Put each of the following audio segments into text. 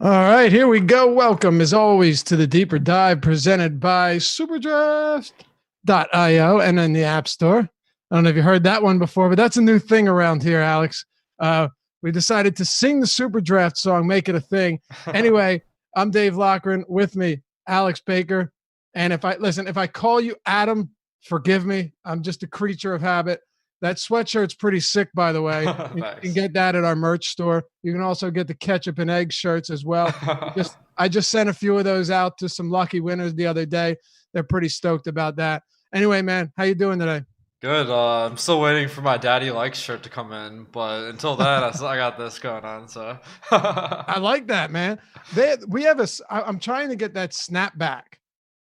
All right, here we go. Welcome, as always, to the Deeper Dive presented by SuperDraft.io and in the App Store. I don't know if you heard that one before, but that's a new thing around here, Alex. We decided to sing the Super Draft song, make it a thing. Anyway, I'm Dave Lochran. With me, Alex Baker. And if I call you Adam, forgive me. I'm just a creature of habit. That sweatshirt's pretty sick, by the way. You can get that at our merch store. You can also get the ketchup and egg shirts as well. I just sent a few of those out to some lucky winners the other day. They're pretty stoked about that. Anyway, man, how you doing today? Good. I'm still waiting for my Daddy Likes shirt to come in, but until then, I got this going on. So I like that, man. We have I'm trying to get that snapback.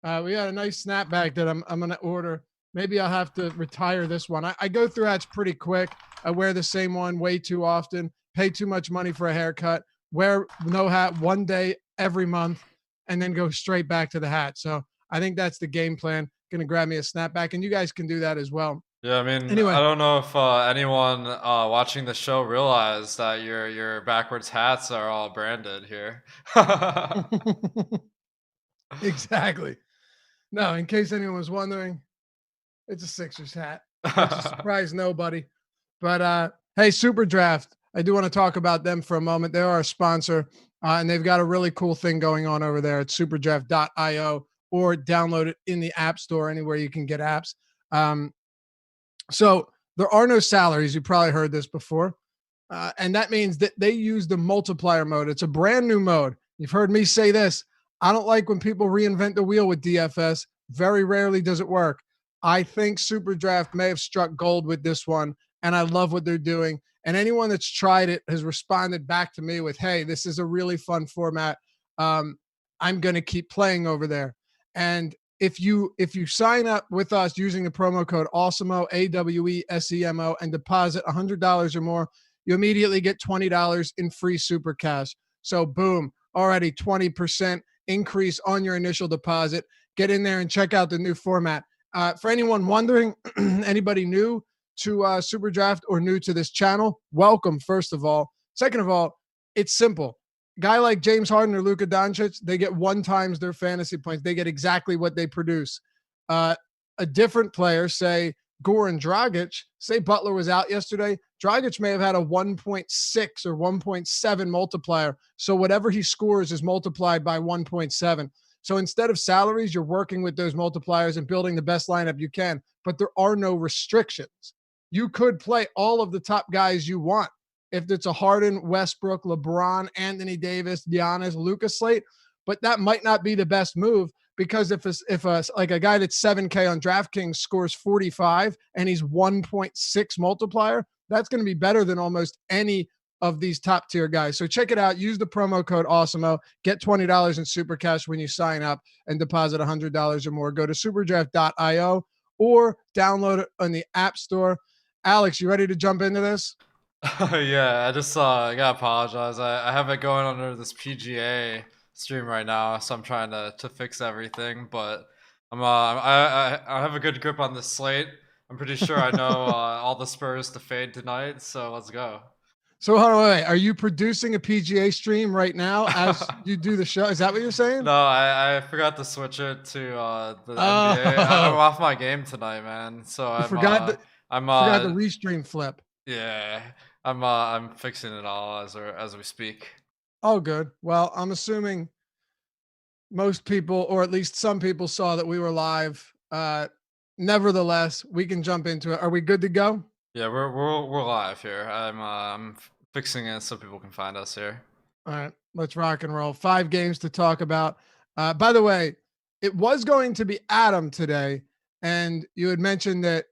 We got a nice snapback that I'm going to order. Maybe I'll have to retire this one. I go through hats pretty quick. I wear the same one way too often. Pay too much money for a haircut. Wear no hat one day every month, and then go straight back to the hat. So I think that's the game plan. Going to grab me a snapback, and you guys can do that as well. yeah, I mean, Anyway, I don't know if anyone watching the show realized that your backwards hats are all branded here. exactly. No, in case anyone was wondering, it's a Sixers hat. That should surprise nobody. But hey, Super Draft. I do want to talk about them for a moment. They are a sponsor, and they've got a really cool thing going on over there at superdraft.io, or download it in the App Store, anywhere you can get apps. So there are no salaries. You probably heard this before. And that means that they use the multiplier mode. It's a brand new mode. You've heard me say this. I don't like when people reinvent the wheel with DFS. Very rarely does it work. I think Super Draft may have struck gold with this one, and I love what they're doing. And anyone that's tried it has responded back to me with, "Hey, this is a really fun format. I'm going to keep playing over there." And if you sign up with us using the promo code AWESEMO, AWESEMO, and deposit $100 or more, you immediately get $20 in free super cash. So boom, already 20% increase on your initial deposit. Get in there and check out the new format. For anyone wondering, anybody new to Super Draft or new to this channel, welcome, first of all. Second of all, it's simple. Guy like James Harden or Luka Doncic, they get 1x their fantasy points. They get exactly what they produce. A different player, say Goran Dragic, say Butler was out yesterday, Dragic may have had a 1.6 or 1.7 multiplier. So whatever he scores is multiplied by 1.7. So instead of salaries, you're working with those multipliers and building the best lineup you can, but there are no restrictions. You could play all of the top guys you want. If it's a Harden, Westbrook, LeBron, Anthony Davis, Giannis, Luka slate, but that might not be the best move, because if like a guy that's 7K on DraftKings scores 45 and he's 1.6 multiplier, that's going to be better than almost any of these top tier guys. So check it out. Use the promo code AWESEMO. Get $20 in super cash when you sign up and deposit $100 or more. Go to superdraft.io or download it on the App Store. Alex, you ready to jump into this? Yeah, I gotta apologize. I have it going under this PGA stream right now, so I'm trying to fix everything. But I have a good grip on this slate. I'm pretty sure I know all the Spurs to fade tonight, so let's go. So hold on, wait. Are you producing a PGA stream right now as you do the show? Is that what you're saying? No, I forgot to switch it to the NBA. I'm Oh, off my game tonight, man. So you forgot the I'm forgot the restream flip. yeah, I'm fixing it all as we speak. Oh, good. Well, I'm assuming most people, or at least some people, saw that we were live. Nevertheless, we can jump into it. Are we good to go? Yeah, we're live here. I'm fixing it so people can find us here. All right, let's rock and roll. 5 games to talk about. By the way, it was going to be Adam today, and you had mentioned that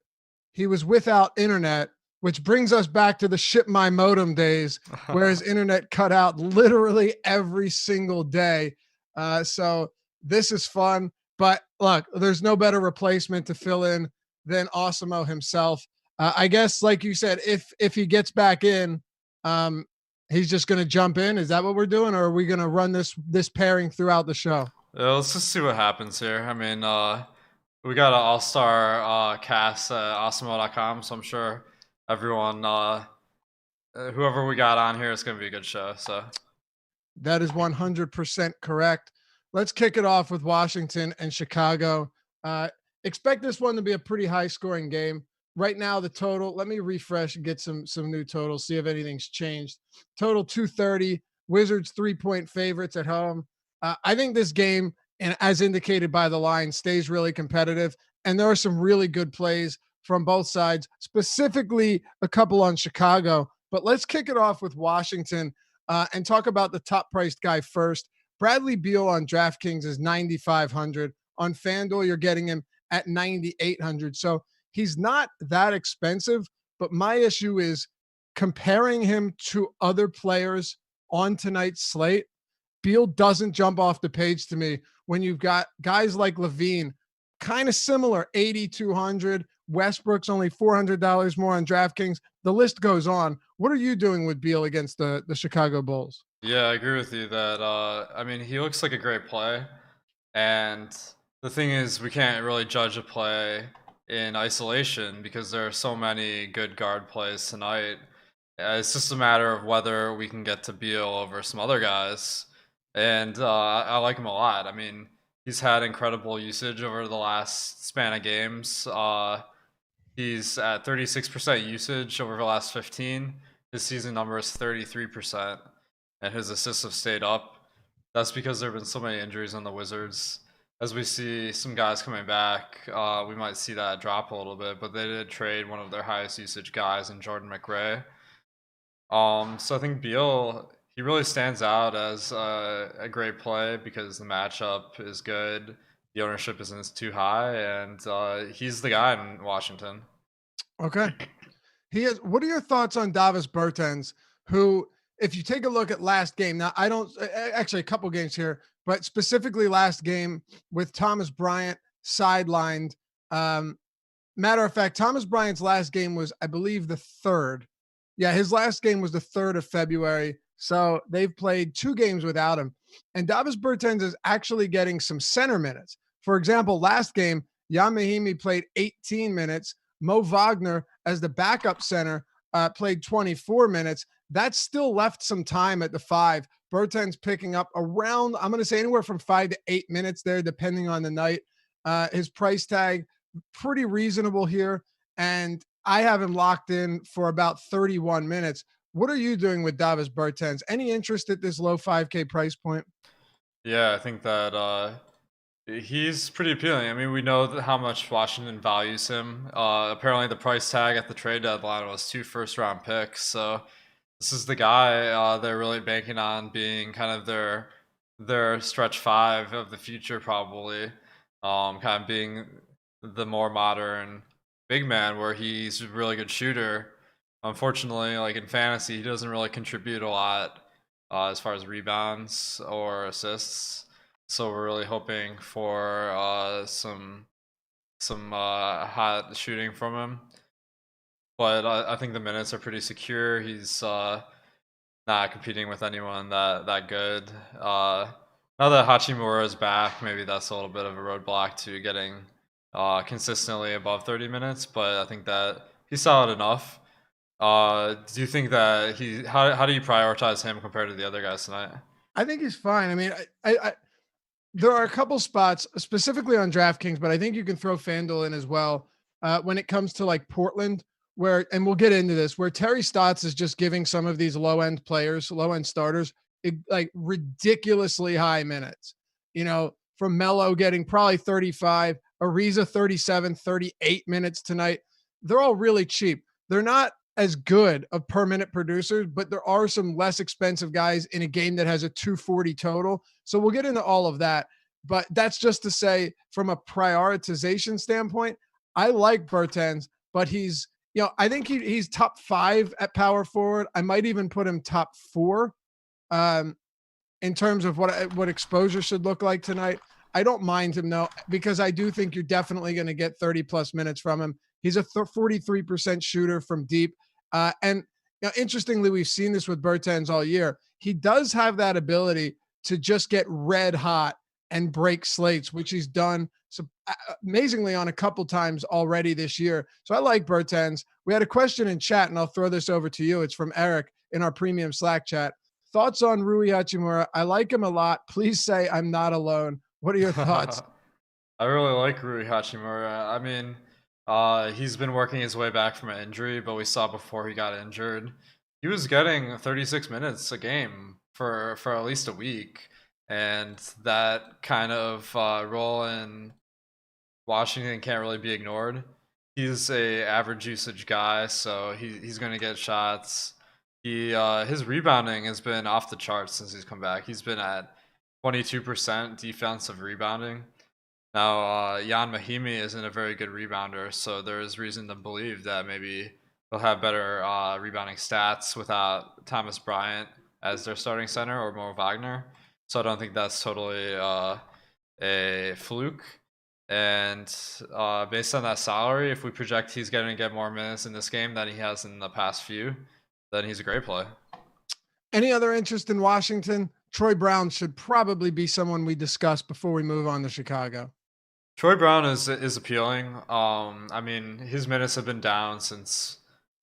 he was without internet, which brings us back to the ship my modem days, where his internet cut out literally every single day. So this is fun. But look, there's no better replacement to fill in than Osimo himself. I guess, like you said, if he gets back in, um, he's just going to jump in. Is that what we're doing, or are we going to run this pairing throughout the show? Yeah, let's just see what happens here. I mean, we got an all-star cast at awesemo.com, so I'm sure everyone, whoever we got on here, is going to be a good show. So That is 100% correct. Let's kick it off with Washington and Chicago. Expect this one to be a pretty high scoring game. Right now, the total, let me refresh and get some new totals, see if anything's changed. Total 230, Wizards 3-point favorites at home. I think this game, and as indicated by the line, stays really competitive. And there are some really good plays from both sides, specifically a couple on Chicago. But let's kick it off with Washington and talk about the top priced guy first. Bradley Beal on DraftKings is 9,500. On FanDuel, you're getting him at 9,800. So he's not that expensive, but my issue is comparing him to other players on tonight's slate. Beal doesn't jump off the page to me when you've got guys like Lavine, kind of similar, 8,200. Westbrook's only $400 more on DraftKings. The list goes on. What are you doing with Beal against the Chicago Bulls? Yeah, I agree with you that I mean he looks like a great play, and the thing is we can't really judge a play in isolation because there are so many good guard plays tonight. It's just a matter of whether we can get to Beal over some other guys, and I like him a lot. I mean, he's had incredible usage over the last span of games. He's at 36% usage over the last 15. His season number is 33%, and his assists have stayed up. That's because there have been so many injuries on the Wizards. As we see some guys coming back, we might see that drop a little bit, but they did trade one of their highest usage guys in Jordan Mccray. So I think Beal, he really stands out as a great play because the matchup is good, the ownership isn't too high, and he's the guy in Washington. Okay. He is. What are your thoughts on Davis Bertans, who, if you take a look at last game, now I don't actually a couple games here, but specifically last game with Thomas Bryant sidelined. Matter of fact, Thomas Bryant's last game was, I believe, the 3rd. Yeah, his last game was the 3rd of February. So they've played 2 games without him. And Davis Bertans is actually getting some center minutes. For example, last game, Yamahimi played 18 minutes. Moe Vagner, as the backup center, played 24 minutes. That still left some time at the 5. Bertans picking up around, I'm going to say anywhere from 5 to 8 minutes there, depending on the night. His price tag, pretty reasonable here. And I have him locked in for about 31 minutes. What are you doing with Davis Bertans? Any interest at this low 5K price point? Yeah, I think that he's pretty appealing. I mean, we know how much Washington values him. Apparently, the price tag at the trade deadline was 2 first-round picks. So this is the guy they're really banking on being kind of their stretch 5 of the future, probably. Kind of being the more modern big man, where he's a really good shooter. Unfortunately, like in fantasy, he doesn't really contribute a lot as far as rebounds or assists. So we're really hoping for some hot shooting from him. But I think the minutes are pretty secure. He's not competing with anyone that good. Now that Hachimura is back, maybe that's a little bit of a roadblock to getting consistently above 30 minutes. But I think that he's solid enough. Do you think that how do you prioritize him compared to the other guys tonight? I think he's fine. I mean, I there are a couple spots specifically on DraftKings, but I think you can throw FanDuel in as well when it comes to like Portland, where, and we'll get into this, where Terry Stotts is just giving some of these low-end players, low-end starters, like ridiculously high minutes. You know, from Melo getting probably 35, Ariza 37, 38 minutes tonight. They're all really cheap. They're not as good of per minute producers, but there are some less expensive guys in a game that has a 240 total. So we'll get into all of that. But that's just to say, from a prioritization standpoint, I like Bertans, but he's, you know, I think he's top 5 at power forward. I might even put him top 4 in terms of what exposure should look like tonight. I don't mind him though, because I do think you're definitely going to get 30 plus minutes from him. He's a 43% shooter from deep. And you know, interestingly, we've seen this with Bertans all year. He does have that ability to just get red hot and break slates, which he's done so amazingly on a couple times already this year. So I like Bertans. We had a question in chat, and I'll throw this over to you. It's from Eric in our premium Slack chat. Thoughts on Rui Hachimura? I like him a lot. Please say I'm not alone. What are your thoughts? I really like Rui Hachimura. I mean, he's been working his way back from an injury, but we saw before he got injured, he was getting 36 minutes a game for at least a week, and that kind of role in Washington can't really be ignored. He's a average usage guy, so he's going to get shots. His rebounding has been off the charts since he's come back. He's been at 22% defensive rebounding. Now, Jan Mahimi isn't a very good rebounder, so there is reason to believe that maybe they'll have better rebounding stats without Thomas Bryant as their starting center or Moe Vagner. So I don't think that's totally a fluke. And based on that salary, if we project he's going to get more minutes in this game than he has in the past few, then he's a great play. Any other interest in Washington? Troy Brown should probably be someone we discuss before we move on to Chicago. Troy Brown is appealing. I mean, his minutes have been down since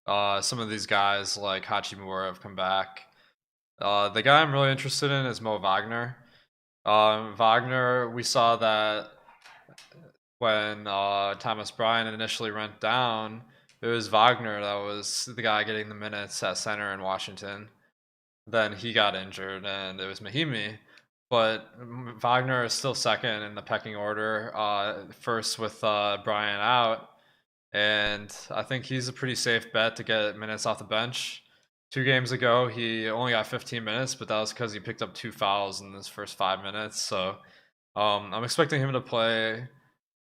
some of these guys like Hachimura have come back. The guy I'm really interested in is Moe Vagner. Wagner, we saw that when Thomas Bryant initially went down, it was Wagner that was the guy getting the minutes at center in Washington. Then he got injured, and it was Mahimi. But Wagner is still second in the pecking order, first with Bryant out. And I think he's a pretty safe bet to get minutes off the bench. 2 games ago, he only got 15 minutes, but that was because he picked up 2 fouls in his first 5 minutes. So I'm expecting him to play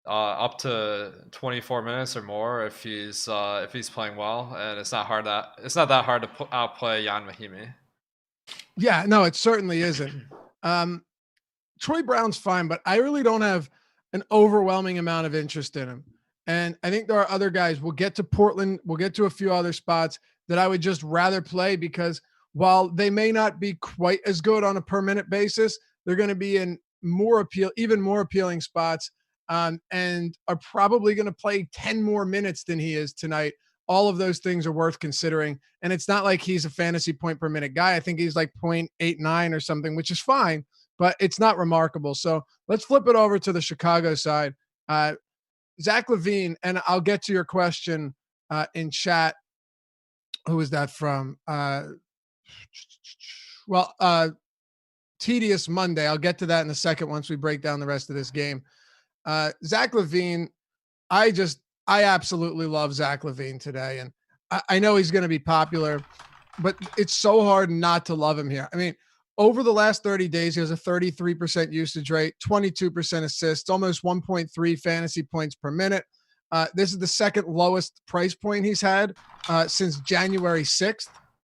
up to 24 minutes or more if he's playing well, and it's not that hard to outplay Jan Mahimi. Yeah, no, it certainly isn't. Troy Brown's fine, but I really don't have an overwhelming amount of interest in him. And I think there are other guys. We'll get to Portland. We'll get to a few other spots that I would just rather play because while they may not be quite as good on a per minute basis, they're going to be in even more appealing spots, and are probably going to play 10 more minutes than he is tonight. All of those things are worth considering. And it's not like he's a fantasy point per minute guy. I think he's like 0.89 or something, which is fine, but it's not remarkable. So let's flip it over to the Chicago side. Zach Lavine, and I'll get to your question in chat. Who is that from? Tedious Monday. I'll get to that in a second once we break down the rest of this game. Zach Lavine, I absolutely love Zach Lavine today. And I know he's going to be popular, but it's so hard not to love him here. I mean, over the last 30 days, he has a 33% usage rate, 22% assists, almost 1.3 fantasy points per minute. This is the second lowest price point he's had since January 6th.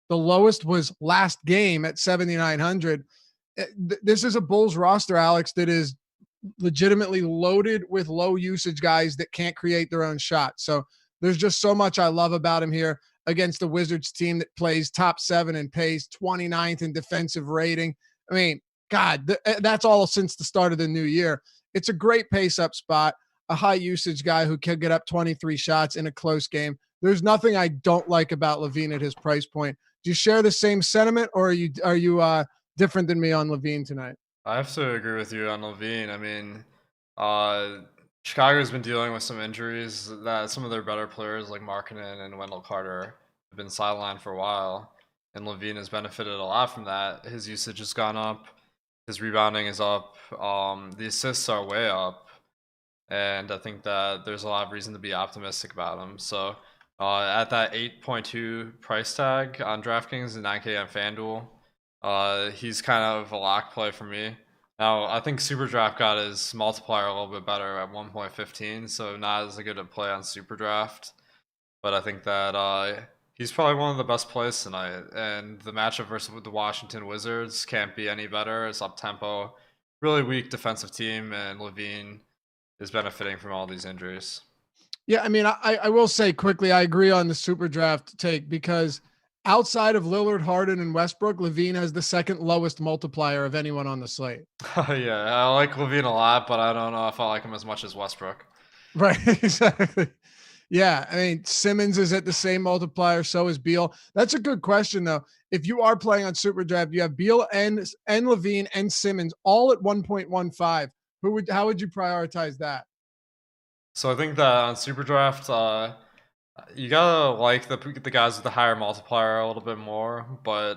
The lowest was last game at 7,900. This is a Bulls roster, Alex, that is legitimately loaded with low usage guys that can't create their own shot. So there's just so much I love about him here against the Wizards team that plays top 7 and pays 29th in defensive rating. I mean, God, that's all since the start of the new year. It's a great pace up spot, a high usage guy who can get up 23 shots in a close game. There's nothing I don't like about Lavine at his price point. Do you share the same sentiment, or are you different than me on Lavine tonight? I have to agree with you on Lavine. I mean, Chicago's been dealing with some injuries that some of their better players like Markkanen and Wendell Carter have been sidelined for a while, and Lavine has benefited a lot from that. His usage has gone up, his rebounding is up, the assists are way up, and I think that there's a lot of reason to be optimistic about him. So at that 8.2 price tag on DraftKings and 9K on Fanduel, he's kind of a lock play for me. Now, I think Superdraft got his multiplier a little bit better at 1.15, so not as good a play on Superdraft. But I think that he's probably one of the best plays tonight. And the matchup versus the Washington Wizards can't be any better. It's up-tempo, really weak defensive team, and Lavine is benefiting from all these injuries. Yeah, I mean, I will say quickly, I agree on the Superdraft take because outside of Lillard, Harden, and Westbrook, Lavine has the second lowest multiplier of anyone on the slate. Yeah, I like Lavine a lot, but I don't know if I like him as much as Westbrook. Right, exactly. Yeah, I mean, Simmons is at the same multiplier, so is Beal. That's a good question, though. If you are playing on Super Draft, you have Beal and Lavine and Simmons all at 1.15. How would you prioritize that? So I think that on Super Draft, you gotta like the guys with the higher multiplier a little bit more. But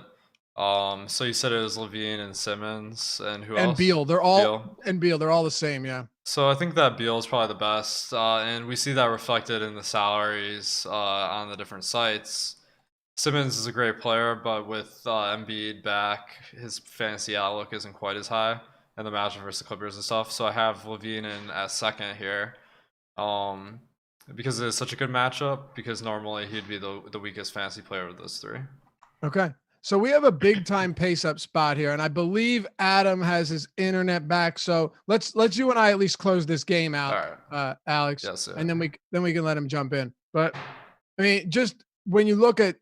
so you said it was Lavine and Simmons, and who And else? Beal, Beal. they're all the same. Yeah. So I think that Beal is probably the best, and we see that reflected in the salaries on the different sites. Simmons is a great player, but with Embiid back, his fantasy outlook isn't quite as high, and the matchup versus the Clippers and stuff. So I have Lavine in at second here, um, because it is such a good matchup. Because normally he'd be the weakest fantasy player of those three. Okay. So we have a big time pace up spot here, and I believe Adam has his internet back. So let's you and I at least close this game out, All right. Alex, Yes, sir. and then we can let him jump in. But I mean, just when you look at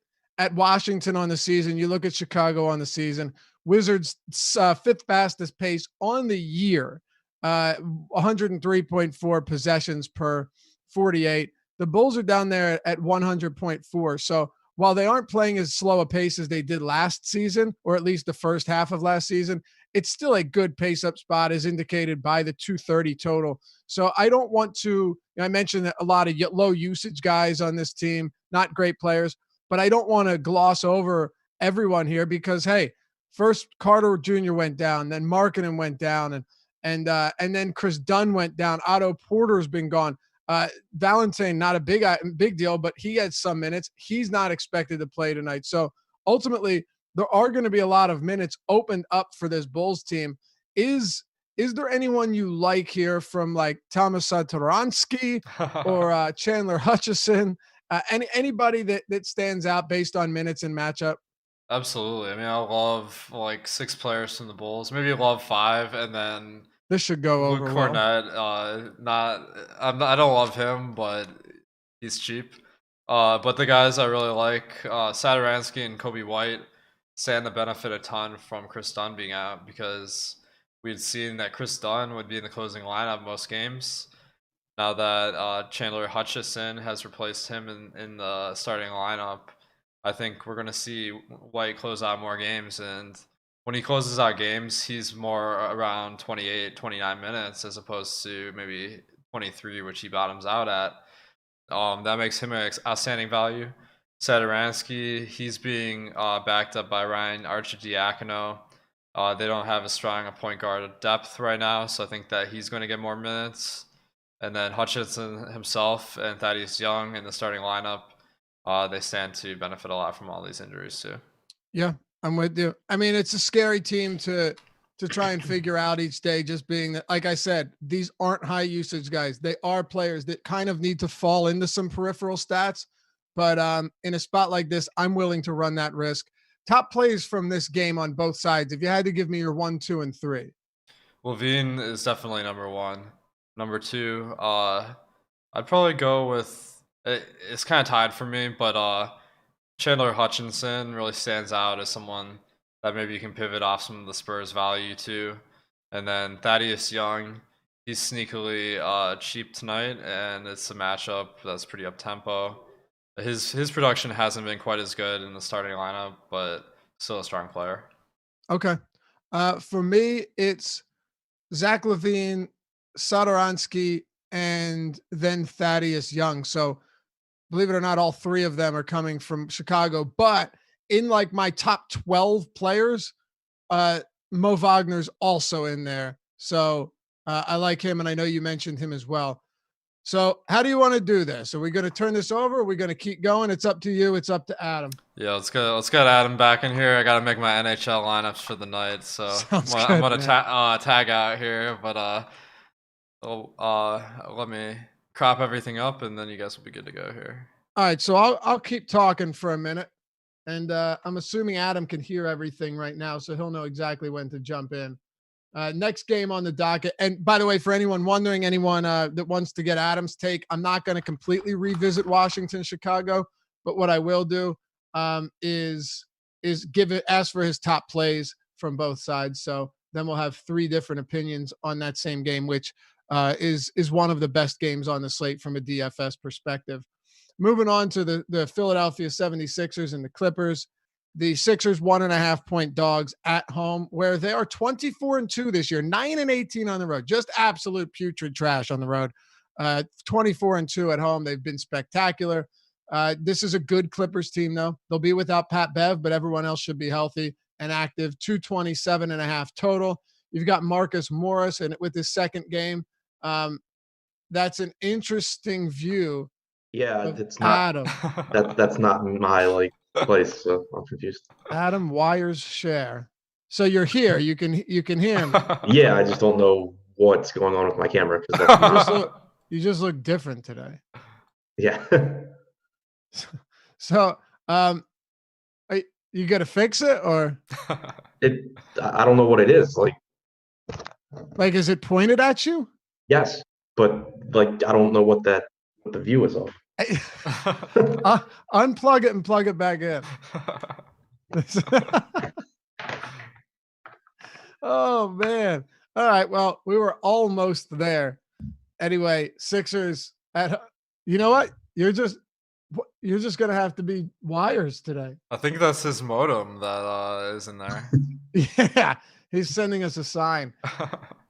Washington on the season, you look at Chicago on the season. Wizards fifth fastest pace on the year, 103.4 possessions per 48. The Bulls are down there at 100.4. So while they aren't playing as slow a pace as they did last season, or at least the first half of last season, it's still a good pace up spot as indicated by the 230 total. So I don't want to, I mentioned that a lot of low usage guys on this team, not great players, but I don't want to gloss over everyone here because, hey, first Carter Jr. went down, then Markkanen went down, and then Chris Dunn went down. Otto Porter's been gone. Valentine, not a big deal, but he had some minutes. He's not expected to play tonight. So ultimately, there are going to be a lot of minutes opened up for this Bulls team. Is there anyone you like here from like Thomas Satoransky or Chandler Hutchison? Anybody that stands out based on minutes and matchup? Absolutely. I mean, I love like 6 players from the Bulls. Maybe I love 5, and then This should go Luke over well. Cornett. I don't love him, but he's cheap. But the guys I really like, Satoransky and Kobe White, stand to benefit a ton from Chris Dunn being out because we'd seen that Chris Dunn would be in the closing lineup most games. Now that Chandler Hutchison has replaced him in the starting lineup, I think we're going to see White close out more games. And when he closes out games, he's more around 28, 29 minutes as opposed to maybe 23, which he bottoms out at. That makes him an outstanding value. Satoransky, he's being backed up by Ryan Arcidiacono. They don't have a strong point guard depth right now, so I think that he's going to get more minutes. And then Hutchinson himself and Thaddeus Young in the starting lineup, they stand to benefit a lot from all these injuries too. Yeah, I'm with you. I mean, it's a scary team to try and figure out each day, just being that, like I said, these aren't high usage guys. They are players that kind of need to fall into some peripheral stats. But in a spot like this, I'm willing to run that risk. Top plays from this game on both sides. If you had to give me your 1, 2, and 3. Lavine is definitely number 1. Number 2, I'd probably go with, it's kind of tied for me, but Chandler Hutchinson really stands out as someone that maybe you can pivot off some of the Spurs value to. And then Thaddeus Young, he's sneakily cheap tonight, and it's a matchup that's pretty up-tempo. His production hasn't been quite as good in the starting lineup, but still a strong player. Okay. For me, it's Zach Lavine, Satoransky, and then Thaddeus Young. So believe it or not, all 3 of them are coming from Chicago. But in like my top 12 players, Moe Vagner's also in there. So I like him, and I know you mentioned him as well. So how do you want to do this? Are we going to turn this over? Are we going to keep going? It's up to you. It's up to Adam. Yeah, let's get Adam back in here. I got to make my NHL lineups for the night, so I'm gonna tag out here. But let me crop everything up, and then you guys will be good to go here. All right, so I'll keep talking for a minute, and I'm assuming Adam can hear everything right now, so he'll know exactly when to jump in. Next game on the docket. And by the way, for anyone wondering, anyone that wants to get Adam's take, I'm not going to completely revisit Washington, Chicago, but what I will do is ask for his top plays from both sides. So then we'll have 3 different opinions on that same game, which is one of the best games on the slate from a DFS perspective. moving on to the Philadelphia 76ers and the Clippers. The Sixers 1.5 point dogs at home, where they are 24-2 this year, 9-18 on the road, just absolute putrid trash on the road. 24-2 at home. They've been spectacular. This is a good Clippers team, though. They'll be without Pat Bev, but everyone else should be healthy and active. 227.5 total. You've got Marcus Morris, and with his second game, that's an interesting view. Yeah, it's not Adam. That's not my place, so I'm confused. Adam Wires share. So you're here. You can hear me. Yeah, I just don't know what's going on with my camera. You just look different today. Yeah. So, you got to fix it, or I don't know what it is. Like, is it pointed at you? Yes, but I don't know what the view is of. Unplug it and plug it back in. Oh man. All right. Well, we were almost there. Anyway, Sixers you know what? You're just going to have to be Wires today. I think that's his modem that is in there. Yeah. He's sending us a sign.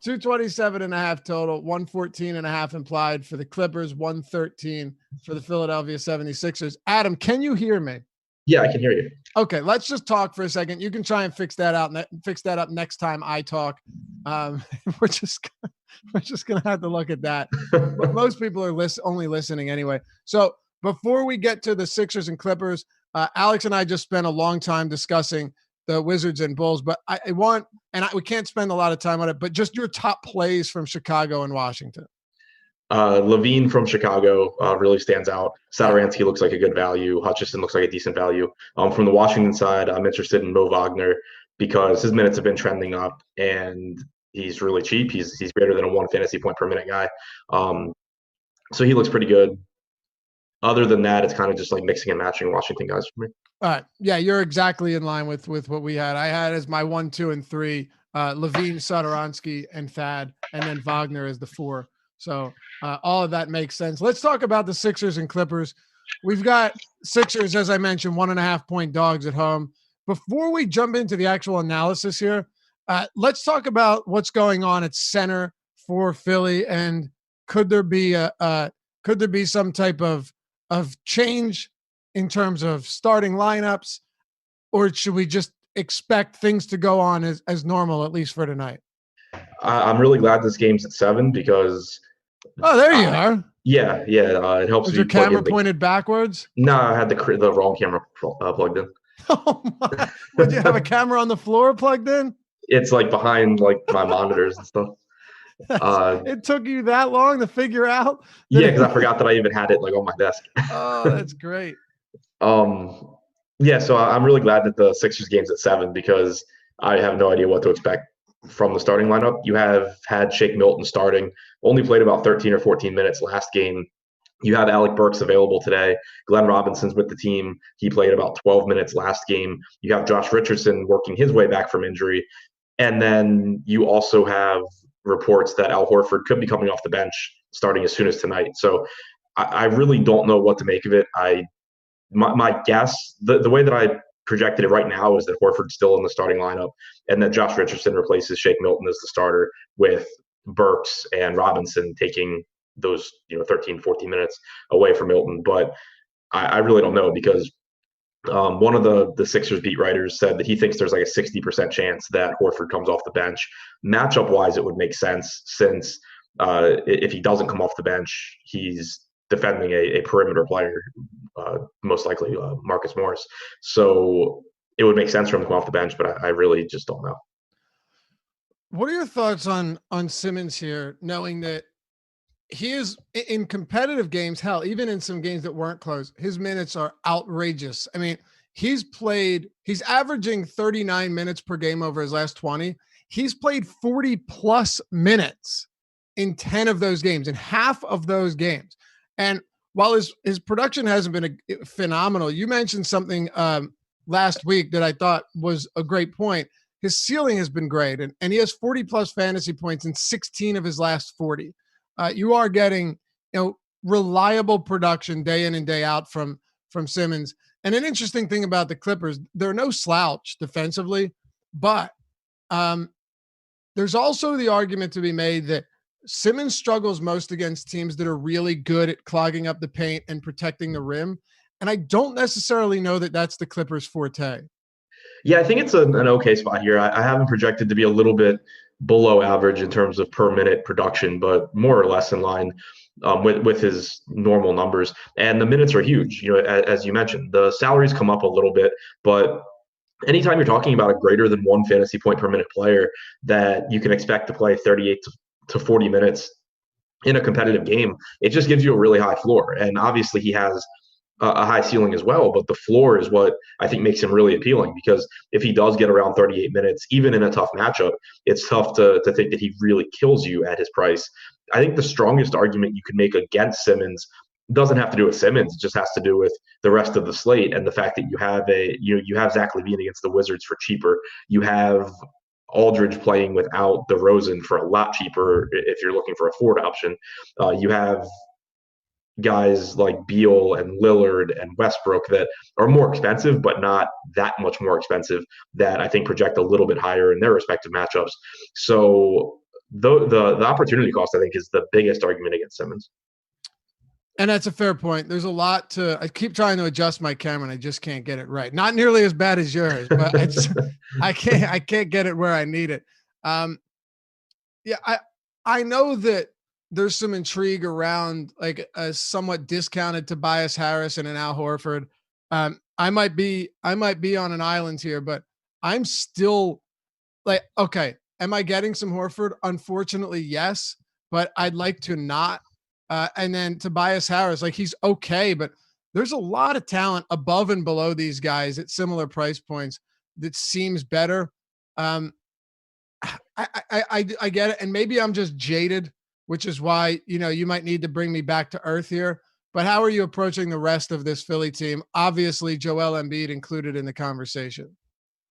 227.5 total, 114.5 implied for the Clippers, 113 for the Philadelphia 76ers. Adam, can you hear me? Yeah, I can hear you. Okay, let's just talk for a second. You can try and fix that up next time I talk. We're just gonna have to look at that. But most people are only listening anyway. So before we get to the Sixers and Clippers, Alex and I just spent a long time discussing the Wizards and Bulls, but we can't spend a lot of time on it, but just your top plays from Chicago and Washington. Lavine from Chicago really stands out. Satoransky looks like a good value. Hutchison looks like a decent value. From the Washington side, I'm interested in Moe Vagner because his minutes have been trending up and he's really cheap. He's greater than a 1 fantasy point per minute guy. So he looks pretty good. Other than that, it's kind of just mixing and matching Washington guys for me. All right. Yeah, you're exactly in line with what we had. I had as my 1, 2, and 3, Lavine, Satoransky, and Thad, and then Wagner as the 4. So all of that makes sense. Let's talk about the Sixers and Clippers. We've got Sixers, as I mentioned, 1.5 point dogs at home. Before we jump into the actual analysis here, let's talk about what's going on at center for Philly, and could there be some type of change in terms of starting lineups, or should we just expect things to go on as normal, at least for tonight? I'm really glad this game's at 7 because. Oh, there you are. Yeah. It helps. Was your camera pointed backwards? No, I had the wrong camera plugged in. Oh my! Did you have a camera on the floor plugged in? It's behind my monitors and stuff. It took you that long to figure out? Yeah, because I forgot that I even had it on my desk. Oh, that's great. Yeah, so I'm really glad that the Sixers game's at 7 because I have no idea what to expect from the starting lineup. You have had Shake Milton starting, only played about 13 or 14 minutes last game. You have Alec Burks available today. Glenn Robinson's with the team. He played about 12 minutes last game. You have Josh Richardson working his way back from injury. And then you also have reports that Al Horford could be coming off the bench starting as soon as tonight. So I really don't know what to make of it. My guess, the way that I projected it right now is that Horford's still in the starting lineup and that Josh Richardson replaces Shake Milton as the starter, with Burks and Robinson taking those 13, 14 minutes away from Milton. But I really don't know because one of the Sixers beat writers said that he thinks there's a 60% chance that Horford comes off the bench. Matchup wise, it would make sense since if he doesn't come off the bench, he's defending a perimeter player, most likely Marcus Morris. So it would make sense for him to come off the bench, but I really just don't know. What are your thoughts on Simmons here, knowing that he is in competitive games, hell, even in some games that weren't close, his minutes are outrageous. I mean, he's averaging 39 minutes per game over his last 20. He's played 40 plus minutes in 10 of those games, in half of those games. And while his production hasn't been phenomenal, you mentioned something last week that I thought was a great point. His ceiling has been great, and he has 40 plus fantasy points in 16 of his last 40. You are getting, reliable production day in and day out from Simmons. And an interesting thing about the Clippers, they're no slouch defensively, but there's also the argument to be made that Simmons struggles most against teams that are really good at clogging up the paint and protecting the rim. And I don't necessarily know that that's the Clippers' forte. Yeah, I think it's an okay spot here. I have him projected to be a little bit below average in terms of per minute production, but more or less in line with his normal numbers. And the minutes are huge. As you mentioned, the salaries come up a little bit, but anytime you're talking about a greater than 1 fantasy point per minute player that you can expect to play 38 to 40 minutes in a competitive game, it just gives you a really high floor. And obviously he has a high ceiling as well, but the floor is what I think makes him really appealing, because if he does get around 38 minutes, even in a tough matchup, it's tough to think that he really kills you at his price. I think the strongest argument you could make against Simmons doesn't have to do with Simmons. It just has to do with the rest of the slate and the fact that you have Zach Lavine against the Wizards for cheaper. You have Aldridge playing without DeRozan for a lot cheaper if you're looking for a forward option. You have guys like Beal and Lillard and Westbrook that are more expensive, but not that much more expensive, that I think project a little bit higher in their respective matchups. So the opportunity cost, I think, is the biggest argument against Simmons. And that's a fair point. There's a lot I keep trying to adjust my camera and I just can't get it right. Not nearly as bad as yours, but I can't get it where I need it. I know that there's some intrigue around like a somewhat discounted Tobias Harris and an Al Horford. I might be on an island here, but I'm still like, okay, am I getting some Horford? Unfortunately, yes, but I'd like to not. And then Tobias Harris, like he's okay, but there's a lot of talent above and below these guys at similar price points that seems better. I get it. And maybe I'm just jaded, which is why, you might need to bring me back to earth here. But how are you approaching the rest of this Philly team? Obviously, Joel Embiid included in the conversation.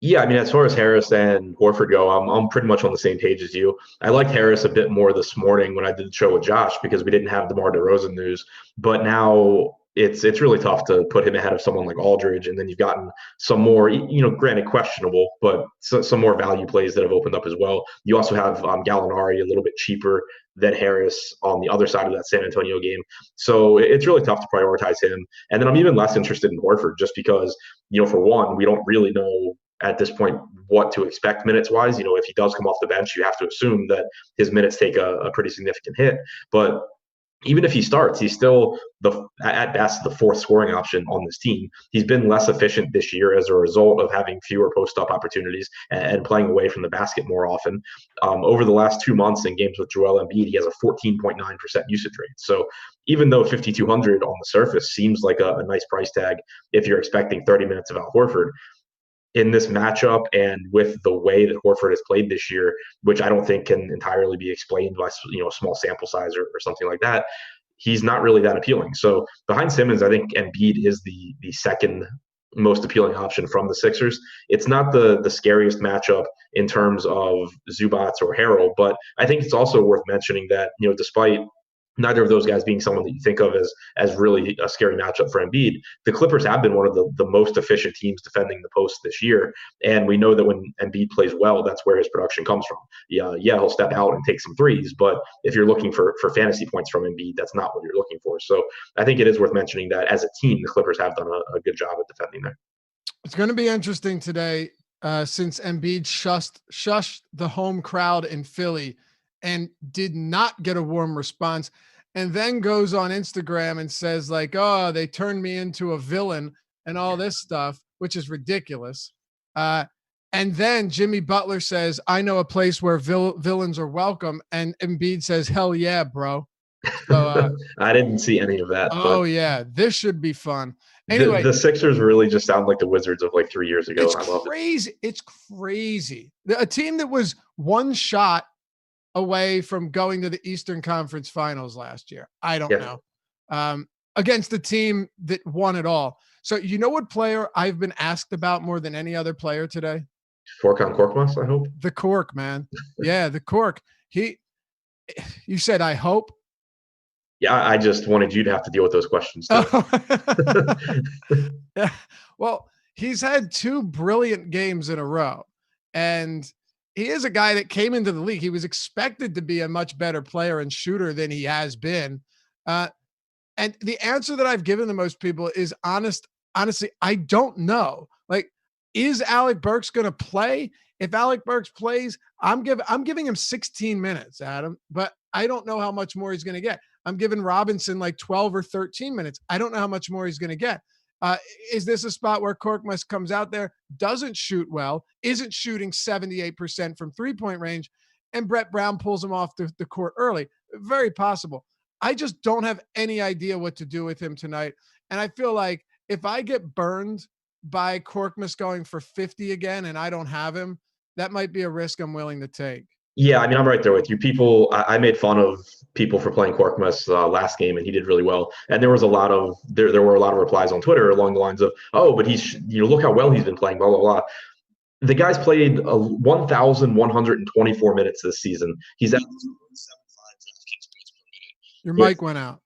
Yeah, I mean, as far as Harris and Horford go, I'm pretty much on the same page as you. I liked Harris a bit more this morning when I did the show with Josh because we didn't have DeMar DeRozan news. But now it's really tough to put him ahead of someone like Aldridge, and then you've gotten some more, granted questionable, but some more value plays that have opened up as well. You also have Gallinari a little bit cheaper than Harris on the other side of that San Antonio game. So it's really tough to prioritize him. And then I'm even less interested in Horford just because, for one, we don't really know at this point what to expect minutes wise. If he does come off the bench, you have to assume that his minutes take a pretty significant hit. But even if he starts, he's still at best the fourth scoring option on this team. He's been less efficient this year as a result of having fewer post-up opportunities and playing away from the basket more often. Over the last 2 months in games with Joel Embiid, he has a 14.9% usage rate. So even though 5,200 on the surface seems like a nice price tag if you're expecting 30 minutes of Al Horford, in this matchup and with the way that Horford has played this year, which I don't think can entirely be explained by a small sample size or something like that, he's not really that appealing. So behind Simmons, I think Embiid is the second most appealing option from the Sixers. It's not the scariest matchup in terms of Zubats or Harrell, but I think it's also worth mentioning that, despite neither of those guys being someone that you think of as really a scary matchup for Embiid, the Clippers have been one of the most efficient teams defending the post this year. And we know that when Embiid plays well, that's where his production comes from. Yeah, he'll step out and take some threes, but if you're looking for fantasy points from Embiid, that's not what you're looking for. So I think it is worth mentioning that as a team, the Clippers have done a good job at defending there. It's going to be interesting today since Embiid shushed the home crowd in Philly and did not get a warm response, and then goes on Instagram and says like, oh, they turned me into a villain and all this stuff, which is ridiculous. And then Jimmy Butler says, I know a place where villains are welcome. And Embiid says, hell yeah, bro. So I didn't see any of that. Oh yeah, this should be fun. Anyway, the Sixers really just sound like the Wizards of like 3 years ago. It's crazy. It's crazy. A team that was one shot away from going to the Eastern Conference Finals last year. I don't know. Against the team that won it all. So you know what player I've been asked about more than any other player today? Furkan Korkmaz, I hope. The Cork, man. Yeah, the Cork. You said, I hope. Yeah, I just wanted you to have to deal with those questions too. Yeah. Well, he's had 2 brilliant games in a row, and he is a guy that came into the league. He was expected to be a much better player and shooter than he has been. And the answer that I've given to most people is honestly, I don't know. Like, is Alec Burks going to play? If Alec Burks plays, I'm giving him 16 minutes, Adam, but I don't know how much more he's going to get. I'm giving Robinson like 12 or 13 minutes. I don't know how much more he's going to get. Is this a spot where Korkmaz comes out there, doesn't shoot well, isn't shooting 78% from 3-point range, and Brett Brown pulls him off the court early? Very possible. I just don't have any idea what to do with him tonight. And I feel like if I get burned by Korkmaz going for 50 again and I don't have him, that might be a risk I'm willing to take. Yeah, I mean, I'm right there with you. People, I made fun of people for playing Korkmaz last game, and he did really well. And there was a lot of there were a lot of replies on Twitter along the lines of, "Oh, but he's look how well he's been playing." Blah blah blah. The guy's played 1,124 minutes this season. He's at 1.75 DraftKings points per minute. Your mic went out.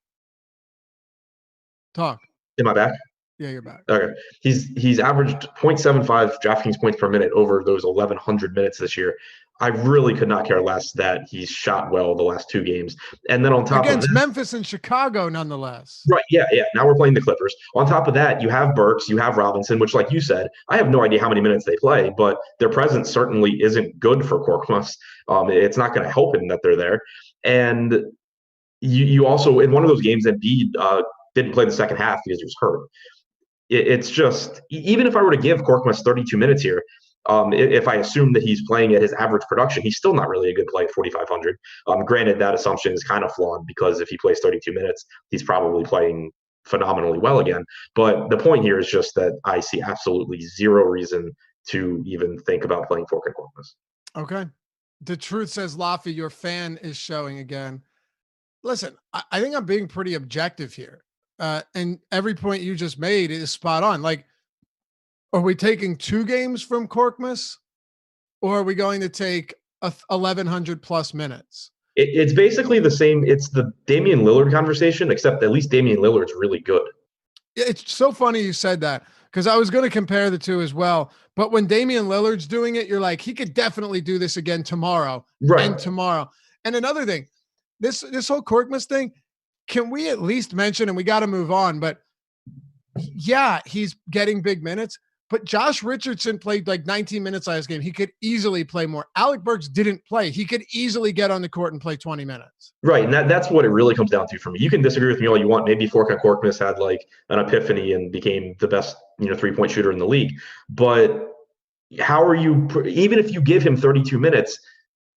Talk. Am I back? Yeah, you're back. Okay. He's averaged 0.75 DraftKings points per minute over those 1,100 minutes this year. I really could not care less that he's shot well the last 2 games. And then on top against of that, Memphis and Chicago, nonetheless. Right. Yeah. Now we're playing the Clippers. On top of that, you have Burks, you have Robinson, which, like you said, I have no idea how many minutes they play, but their presence certainly isn't good for Korkmaz. It's not going to help him that they're there. And you also, in one of those games, Embiid didn't play the second half because he was hurt. It's just, even if I were to give Korkmaz 32 minutes here, if I assume that he's playing at his average production, he's still not really a good play at 4,500. Granted, that assumption is kind of flawed because if he plays 32 minutes, he's probably playing phenomenally well again. But the point here is just that I see absolutely zero reason to even think about playing Fork and Korkmaz. Okay. The truth says, Laffy, your fan is showing again. Listen, I think I'm being pretty objective here. And every point you just made is spot on. Like, are we taking 2 games from Korkmaz, or are we going to take 1,100 plus minutes? It's basically the same. It's the Damian Lillard conversation, except at least Damian Lillard's really good. It's so funny you said that, because I was going to compare the 2 as well. But when Damian Lillard's doing it, you're like, he could definitely do this again tomorrow and tomorrow. And another thing, this whole Korkmaz thing, can we at least mention, and we got to move on, but yeah, he's getting big minutes. But Josh Richardson played like 19 minutes last game. He could easily play more. Alec Burks didn't play. He could easily get on the court and play 20 minutes. Right, and that's what it really comes down to for me. You can disagree with me all you want. Maybe Fork and Korkmaz had like an epiphany and became the best 3-point shooter in the league. But how are you, even if you give him 32 minutes,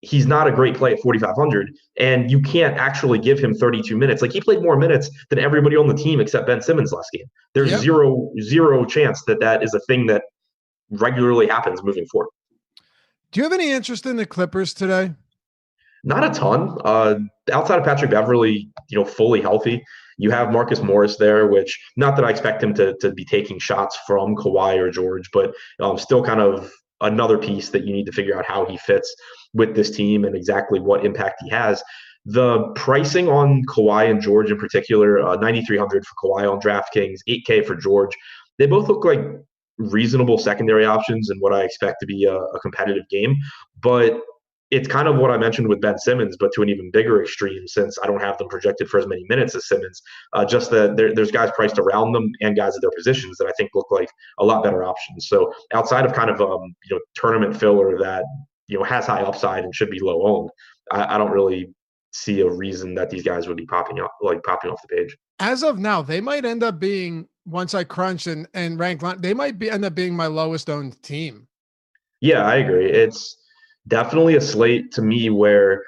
he's not a great play at 4,500, and you can't actually give him 32 minutes. Like, he played more minutes than everybody on the team except Ben Simmons last game. There's zero chance that is a thing that regularly happens moving forward. Do you have any interest in the Clippers today? Not a ton. Outside of Patrick Beverley, fully healthy, you have Marcus Morris there, which, not that I expect him to be taking shots from Kauai or George, but still kind of another piece that you need to figure out how he fits with this team and exactly what impact he has. The pricing on Kauai and George in particular, 9,300 for Kauai on DraftKings, 8K for George. They both look like reasonable secondary options in what I expect to be a competitive game. But it's kind of what I mentioned with Ben Simmons, but to an even bigger extreme, since I don't have them projected for as many minutes as Simmons. Just that there's guys priced around them and guys at their positions that I think look like a lot better options. So outside of kind of tournament filler that has high upside and should be low owned, I don't really see a reason that these guys would be popping off the page. As of now, they might end up being, once I crunch and rank, they might end up being my lowest owned team. Yeah, I agree. It's definitely a slate to me where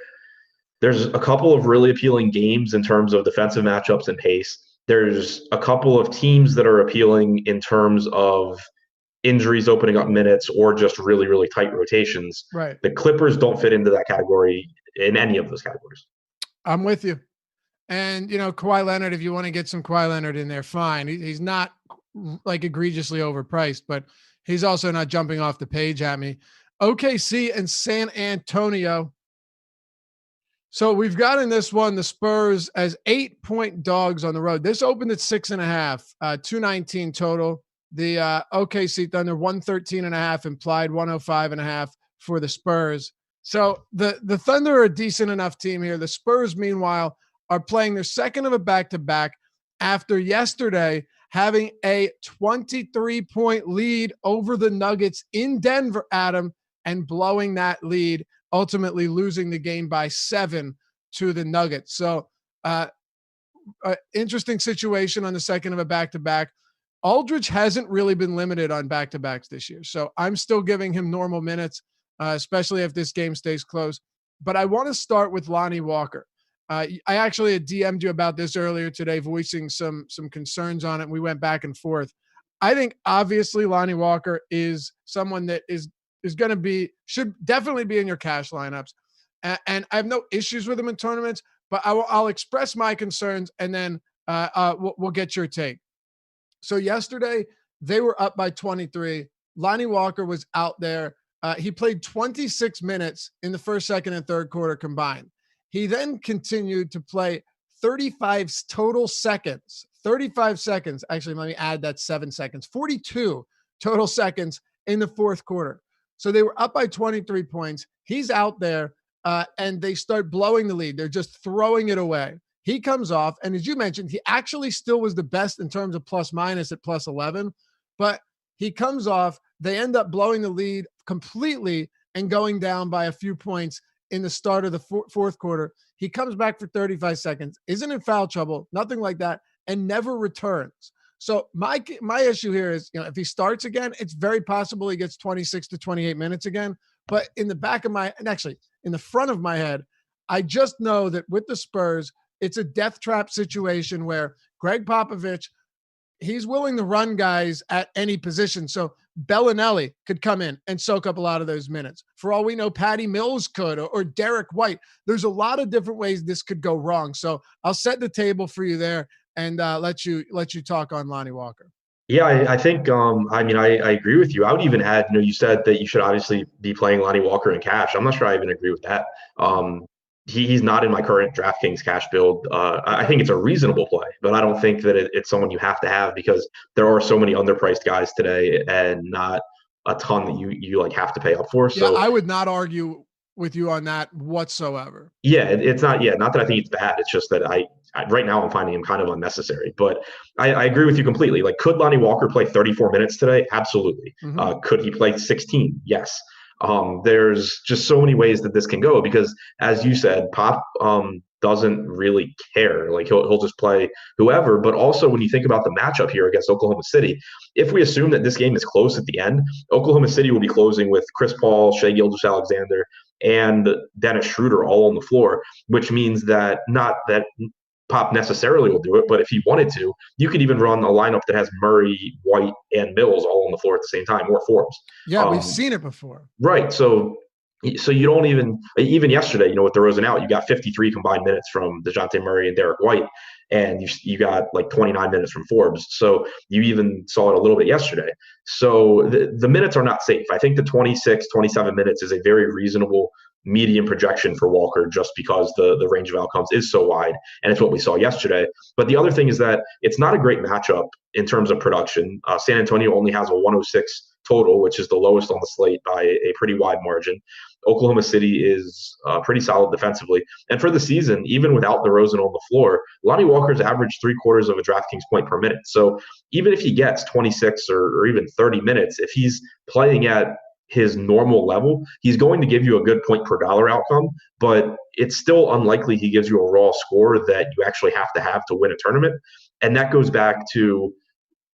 there's a couple of really appealing games in terms of defensive matchups and pace. There's a couple of teams that are appealing in terms of injuries opening up minutes or just really, really tight rotations. Right. The Clippers don't fit into that category in any of those categories. I'm with you. And, Kawhi Leonard, if you want to get some Kawhi Leonard in there, fine. He's not like egregiously overpriced, but he's also not jumping off the page at me. OKC and San Antonio. So we've got in this one the Spurs as 8-point dogs on the road. This opened at 6.5, 219 total. The OKC Thunder 113.5 implied, 105.5 for the Spurs. So the Thunder are a decent enough team here. The Spurs, meanwhile, are playing their second of a back-to-back after yesterday having a 23-point lead over the Nuggets in Denver, Adam, and blowing that lead, ultimately losing the game by 7 to the Nuggets. So interesting situation on the second of a back-to-back. Aldridge hasn't really been limited on back-to-backs this year. So I'm still giving him normal minutes, especially if this game stays close. But I want to start with Lonnie Walker. I actually had DM'd you about this earlier today, voicing some concerns on it. And we went back and forth. I think obviously Lonnie Walker is someone that is going to should definitely be in your cash lineups. And I have no issues with him in tournaments, but I'll express my concerns and then we'll get your take. So yesterday they were up by 23. Lonnie Walker was out there. He played 26 minutes in the first, second, and third quarter combined. He then continued to play 35 total seconds, 35 seconds. Actually, let me add that 7 seconds, 42 total seconds in the fourth quarter. So they were up by 23 points. He's out there and they start blowing the lead. They're just throwing it away. He comes off. And as you mentioned, he actually still was the best in terms of plus minus at plus 11, but he comes off. They end up blowing the lead completely and going down by a few points in the start of the fourth quarter. He comes back for 35 seconds, isn't in foul trouble, nothing like that, and never returns. So my issue here is, if he starts again, it's very possible he gets 26 to 28 minutes again. But in the back of and actually in the front of my head, I just know that with the Spurs, it's a death trap situation where Greg Popovich, he's willing to run guys at any position. So Bellinelli could come in and soak up a lot of those minutes. For all we know, Patty Mills could, or Derek White. There's a lot of different ways this could go wrong. So I'll set the table for you there and let you talk on Lonnie Walker. Yeah, I think, I agree with you. I would even add, you said that you should obviously be playing Lonnie Walker in cash. I'm not sure I even agree with that. He's not in my current DraftKings cash build. I think it's a reasonable play, but I don't think that it's someone you have to have because there are so many underpriced guys today and not a ton that you like have to pay up for. So I would not argue with you on that whatsoever. Yeah, it's not. Yeah, not that I think it's bad. It's just that I right now I'm finding him kind of unnecessary. But I agree with you completely. Like, could Lonnie Walker play 34 minutes today? Absolutely. Mm-hmm. Could he play 16? Yes. There's just so many ways that this can go because, as you said, Pop doesn't really care. Like he'll just play whoever. But also, when you think about the matchup here against Oklahoma City, if we assume that this game is close at the end, Oklahoma City will be closing with Chris Paul, Shai Gilgeous-Alexander, and Dennis Schroeder all on the floor, which means that not that Pop necessarily will do it, but if he wanted to, you could even run a lineup that has Murray, White, and Mills all on the floor at the same time, or Forbes. Yeah, we've seen it before. Right. So you don't even yesterday, with DeRozan out, you got 53 combined minutes from DeJounte Murray and Derek White, and you got like 29 minutes from Forbes. So you even saw it a little bit yesterday. So the minutes are not safe. I think the 26, 27 minutes is a very reasonable median projection for Walker just because the range of outcomes is so wide, and it's what we saw yesterday. But the other thing is that it's not a great matchup in terms of production. San Antonio only has a 106 total, which is the lowest on the slate by a pretty wide margin. Oklahoma City is pretty solid defensively. And for the season, even without DeRozan on the floor, Lonnie Walker's averaged 3/4 of a DraftKings point per minute. So even if he gets 26 or even 30 minutes, if he's playing at his normal level, he's going to give you a good point per dollar outcome, but it's still unlikely he gives you a raw score that you actually have to win a tournament. And that goes back to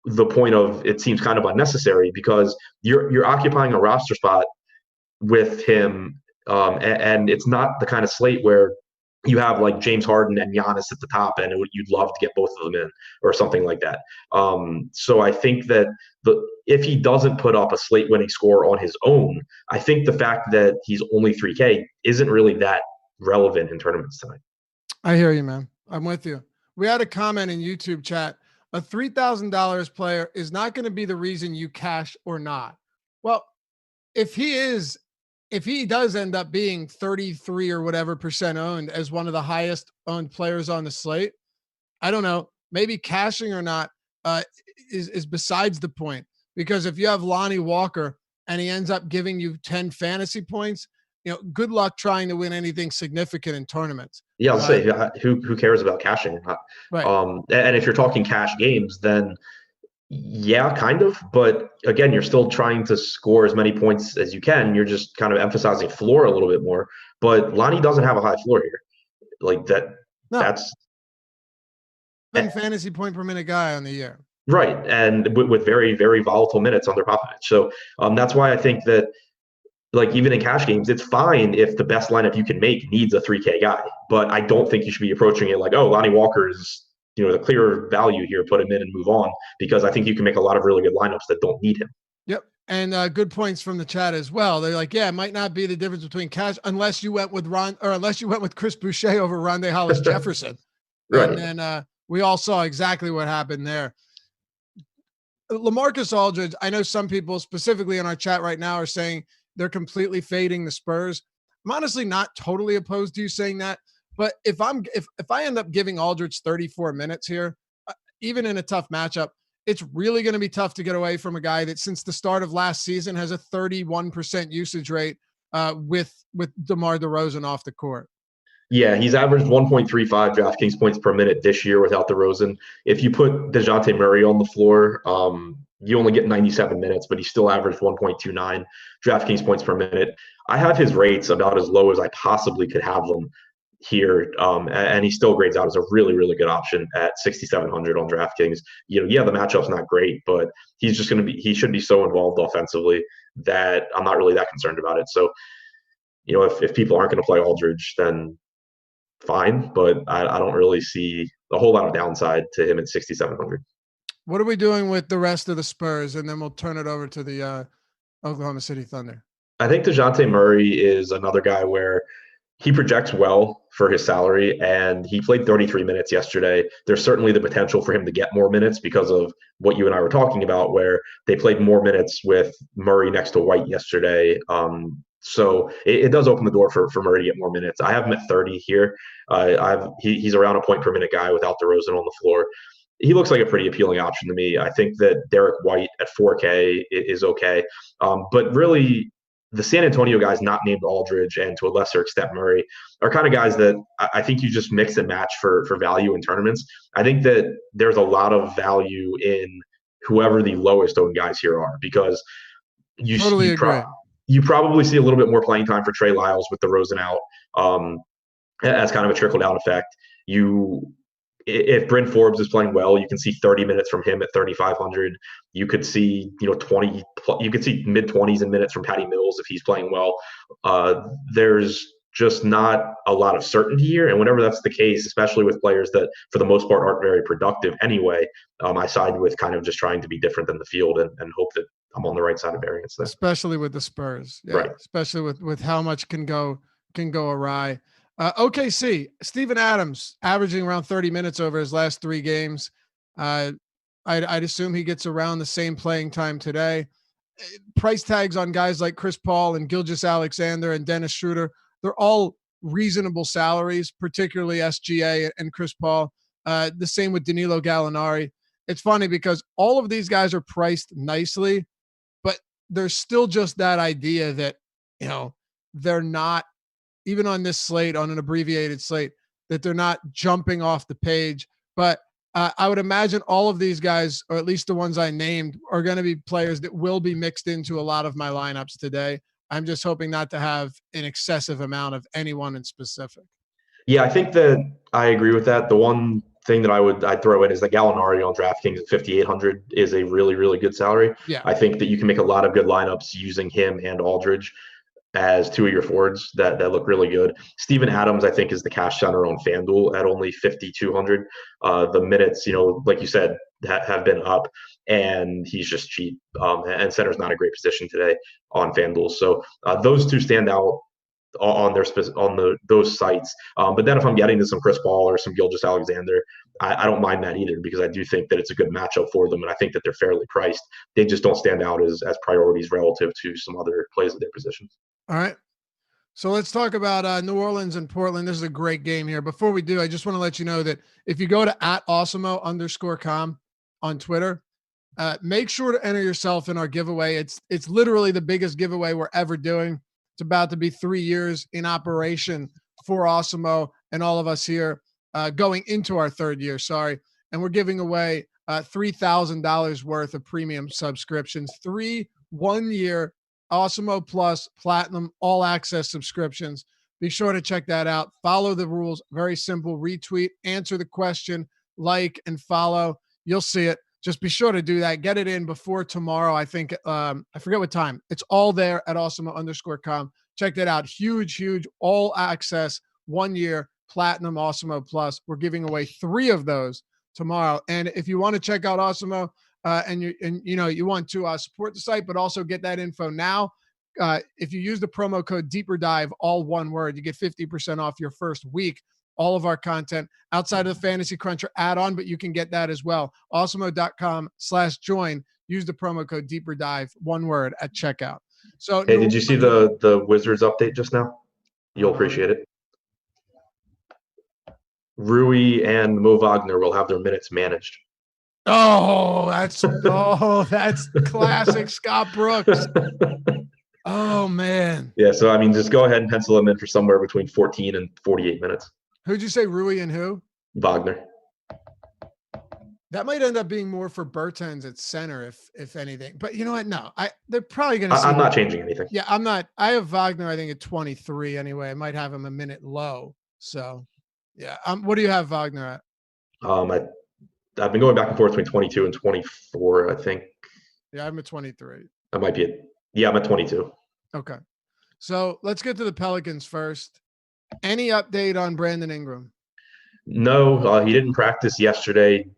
the point of it seems kind of unnecessary because you're occupying a roster spot with him, and it's not the kind of slate where you have like James Harden and Giannis at the top, and you'd love to get both of them in or something like that. So I think that if he doesn't put up a slate-winning score on his own, I think the fact that he's only 3K isn't really that relevant in tournaments tonight. I hear you, man. I'm with you. We had a comment in YouTube chat. A $3,000 player is not going to be the reason you cash or not. Well, if he is if he does end up being 33 or whatever percent owned as one of the highest owned players on the slate, I don't know, maybe cashing or not is besides the point. Because if you have Lonnie Walker and he ends up giving you 10 fantasy points, good luck trying to win anything significant in tournaments. Yeah, I'll say who cares about cashing? Right. And if you're talking cash games, then yeah, kind of. But again, you're still trying to score as many points as you can. You're just kind of emphasizing floor a little bit more. But Lonnie doesn't have a high floor here. Like that. No. That's 10 fantasy point per minute guy on the year. Right. And with very, very volatile minutes under Popovich. So that's why I think that, like, even in cash games, it's fine if the best lineup you can make needs a 3K guy. But I don't think you should be approaching it like, oh, Lonnie Walker is, the clear value here, put him in and move on, because I think you can make a lot of really good lineups that don't need him. Yep. And good points from the chat as well. They're like, yeah, it might not be the difference between cash unless you went with Chris Boucher over Rondé Hollis Jefferson. Right. And then we all saw exactly what happened there. Lamarcus Aldridge, I know some people specifically in our chat right now are saying they're completely fading the Spurs. I'm honestly not totally opposed to you saying that, but if I end up giving Aldridge 34 minutes here, even in a tough matchup, it's really going to be tough to get away from a guy that since the start of last season has a 31% usage rate with DeMar DeRozan off the court. Yeah, he's averaged 1.35 DraftKings points per minute this year without DeRozan. If you put DeJounte Murray on the floor, you only get 97 minutes, but he still averaged 1.29 DraftKings points per minute. I have his rates about as low as I possibly could have them here, and he still grades out as a really, really good option at 6,700 on DraftKings. The matchup's not great, but he should be so involved offensively that I'm not really that concerned about it. So, if people aren't going to play Aldridge, then fine, but I don't really see a whole lot of downside to him at 6,700. What are we doing with the rest of the Spurs? And then we'll turn it over to the Oklahoma City Thunder. I think DeJounte Murray is another guy where he projects well for his salary, and he played 33 minutes yesterday. There's certainly the potential for him to get more minutes because of what you and I were talking about, where they played more minutes with Murray next to White yesterday. So it does open the door for Murray to get more minutes. I have him at 30 here. He's around a point per minute guy without DeRozan on the floor. He looks like a pretty appealing option to me. I think that Derek White at 4K is okay. But really, the San Antonio guys not named Aldridge and to a lesser extent Murray are kind of guys that I think you just mix and match for value in tournaments. I think that there's a lot of value in whoever the lowest owned guys here are, because you probably see a little bit more playing time for Trey Lyles with DeRozan out as kind of a trickle down effect. If Bryn Forbes is playing well, you can see 30 minutes from him at 3,500. You could see, 20. You could see mid-20s in minutes from Patty Mills if he's playing well. There's just not a lot of certainty here, and whenever that's the case, especially with players that for the most part aren't very productive anyway, I side with kind of just trying to be different than the field and hope that I'm on the right side of variance there. Especially with the Spurs, yeah. Right? Especially with how much can go awry. OKC, Steven Adams averaging around 30 minutes over his last 3 games. I'd assume he gets around the same playing time today. Price tags on guys like Chris Paul and Gilgeous-Alexander and Dennis Schroeder, they're all reasonable salaries, particularly SGA and Chris Paul. The same with Danilo Gallinari. It's funny because all of these guys are priced nicely, but there's still just that idea that, they're not, even on this slate, on an abbreviated slate, that they're not jumping off the page. But I would imagine all of these guys, or at least the ones I named, are going to be players that will be mixed into a lot of my lineups today. I'm just hoping not to have an excessive amount of anyone in specific. Yeah, I think that I agree with that. The one thing that I'd throw in is that Gallinari on DraftKings at 5,800 is a really, really good salary. Yeah. I think that you can make a lot of good lineups using him and Aldridge as 2 of your forwards that look really good. Steven Adams, I think, is the cash center on Fanduel at only 5,200. The minutes, like you said, have been up, and he's just cheap. And center's not a great position today on Fanduel. So those two stand out on those sites. But then if I'm getting to some Chris Paul or some Gilgeous-Alexander, I don't mind that either, because I do think that it's a good matchup for them, and I think that they're fairly priced. They just don't stand out as priorities relative to some other plays at their positions. All right. So let's talk about New Orleans and Portland. This is a great game here. Before we do, I just want to let you know that if you go to @Awesemo_com on Twitter, make sure to enter yourself in our giveaway. It's literally the biggest giveaway we're ever doing. It's about to be 3 years in operation for Awesemo and all of us here going into our 3rd year. Sorry. And we're giving away $3,000 worth of premium subscriptions, 3 1-year Awesemo Plus Platinum All Access subscriptions. Be sure to check that out. Follow the rules. Very simple. Retweet, answer the question, like, and follow. You'll see it. Just be sure to do that. Get it in before tomorrow. I think, I forget what time. It's all there at Awesemo_com. Check that out. Huge, all access 1-year Platinum Awesemo Plus. We're giving away 3 of those tomorrow. And if you want to check out Awesemo, and you want to support the site, but also get that info now. If you use the promo code Deeper Dive, all one word, you get 50% off your first week. All of our content outside of the Fantasy Cruncher add-on, but you can get that as well. Awesemo.com/join. Use the promo code Deeper Dive, one word, at checkout. So, hey, did you see the Wizards update just now? You'll appreciate it. Rui and Moe Vagner will have their minutes managed. Oh, that's classic Scott Brooks. Oh, man. Yeah, so, I mean, just go ahead and pencil them in for somewhere between 14 and 48 minutes. Who'd you say, Rui and who? Wagner. That might end up being more for Burton's at center, if anything. But you know what? No, they're probably going to. I'm not changing anything. Yeah, I'm not. I have Wagner, I think, at 23 anyway. I might have him a minute low. So, yeah. What do you have Wagner at? I've been going back and forth between 22 and 24, I think. Yeah, I'm at 23. I might be I'm at 22. Okay. So let's get to the Pelicans first. Any update on Brandon Ingram? No, he didn't practice yesterday.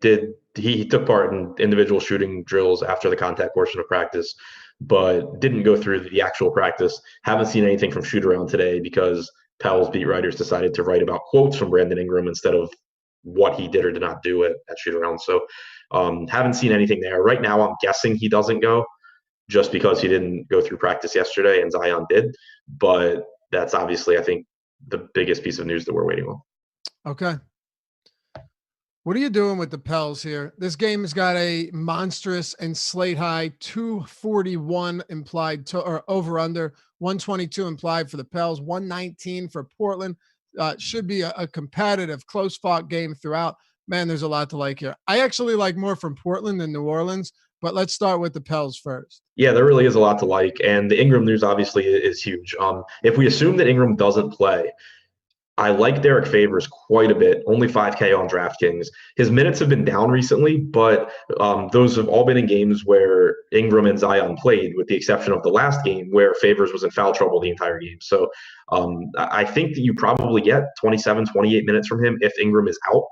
He took part in individual shooting drills after the contact portion of practice, but didn't go through the actual practice. Haven't seen anything from shoot around today because Pel's beat writers decided to write about quotes from Brandon Ingram instead of what he did or did not do at shoot around. So haven't seen anything there. Right now, I'm guessing he doesn't go just because he didn't go through practice yesterday and Zion did. But that's obviously, I think, the biggest piece of news that we're waiting on. Okay. What are you doing with the Pels here? This game has got a monstrous and slate high 241 implied or over under, 122 implied for the Pels, 119 for Portland. Should be a competitive, close fought game throughout. Man, there's a lot to like here. I actually like more from Portland than New Orleans, but let's start with the Pels first. Yeah, there really is a lot to like. And the Ingram news obviously is huge. If we assume that Ingram doesn't play, I like Derek Favors quite a bit, only 5K on DraftKings. His minutes have been down recently, but those have all been in games where Ingram and Zion played, with the exception of the last game where Favors was in foul trouble the entire game. So I think that you probably get 27, 28 minutes from him if Ingram is out.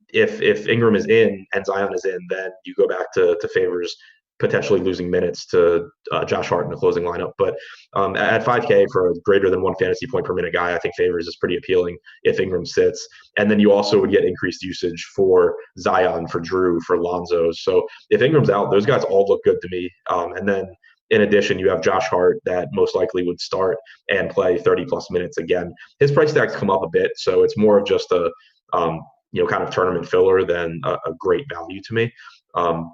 If Ingram is in and Zion is in, then you go back to Favors potentially losing minutes to Josh Hart in the closing lineup. But at 5K for a greater than 1 fantasy point per minute guy, I think Favors is pretty appealing if Ingram sits. And then you also would get increased usage for Zion, for Drew, for Lonzo. So if Ingram's out, those guys all look good to me. And then in addition, you have Josh Hart that most likely would start and play 30-plus minutes again. His price tag's come up a bit, so it's more of just a kind of tournament filler than a great value to me.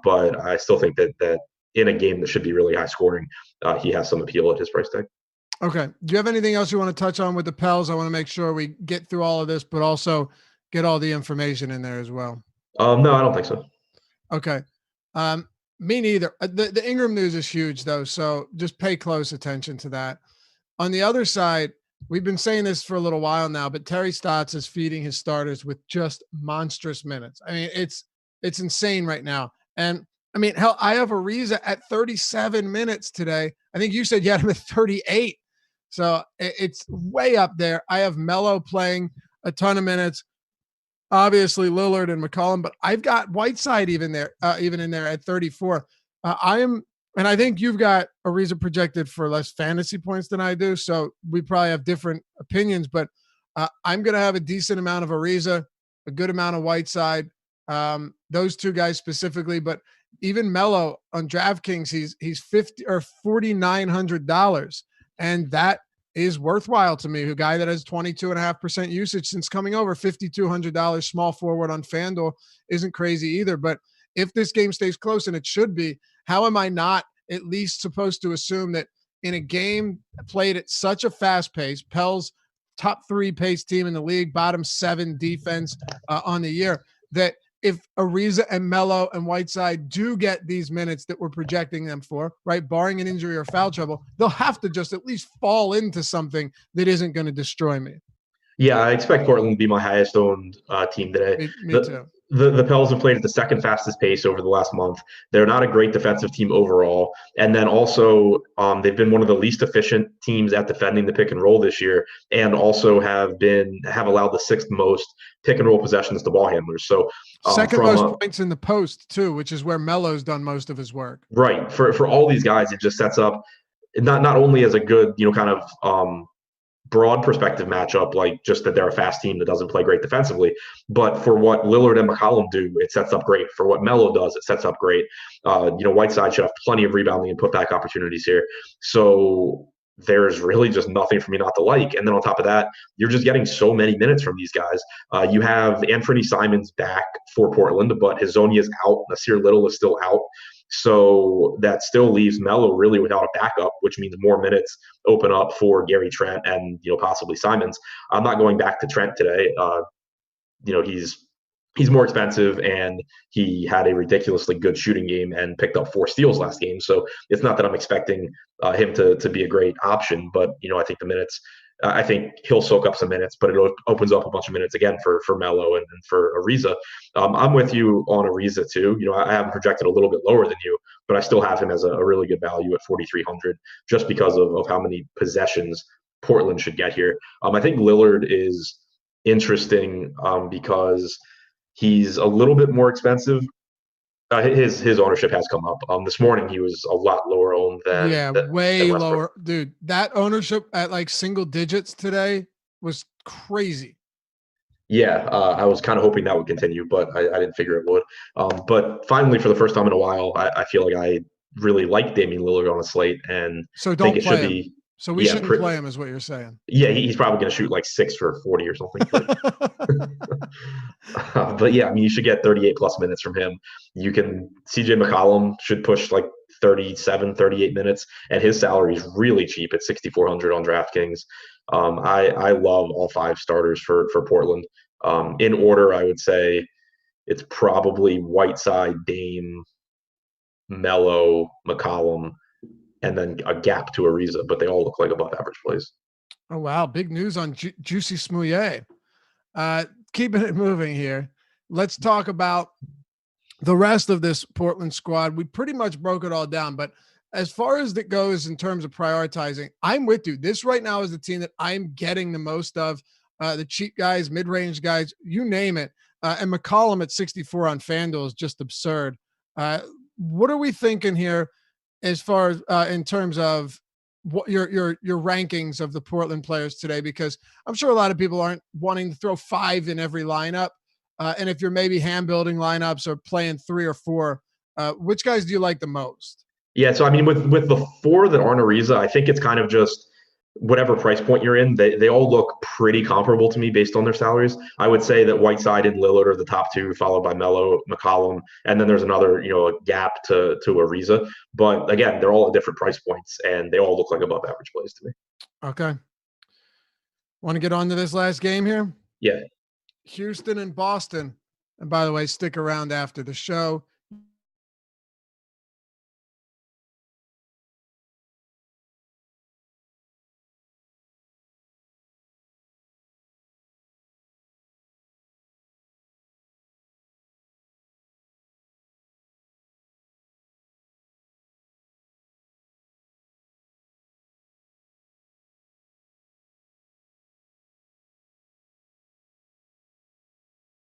But I still think that in a game that should be really high scoring, he has some appeal at his price tag. Okay. Do you have anything else you want to touch on with the Pels? I want to make sure we get through all of this, but also get all the information in there as well. No, I don't think so. Okay. Me neither. The Ingram news is huge though, so just pay close attention to that. On the other side, we've been saying this for a little while now, but Terry Stotts is feeding his starters with just monstrous minutes. I mean, it's insane right now. And I mean, hell, I have Ariza at 37 minutes today. I think you said you had him at 38. So it's way up there. I have Melo playing a ton of minutes. Obviously Lillard and McCollum, but I've got Whiteside even in there at 34. And I think you've got Ariza projected for less fantasy points than I do. So we probably have different opinions, but I'm going to have a decent amount of Ariza, a good amount of Whiteside. Those two guys specifically, but even Melo on DraftKings, he's $50 or $4,900 And that is worthwhile to me. A guy that has 22.5% usage since coming over, $5,200 small forward on Fanduel isn't crazy either. But if this game stays close, and it should be, how am I not at least supposed to assume that in a game played at such a fast pace, Pell's top 3 pace team in the league, bottom 7 defense on the year, that if Ariza and Melo and Whiteside do get these minutes that we're projecting them for, right, barring an injury or foul trouble, they'll have to just at least fall into something that isn't going to destroy me. Yeah, I expect Portland to be my highest owned team today. Me too. The Pels have played at the second fastest pace over the last month. They're not a great defensive team overall. And then also they've been one of the least efficient teams at defending the pick and roll this year, and also have allowed the 6th most pick and roll possessions to ball handlers. So second most points in the post too, which is where Melo's done most of his work. Right. For all these guys, it just sets up not only as a good, kind of broad perspective matchup, like just that they're a fast team that doesn't play great defensively, but for what Lillard and McCollum do, it sets up great. For what Melo does, it sets up great. Whiteside should have plenty of rebounding and putback opportunities here. So there's really just nothing for me not to like. And then on top of that, you're just getting so many minutes from these guys. You have Anthony Simons back for Portland, but Hezonja is out. Nasir Little is still out. So that still leaves Melo really without a backup, which means more minutes open up for Gary Trent and possibly Simons. I'm not going back to Trent today. He's more expensive, and he had a ridiculously good shooting game and picked up 4 steals last game. So it's not that I'm expecting him to be a great option, but I think the minutes. I think he'll soak up some minutes, but it opens up a bunch of minutes again for Melo and for Ariza. I'm with you on Ariza too. I have him projected a little bit lower than you, but I still have him as a really good value at 4,300 just because of how many possessions Portland should get here. I think Lillard is interesting because he's a little bit more expensive. His ownership has come up. This morning he was a lot lower owned than way lower. Dude, that ownership at like single digits today was crazy. Yeah, I was kind of hoping that would continue, but I didn't figure it would. But finally, for the first time in a while, I feel like I really like Damian Lillard on a slate, and so don't play him. So we shouldn't play him, is what you're saying. Yeah, he's probably going to shoot like 6 for 40 or something. But yeah, I mean, you should get 38 plus minutes from him. CJ McCollum should push like 37, 38 minutes, and his salary is really cheap at 6,400 on DraftKings. I love all 5 starters for Portland. In order, I would say it's probably Whiteside, Dame, Melo, McCollum, and then a gap to Ariza, but they all look like above average plays. Oh, wow. Big news on Juicy Smouye. Keeping it moving here. Let's talk about the rest of this Portland squad. We pretty much broke it all down, but as far as it goes in terms of prioritizing, I'm with you. This right now is the team that I'm getting the most of. The cheap guys, mid-range guys, you name it. And McCollum at 64 on FanDuel is just absurd. What are we thinking here as far as in terms of what your rankings of the Portland players today? Because I'm sure a lot of people aren't wanting to throw 5 in every lineup. And if you're maybe hand building lineups or playing 3 or 4, which guys do you like the most? Yeah, so I mean, with the 4 that aren't Ariza, I think it's kind of just whatever price point you're in. They all look pretty comparable to me based on their salaries. I would say that Whiteside and Lillard are the top 2, followed by Melo, McCollum, and then there's another a gap to Ariza. But again, they're all at different price points, and they all look like above average plays to me. Okay. Want to get on to this last game here? Yeah. Houston and Boston. And by the way, stick around after the show.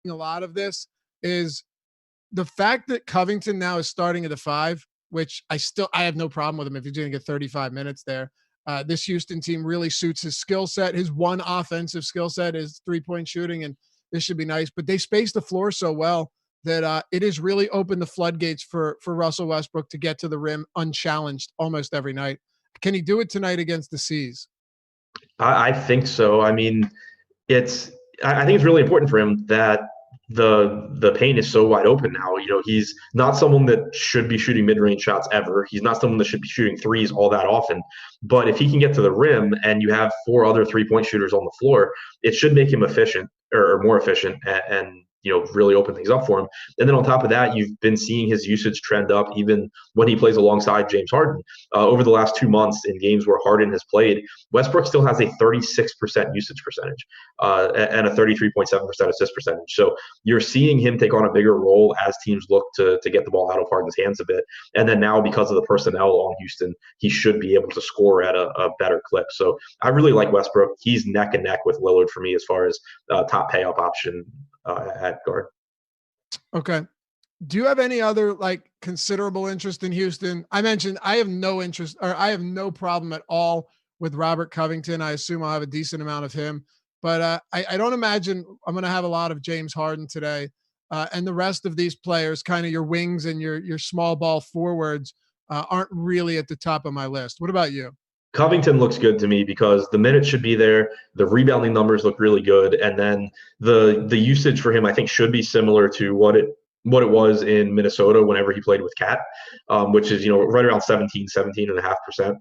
A lot of this is the fact that Covington now is starting at the 5, which I have no problem with him if he's going to get 35 minutes there. This Houston team really suits his skill set. His one offensive skill set is 3-point shooting, and this should be nice. But they space the floor so well that it has really opened the floodgates for Russell Westbrook to get to the rim unchallenged almost every night. Can he do it tonight against the Seas? I think so. I mean, I think it's really important for him that the paint is so wide open now. He's not someone that should be shooting mid-range shots ever. He's not someone that should be shooting threes all that often. But if he can get to the rim and you have 4 other 3-point shooters on the floor, it should make him efficient or more efficient and really open things up for him. And then on top of that, you've been seeing his usage trend up even when he plays alongside James Harden. Over the last 2 months in games where Harden has played, Westbrook still has a 36% usage percentage and a 33.7% assist percentage. So you're seeing him take on a bigger role as teams look to get the ball out of Harden's hands a bit. And then now, because of the personnel on Houston, he should be able to score at a better clip. So I really like Westbrook. He's neck and neck with Lillard for me as far as top pay-up option at guard. Okay. Do you have any other considerable interest in Houston? I mentioned I have no interest, or I have no problem at all with Robert Covington. I assume I'll have a decent amount of him, but I don't imagine I'm going to have a lot of James Harden today. And the rest of these players, kind of your wings and your small ball forwards, aren't really at the top of my list. What about you? Covington looks good to me because the minutes should be there. The rebounding numbers look really good. And then the usage for him, I think, should be similar to what it was in Minnesota whenever he played with Cat, which is, right around 17.5%.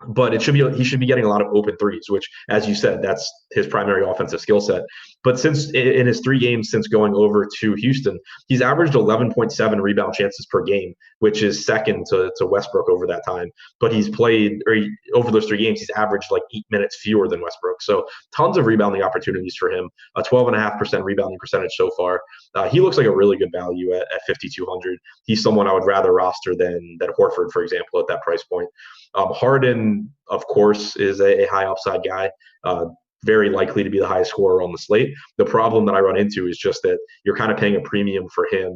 But he should be getting a lot of open threes, which, as you said, that's his primary offensive skill set. But since in his 3 games since going over to Houston, he's averaged 11.7 rebound chances per game, which is second to Westbrook over that time. But he's played, over those 3 games, he's averaged 8 minutes fewer than Westbrook. So tons of rebounding opportunities for him. A 12.5% rebounding percentage so far. He looks like a really good value at 5,200. He's someone I would rather roster than Horford, for example, at that price point. Harden, of course, is a high upside guy, very likely to be the highest scorer on the slate. The problem that I run into is just that you're kind of paying a premium for him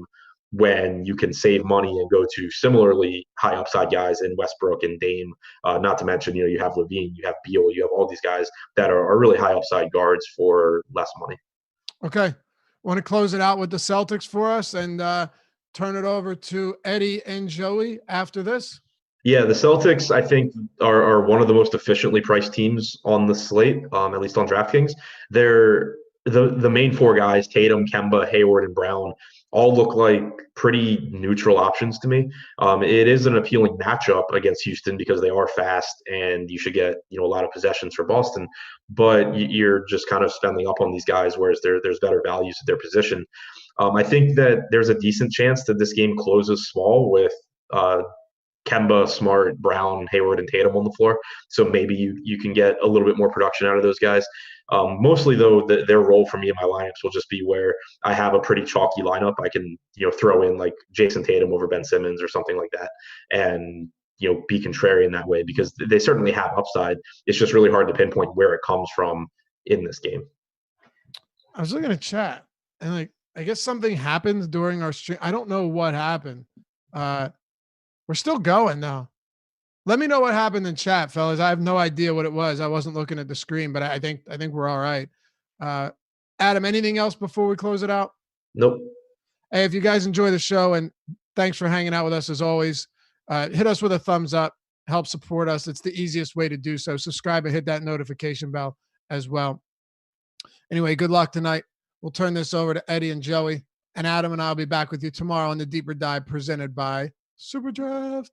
when you can save money and go to similarly high upside guys in Westbrook and Dame. Not to mention, you have Lavine, you have Beal, you have all these guys that are really high upside guards for less money. Okay. Want to close it out with the Celtics for us and turn it over to Eddie and Joey after this? Yeah, the Celtics, I think, are one of the most efficiently priced teams on the slate, at least on DraftKings. They're the main 4 guys, Tatum, Kemba, Hayward, and Brown, all look like pretty neutral options to me. It is an appealing matchup against Houston because they are fast and you should get a lot of possessions for Boston, but you're just kind of spending up on these guys, whereas there's better values at their position. I think that there's a decent chance that this game closes small with Kemba, Smart, Brown, Hayward, and Tatum on the floor. So maybe you can get a little bit more production out of those guys. Mostly, though, their role for me in my lineups will just be where I have a pretty chalky lineup. I can throw in Jason Tatum over Ben Simmons or something like that, and be contrarian that way because they certainly have upside. It's just really hard to pinpoint where it comes from in this game. I was looking at chat and I guess something happened during our stream. I don't know what happened. We're still going now. Let me know what happened in chat, fellas. I have no idea what it was. I wasn't looking at the screen, but I think we're all right. Adam, anything else before we close it out? Nope. Hey, if you guys enjoy the show, and thanks for hanging out with us as always, hit us with a thumbs up. Help support us. It's the easiest way to do so. Subscribe and hit that notification bell as well. Anyway, good luck tonight. We'll turn this over to Eddie and Joey, and Adam and I'll be back with you tomorrow on the Deeper Dive presented by Super Draft.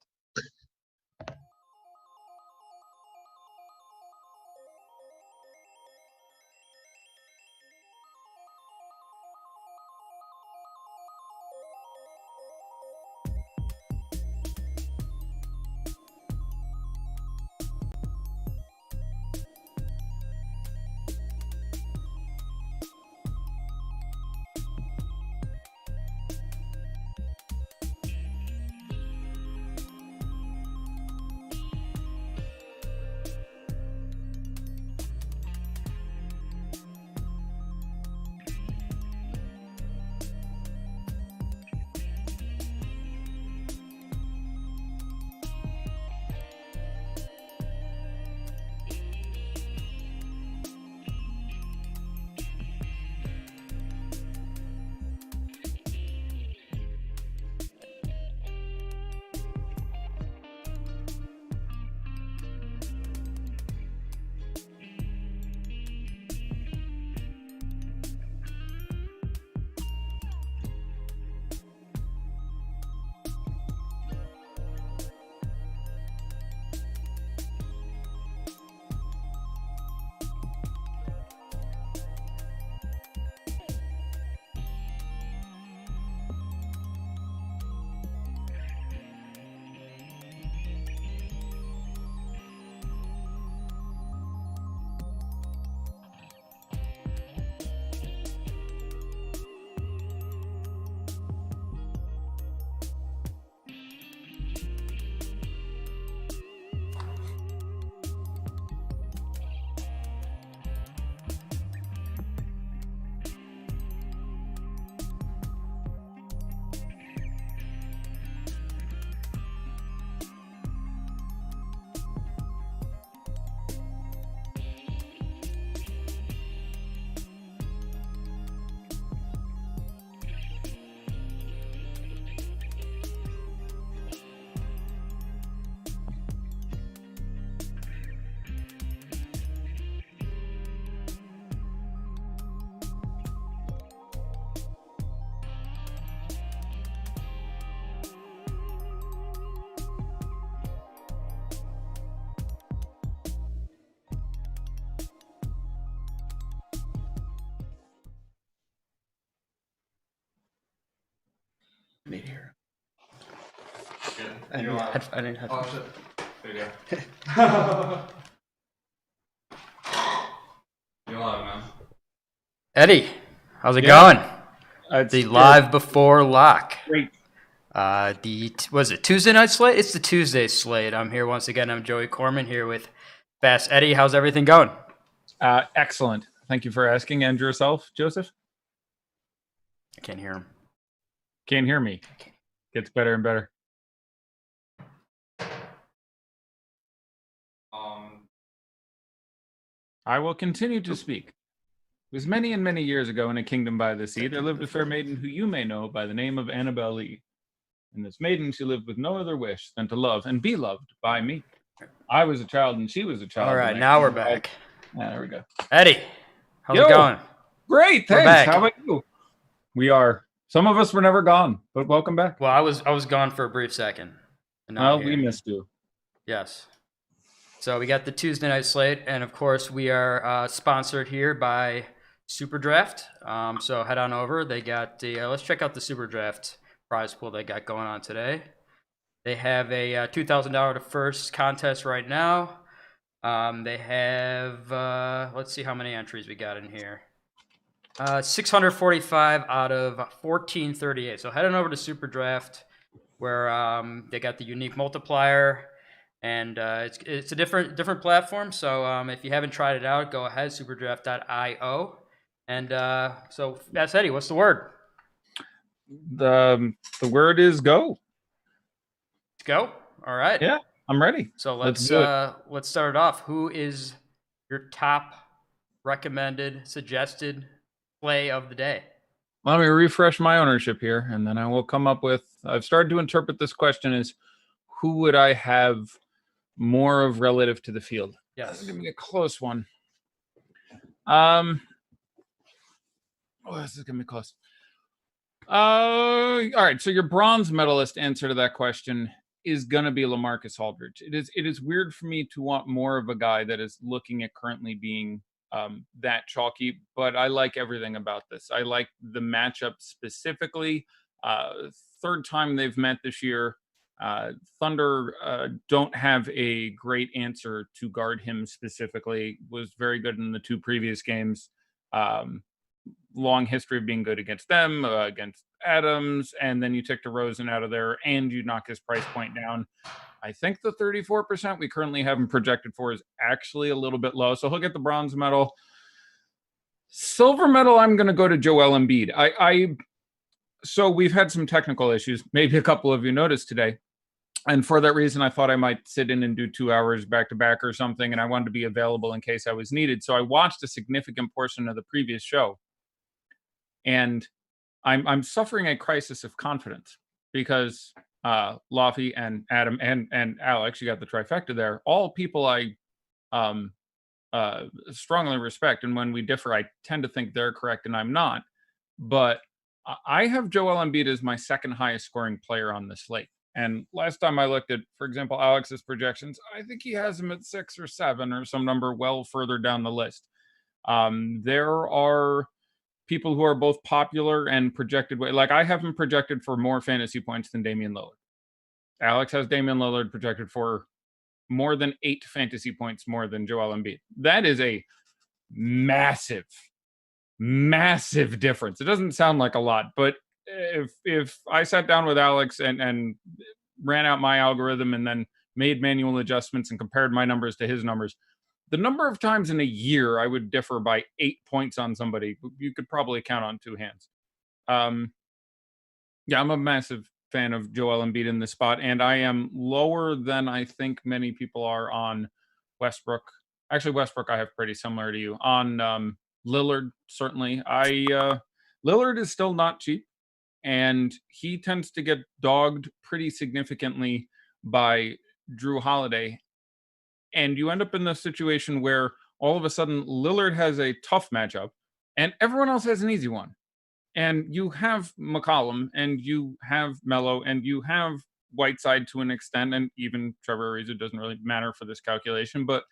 I didn't have Oh, shit. There you go. You're live, man. Eddie, how's it going? It's The live before lock. great. Was it Tuesday night slate? It's the Tuesday slate. I'm here once again. I'm Joey Corman here with Fast Eddie. How's everything going? Excellent. Thank you for asking. And yourself, Joseph? I can't hear him. Can't hear me. Gets better and better. I will continue to speak. It was many and many years ago in a kingdom by the sea, there lived a fair maiden who you may know by the name of Annabelle Lee. And this maiden, she lived with no other wish than to love and be loved by me. I was a child and she was a child. All right, now we're back. There we go. Eddie, how's Yo, it going? Great, We're thanks. back. How about you? We are. Some of us were never gone, but welcome back. Well, I was gone for a brief second. And now Well, I'm we here. missed you. Yes. So we got the Tuesday night slate, and of course we are sponsored here by Super Draft. So head on over. They got the let's check out the Super Draft prize pool they got going on today. They have a $2,000 to first contest right now. They have let's see how many entries we got in here. 645 out of 1438. So head on over to Super Draft, where they got the unique multiplier. And it's a different platform. So if you haven't tried it out, go ahead, superdraft.io. And so that's Eddie. What's the word? The word is go. Let's go. All right. Yeah, I'm ready. So Let's let's start it off. Who is your top recommended, suggested play of the day? Let me refresh my ownership here, and then I will come up with. I've started to interpret this question as who would I have more of relative to the field? Yes. Give me a close one. Oh, this is gonna be close. All right. So your bronze medalist answer to that question is gonna be Lamarcus Aldridge. It is weird for me to want more of a guy that is looking at currently being that chalky, but I like everything about this. I like the matchup specifically. Third time they've met this year. Thunder don't have a great answer to guard him specifically. Was very good in the two previous games. Long history of being good against them, against Adams, and then you take DeRozan out of there and you knock his price point down. I think the 34% we currently have him projected for is actually a little bit low. So he'll get the bronze medal. Silver medal, I'm going to go to Joel Embiid. So we've had some technical issues. Maybe a couple of you noticed today. And for that reason, I thought I might sit in and do 2 hours back to back or something. And I wanted to be available in case I was needed. So I watched a significant portion of the previous show. And I'm suffering a crisis of confidence because Laffy and Adam and Alex, you got the trifecta there, all people I strongly respect. And when we differ, I tend to think they're correct and I'm not. But I have Joel Embiid as my second highest scoring player on the slate. And last time I looked at, for example, Alex's projections, I think he has him at 6 or 7 or some number well further down the list. There are people who are both popular and projected. Like I have him projected for more fantasy points than Damian Lillard. Alex has Damian Lillard projected for more than 8 fantasy points more than Joel Embiid. That is a massive difference. It doesn't sound like a lot, but if I sat down with Alex and ran out my algorithm and then made manual adjustments and compared my numbers to his numbers, the number of times in a year I would differ by 8 points on somebody, you could probably count on 2 hands. Yeah, I'm a massive fan of Joel Embiid in this spot, and I am lower than I think many people are on Westbrook. Actually, Westbrook I have pretty similar to you. On Lillard, certainly. Lillard is still not cheap, and he tends to get dogged pretty significantly by Drew Holiday. And you end up in the situation where all of a sudden Lillard has a tough matchup and everyone else has an easy one. And you have McCollum and you have Melo and you have Whiteside to an extent, and even Trevor Ariza doesn't really matter for this calculation. But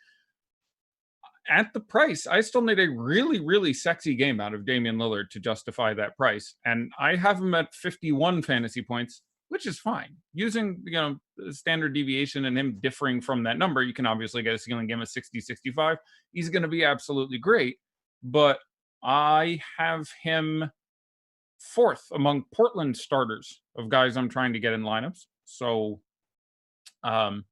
at the price, I still need a really, really sexy game out of Damian Lillard to justify that price. And I have him at 51 fantasy points. which is fine. Using, standard deviation and him differing from that number, you can obviously get a ceiling game of 60, 65. He's going to be absolutely great. But I have him fourth among Portland starters of guys I'm trying to get in lineups. So, that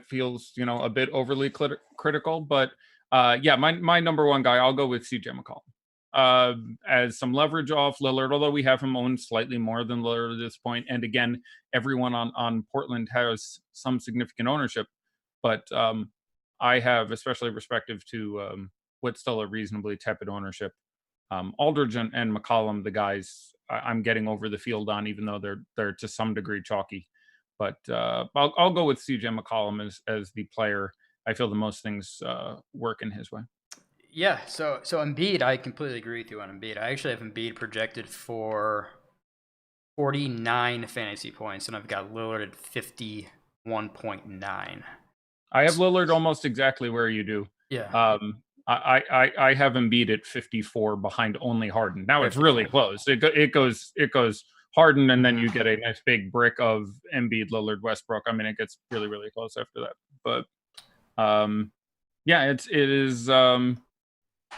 feels, a bit overly critical. But my number one guy, I'll go with CJ McCollum. As some leverage off Lillard, although we have him owned slightly more than Lillard at this point. And again, everyone on Portland has some significant ownership. But I have, especially respective to what's still a reasonably tepid ownership, Aldridge and McCollum, the guys I'm getting over the field on, even though they're to some degree chalky. But I'll go with CJ McCollum as the player. I feel the most things work in his way. Yeah, so Embiid, I completely agree with you on Embiid. I actually have Embiid projected for 49 fantasy points, and I've got Lillard at 51.9. I have Lillard almost exactly where you do. Yeah. I have Embiid at 54 behind only Harden. Now it's really close. It goes Harden, and then you get a nice big brick of Embiid, Lillard, Westbrook. I mean, it gets really, really close after that. But it is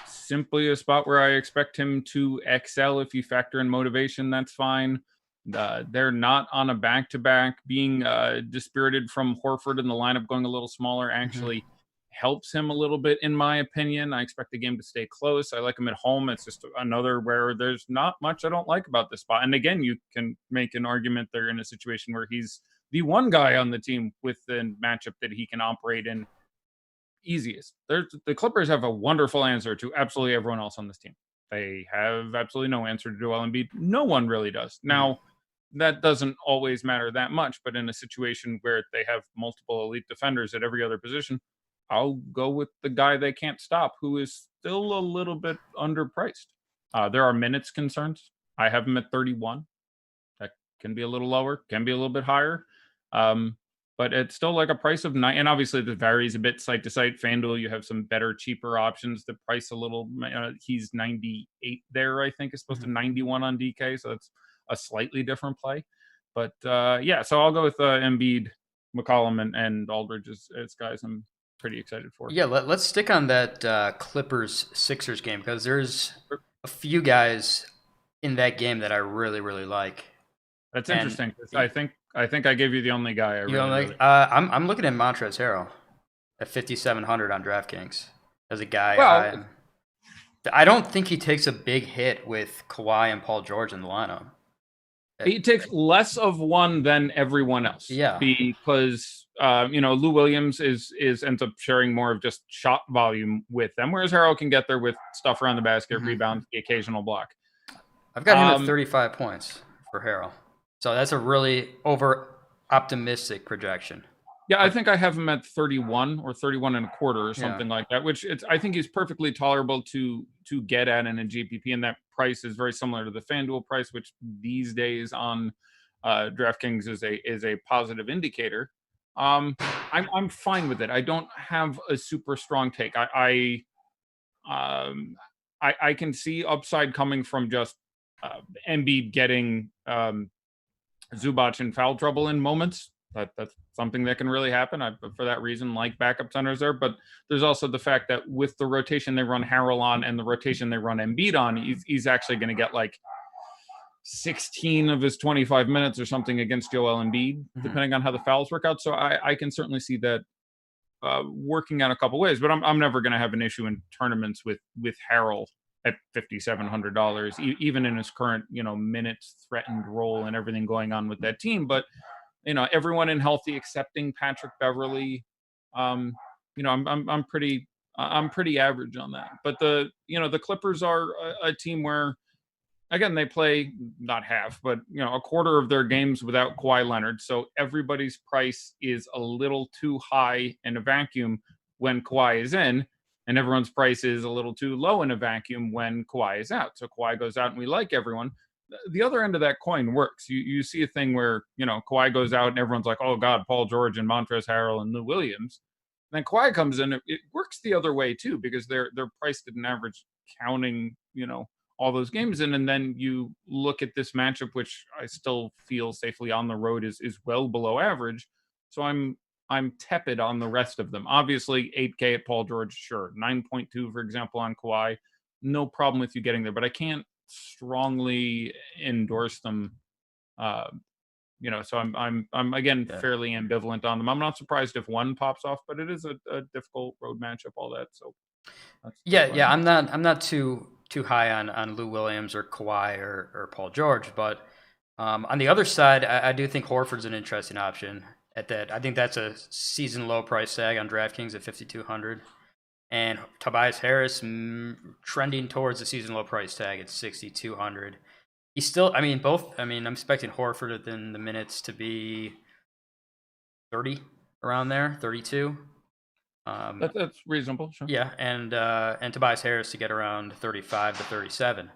simply a spot where I expect him to excel. If you factor in motivation, that's fine. They're not on a back-to-back. Being dispirited from Horford in the lineup going a little smaller actually helps him a little bit, in my opinion. I expect the game to stay close. I like him at home. It's just another where there's not much I don't like about this spot. And again, you can make an argument they're in a situation where he's the one guy on the team with the matchup that he can operate in easiest. The Clippers have a wonderful answer to absolutely everyone else on this team. They have absolutely no answer to Joel Embiid. No one really does. Now, that doesn't always matter that much, but in a situation where they have multiple elite defenders at every other position, I'll go with the guy they can't stop, who is still a little bit underpriced. There are minutes concerns. I have him at 31. That can be a little lower, can be a little bit higher. But it's still like a price of 9. And obviously, this varies a bit site to site. Fanduel, you have some better, cheaper options that price a little. He's 98 there, I think, is supposed to 91 on DK. So it's a slightly different play. But so I'll go with Embiid, McCollum, and Aldridge as guys I'm pretty excited for. Yeah, let's stick on that Clippers-Sixers game, because there's a few guys in that game that I really, really like. That's interesting. I think I gave you the only guy I really like. I'm looking at Montrezl Harrell at 5,700 on DraftKings as a guy. Well, I don't think he takes a big hit with Kauai and Paul George in the lineup. He takes less of one than everyone else. Yeah, because Lou Williams ends up sharing more of just shot volume with them, whereas Harrell can get there with stuff around the basket, rebounds, the occasional block. I've got him at 35 points for Harrell. So that's a really over-optimistic projection. Yeah, I think I have him at 31 or 31 and a quarter or something like that, which I think he's perfectly tolerable to get at in a GPP, and that price is very similar to the FanDuel price, which these days on DraftKings is a positive indicator. I'm fine with it. I don't have a super strong take. I can see upside coming from just Embiid getting Zubac in foul trouble in moments. That's something that can really happen. For that reason, like backup centers there. But there's also the fact that with the rotation they run Harrell on and the rotation they run Embiid on, he's actually going to get like 16 of his 25 minutes or something against Joel Embiid, depending on how the fouls work out. So I can certainly see that working out a couple ways. But I'm never going to have an issue in tournaments with Harrell at $5,700, even in his current minutes threatened role and everything going on with that team. But everyone in healthy, excepting Patrick Beverly. I'm pretty average on that. But the Clippers are a team where, again, they play not half, but a quarter of their games without Kawhi Leonard. So everybody's price is a little too high in a vacuum when Kawhi is in, and everyone's price is a little too low in a vacuum when Kawhi is out. So Kawhi goes out and we like everyone. The other end of that coin works. You see a thing where, Kawhi goes out and everyone's like, oh God, Paul George and Montrezl Harrell and Lou Williams. And then Kawhi comes in. It works the other way too, because they're priced at an average counting, all those games in, and then you look at this matchup, which I still feel safely on the road is well below average. So I'm tepid on the rest of them. Obviously, 8K at Paul George, sure. 9.2, for example, on Kauai, no problem with you getting there, but I can't strongly endorse them. So I'm again fairly ambivalent on them. I'm not surprised if one pops off, but it is a difficult road matchup, all that. So I'm not too high on Lou Williams or Kawhi or Paul George, but on the other side, I do think Horford's an interesting option at that. I think that's a season low price tag on DraftKings at 5,200, and Tobias Harris trending towards the season low price tag at 6,200. He's still, I'm expecting Horford within the minutes to be 30 around there, 32. That's reasonable. Sure. Yeah, and Tobias Harris to get around 35 to 37.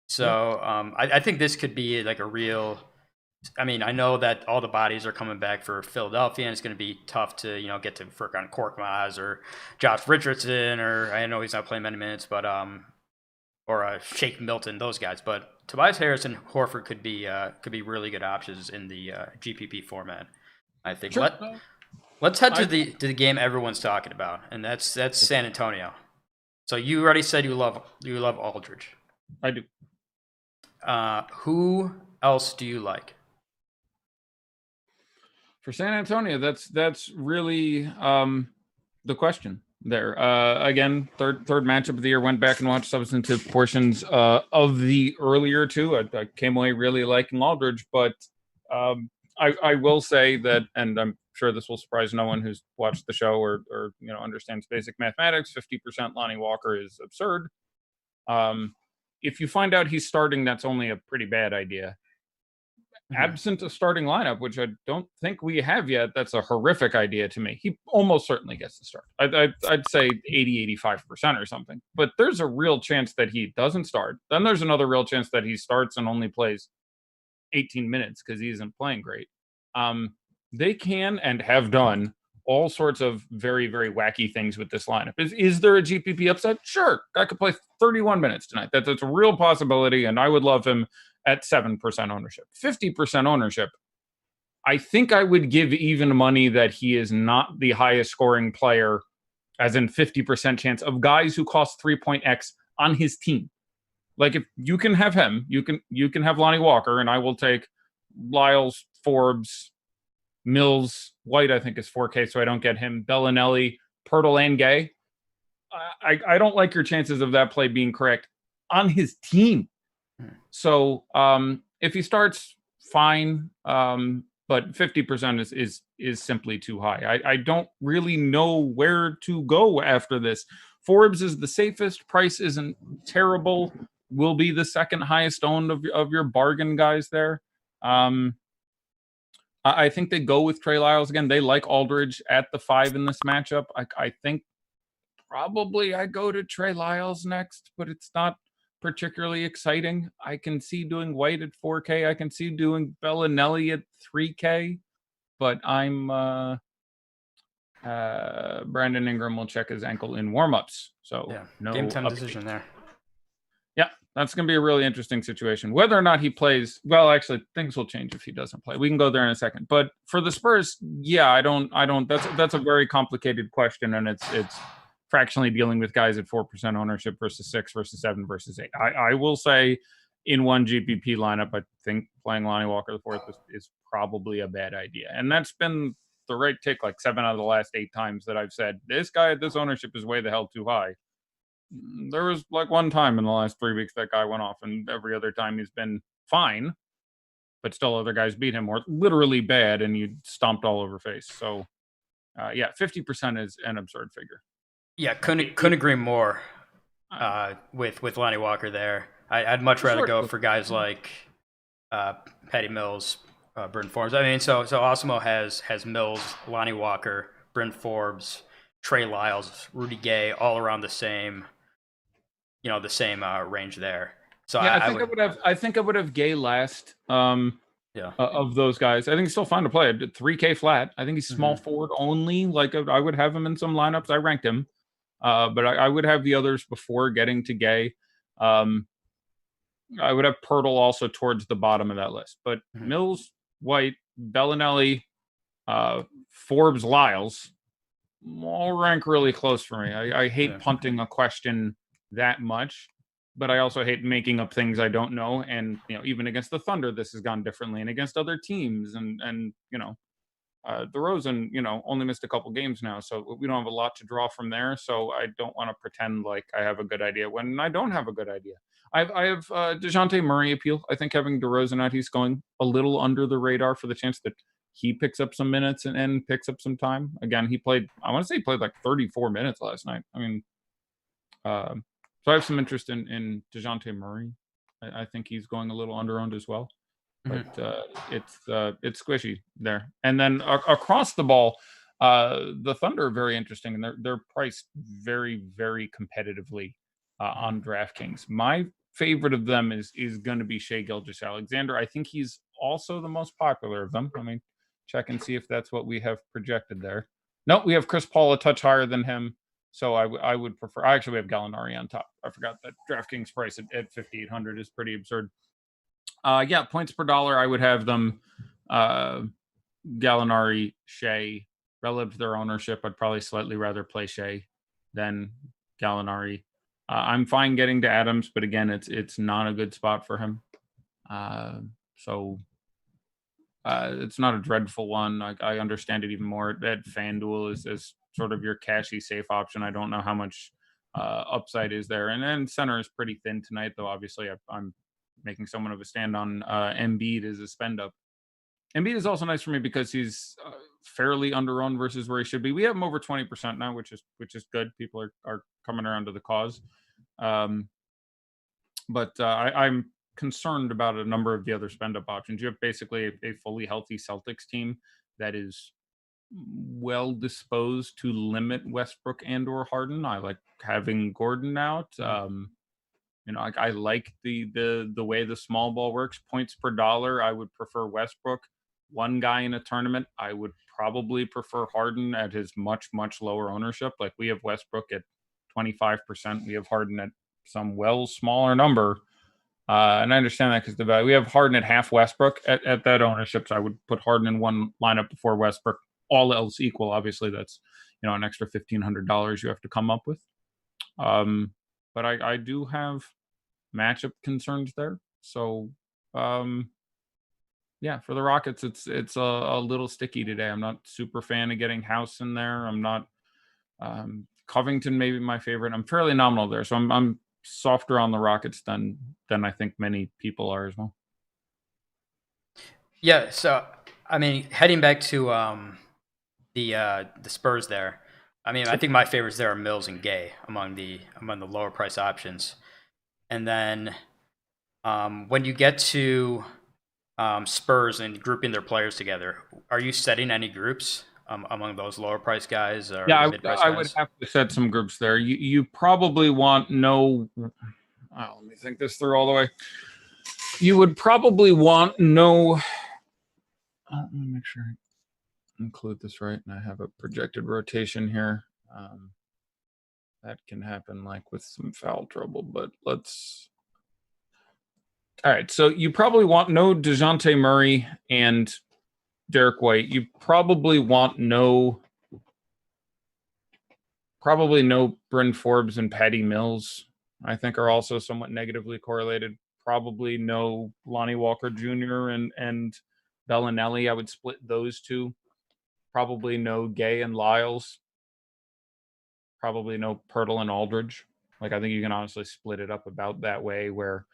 So I think this could be like a real. I know that all the bodies are coming back for Philadelphia, and it's going to be tough to get to Furkan Korkmaz or Josh Richardson, or I know he's not playing many minutes, but or Shake Milton, those guys. But Tobias Harris and Horford could be really good options in the GPP format, I think. Sure. Let's head to the game everyone's talking about, and that's San Antonio. So you already said you love Aldridge. I do. Who else do you like? For San Antonio, that's really the question there. Again, third matchup of the year. Went back and watched substantive portions of the earlier two. I came away really liking Aldridge, but I will say that, and I'm sure this will surprise no one who's watched the show or understands basic mathematics. 50% Lonnie Walker is absurd. If you find out he's starting, that's only a pretty bad idea. Absent a starting lineup, which I don't think we have yet, that's a horrific idea to me. He almost certainly gets to start. I'd say 80-85% or something. But there's a real chance that he doesn't start. Then there's another real chance that he starts and only plays 18 minutes because he isn't playing great. They can and have done all sorts of very, very wacky things with this lineup. Is there a GPP upside? Sure. I could play 31 minutes tonight. That's a real possibility, and I would love him at 7% ownership. 50% ownership, I think I would give even money that he is not the highest scoring player, as in 50% chance of guys who cost 3.x on his team. Like, if you can have him, you can have Lonnie Walker, and I will take Lyles, Forbes, Mills, White, I think is 4K, so I don't get him, Bellinelli, Pirtle, and Gay. I don't like your chances of that play being correct on his team. So if he starts, fine, but 50% is simply too high. I don't really know where to go after this. Forbes is the safest. Price isn't terrible. Will be the second highest owned of your bargain guys there. I think they go with Trey Lyles again. They like Aldridge at the 5 in this matchup. I think probably I go to Trey Lyles next, but it's not particularly exciting. I can see doing White at 4K. I can see doing Bellinelli at 3K, but I'm Brandon Ingram will check his ankle in warmups. So no game time update. Decision there. Yeah, that's going to be a really interesting situation. Whether or not he plays, well, actually, things will change if he doesn't play. We can go there in a second. But for the Spurs, I don't. That's a very complicated question, and it's fractionally dealing with guys at 4% ownership versus 6 versus 7 versus 8. I will say in one GPP lineup, I think playing Lonnie Walker the fourth is probably a bad idea. And that's been the right take like 7 out of the last 8 times that I've said, this guy at this ownership is way the hell too high. There was like one time in the last 3 weeks that guy went off, and every other time he's been fine, but still other guys beat him, or literally bad, and you stomped all over face. So 50% is an absurd figure. Yeah, couldn't agree more with Lonnie Walker there. I'd much rather go for guys like Patty Mills, Burton Forbes. So Osmo has Mills, Lonnie Walker, Bryn Forbes, Trey Lyles, Rudy Gay, all around the same range there. So I think I would have Gay last. Of those guys, I think he's still fine to play. 3K flat. I think he's small forward only. Like, I would have him in some lineups. I ranked him. But I would have the others before getting to Gay. I would have Pirtle also towards the bottom of that list. But Mills, White, Bellinelli, Forbes, Lyles all rank really close for me. I hate punting a question that much, but I also hate making up things I don't know. And even against the Thunder, this has gone differently, and against other teams, and DeRozan, only missed a couple games now, so we don't have a lot to draw from there. So I don't want to pretend like I have a good idea when I don't have a good idea. I have DeJounte Murray appeal. I think having DeRozan out, he's going a little under the radar for the chance that he picks up some minutes and picks up some time. Again, he played like 34 minutes last night. I mean, so I have some interest in DeJounte Murray. I think he's going a little under-owned as well. But it's squishy there. And then across the ball, the Thunder are very interesting, and they're priced very, very competitively on DraftKings. My favorite of them is going to be Shai Gilgeous-Alexander. I think he's also the most popular of them. I mean, check and see if that's what we have projected there. No, we have Chris Paul a touch higher than him. So I would prefer. Actually, we have Gallinari on top. I forgot that DraftKings price at 5,800 is pretty absurd. Points per dollar, I would have them Gallinari, Shai. Relative to their ownership, I'd probably slightly rather play Shai than Gallinari. I'm fine getting to Adams, but again, it's not a good spot for him. So it's not a dreadful one. I understand it even more. That Fanduel is sort of your cashy safe option. I don't know how much upside is there. And then center is pretty thin tonight, though obviously I'm making somewhat of a stand on Embiid as a spend up. Embiid is also nice for me because he's fairly under-owned versus where he should be. We have him over 20% now, which is good. People are coming around to the cause. But I'm concerned about a number of the other spend-up options. You have basically a fully healthy Celtics team that is well disposed to limit Westbrook and or Harden. I like having Gordon out. I like the way the small ball works. Points per dollar, I would prefer Westbrook. One guy in a tournament, I would probably prefer Harden at his much, much lower ownership. Like we have Westbrook at 25%. We have Harden at some smaller number. And I understand that because the value. We have Harden at half Westbrook at that ownership. So I would put Harden in one lineup before Westbrook. All else equal, obviously that's an extra $1,500 you have to come up with. But I do have matchup concerns there. So for the Rockets, it's a little sticky today. I'm not super fan of getting House in there. I'm not Covington maybe my favorite. I'm fairly nominal there. So I'm softer on the Rockets than I think many people are as well. Yeah, so I mean, heading back to the Spurs there. I mean, I think my favorites there are Mills and Gay among the lower price options. And then when you get to Spurs and grouping their players together, are you setting any groups among those lower price guys? Or I would have to set some groups there. You probably want no. Let me think this through all the way. You would probably want no. Let me make sure I include this right, and I have a projected rotation here. That can happen like with some foul trouble, but let's. All right, so you probably want no DeJounte Murray and Derek White. You probably want no Bryn Forbes and Patty Mills. I think are also somewhat negatively correlated. Probably no Lonnie Walker Jr. and Bellinelli. I would split those two. Probably no Gay and Lyles. Probably no Pirtle and Aldridge. Like I think you can honestly split it up about that way where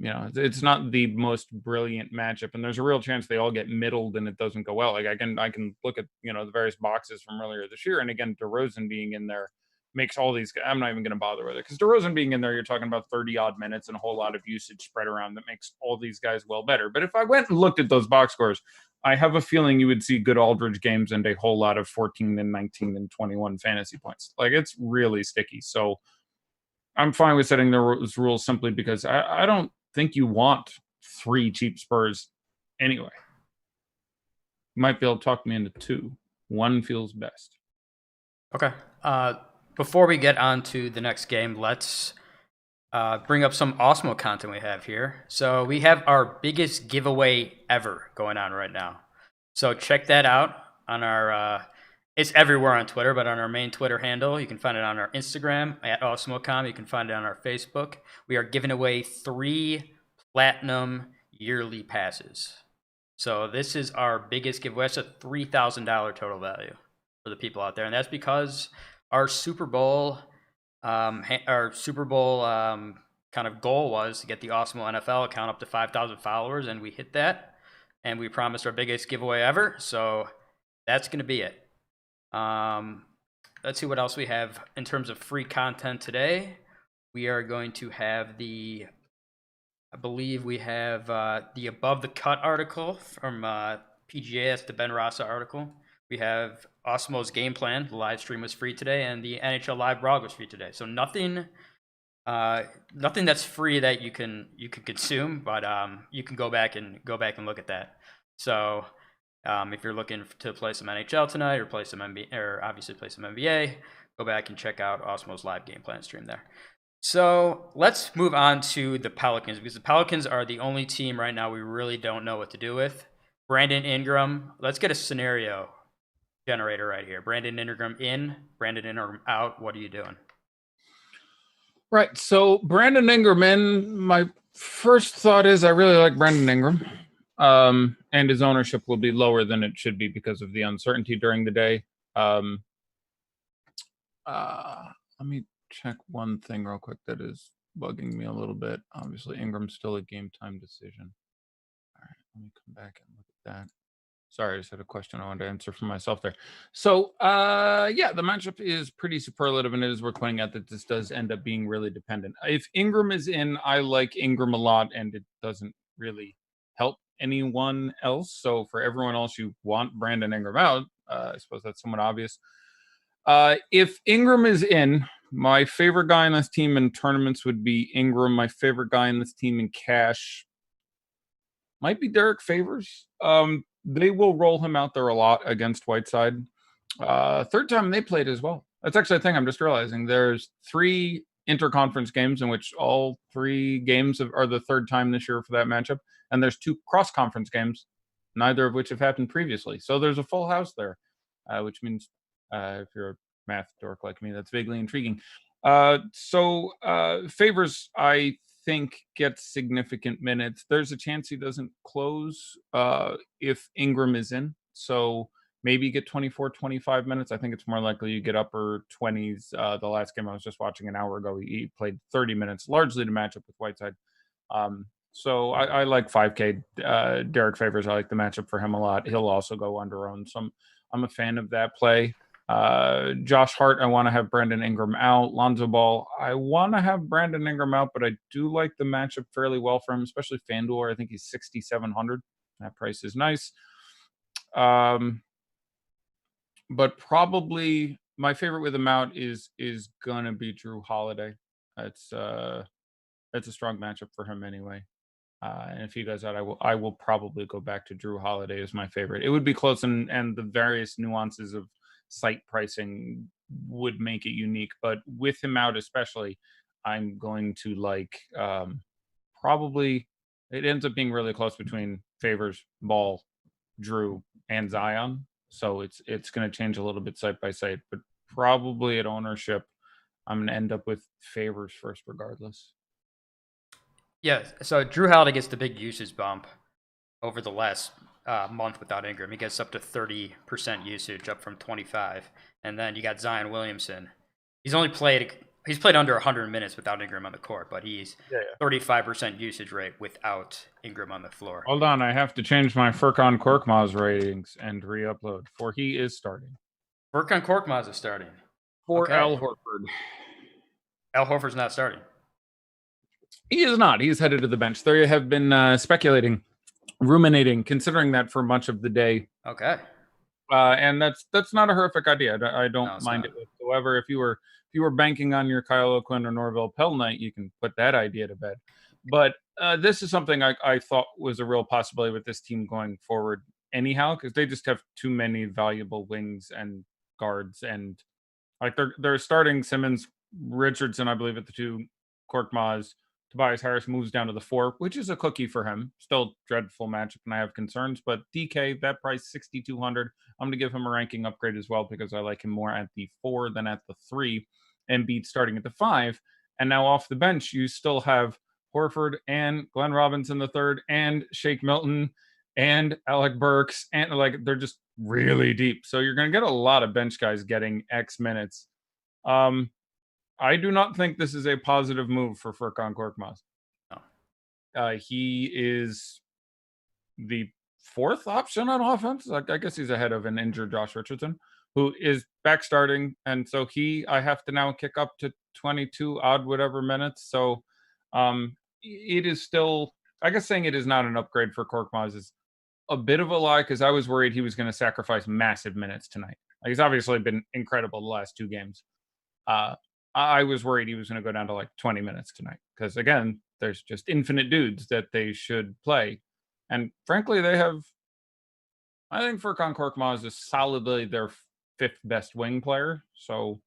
it's not the most brilliant matchup, and there's a real chance they all get middled and it doesn't go well. Like I can look at the various boxes from earlier this year, and again DeRozan being in there makes all these. I'm not even going to bother with it because DeRozan being in there, you're talking about 30 odd minutes and a whole lot of usage spread around that makes all these guys well better. But if I went and looked at those box scores, I have a feeling you would see good Aldridge games and a whole lot of 14 and 19 and 21 fantasy points. Like it's really sticky. So I'm fine with setting those rules simply because I don't think you want 3 cheap Spurs anyway. You might be able to talk me into 2. 1 feels best. Okay. Before we get on to the next game, let's bring up some Osmo content we have here. So we have our biggest giveaway ever going on right now. So check that out on our, it's everywhere on Twitter, but on our main Twitter handle. You can find it on our Instagram at OsmoCom. You can find it on our Facebook. We are giving away 3 platinum yearly passes. So this is our biggest giveaway. It's a $3,000 total value for the people out there. And that's because our Super Bowl kind of goal was to get the Osmo NFL account up to 5,000 followers, and we hit that. And we promised our biggest giveaway ever, so that's going to be it. Let's see what else we have in terms of free content today. We are going to have I believe we have the Above the Cut article from PGA. That's the Ben Rasa article. We have Osmo's game plan. The live stream was free today, and the NHL Live blog was free today. So nothing that's free that you can consume, but you can go back and look at that. So if you're looking to play some NHL tonight or play some NBA, or obviously play some NBA, go back and check out Osmo's live game plan stream there. So let's move on to the Pelicans, because the Pelicans are the only team right now we really don't know what to do with. Brandon Ingram, let's get a scenario generator right here. Brandon Ingram in, Brandon Ingram out. What are you doing? Right. So Brandon Ingram in, my first thought is I really like Brandon Ingram. And his ownership will be lower than it should be because of the uncertainty during the day. Let me check one thing real quick that is bugging me a little bit. Obviously, Ingram's still a game time decision. All right, let me come back and look at that. Sorry, I just had a question I wanted to answer for myself there. So, yeah, the matchup is pretty superlative, and it is worth pointing out that this does end up being really dependent. If Ingram is in, I like Ingram a lot, and it doesn't really help anyone else. So for everyone else, you want Brandon Ingram out. I suppose that's somewhat obvious. If Ingram is in, my favorite guy on this team in tournaments would be Ingram. My favorite guy on this team in cash might be Derek Favors. They will roll him out there a lot against Whiteside. Third time they played as well. That's actually a thing I'm just realizing. There's 3 interconference games in which all 3 games are the third time this year for that matchup. And there's 2 cross-conference games, neither of which have happened previously. So there's a full house there, which means if you're a math dork like me, that's vaguely intriguing. So Favors, I think, gets significant minutes. There's a chance he doesn't close if Ingram is in. So maybe get 24, 25 minutes. I think it's more likely you get upper 20s. The last game I was just watching an hour ago, he played 30 minutes, largely to match up with Whiteside. So I like 5K Derek Favors. I like the matchup for him a lot. He'll also go under owned. So I'm a fan of that play. Josh Hart, I want to have Brandon Ingram out. Lonzo Ball, I want to have Brandon Ingram out, but I do like the matchup fairly well for him, especially Fanduel, where I think he's 6,700. That price is nice. But probably my favorite with him out is gonna be Drew Holiday. It's a strong matchup for him anyway. And if he goes out, I will probably go back to Drew Holiday as my favorite. It would be close, and the various nuances of site pricing would make it unique. But with him out especially, I'm going to like probably it ends up being really close between Favors, Ball, Drew, and Zion. So it's going to change a little bit site by site, but probably at ownership, I'm going to end up with Favors first regardless. Yeah, so Drew Holiday gets the big usage bump over the last month without Ingram. He gets up to 30% usage, up from 25. And then you got Zion Williamson. He's played under 100 minutes without Ingram on the court, but he's 35% usage rate without Ingram on the floor. Hold on, I have to change my Furkan Korkmaz ratings and re-upload, for he is starting. Furkan Korkmaz is starting. For Al Horford. Al Horford's not starting. He is not. He's headed to the bench. They have been speculating, ruminating, considering that for much of the day. Okay. And that's not a horrific idea. I don't mind it whatsoever. If you were banking on your Kyle O'Quinn or Norvell Pell night, you can put that idea to bed. But this is something I thought was a real possibility with this team going forward anyhow, because they just have too many valuable wings and guards, and like they're starting Simmons, Richardson, I believe, at the 2, Korkmaz. Tobias Harris moves down to the 4, which is a cookie for him. Still dreadful matchup, and I have concerns. But DK, that price 6,200. I'm going to give him a ranking upgrade as well because I like him more at the 4 than at the 3. Embiid starting at the 5. And now off the bench, you still have Horford and Glenn Robinson III and Shake Milton and Alec Burks. And like they're just really deep. So you're going to get a lot of bench guys getting X minutes. I do not think this is a positive move for Furkan Korkmaz. No. He is the 4th option on offense. I guess he's ahead of an injured Josh Richardson, who is back starting. And so I have to now kick up to 22 odd whatever minutes. So it is still, I guess saying it is not an upgrade for Korkmaz is a bit of a lie because I was worried he was going to sacrifice massive minutes tonight. Like, he's obviously been incredible the last 2 games. I was worried he was going to go down to like 20 minutes tonight because, again, there's just infinite dudes that they should play. And frankly, they have, I think Furkan Korkmaz is solidly their 5th best wing player. So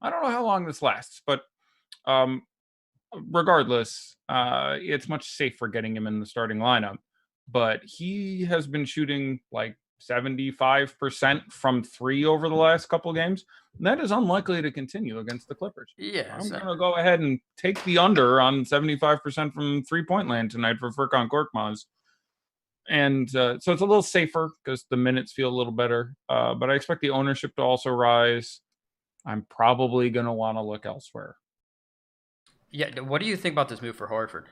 I don't know how long this lasts, but regardless, it's much safer getting him in the starting lineup. But he has been shooting like 75% from 3 over the last couple of games. And that is unlikely to continue against the Clippers. Yeah, I'm going to go ahead and take the under on 75% from 3-point land tonight for Furkan Korkmaz. And so it's a little safer because the minutes feel a little better. But I expect the ownership to also rise. I'm probably going to want to look elsewhere. Yeah, what do you think about this move for Horford?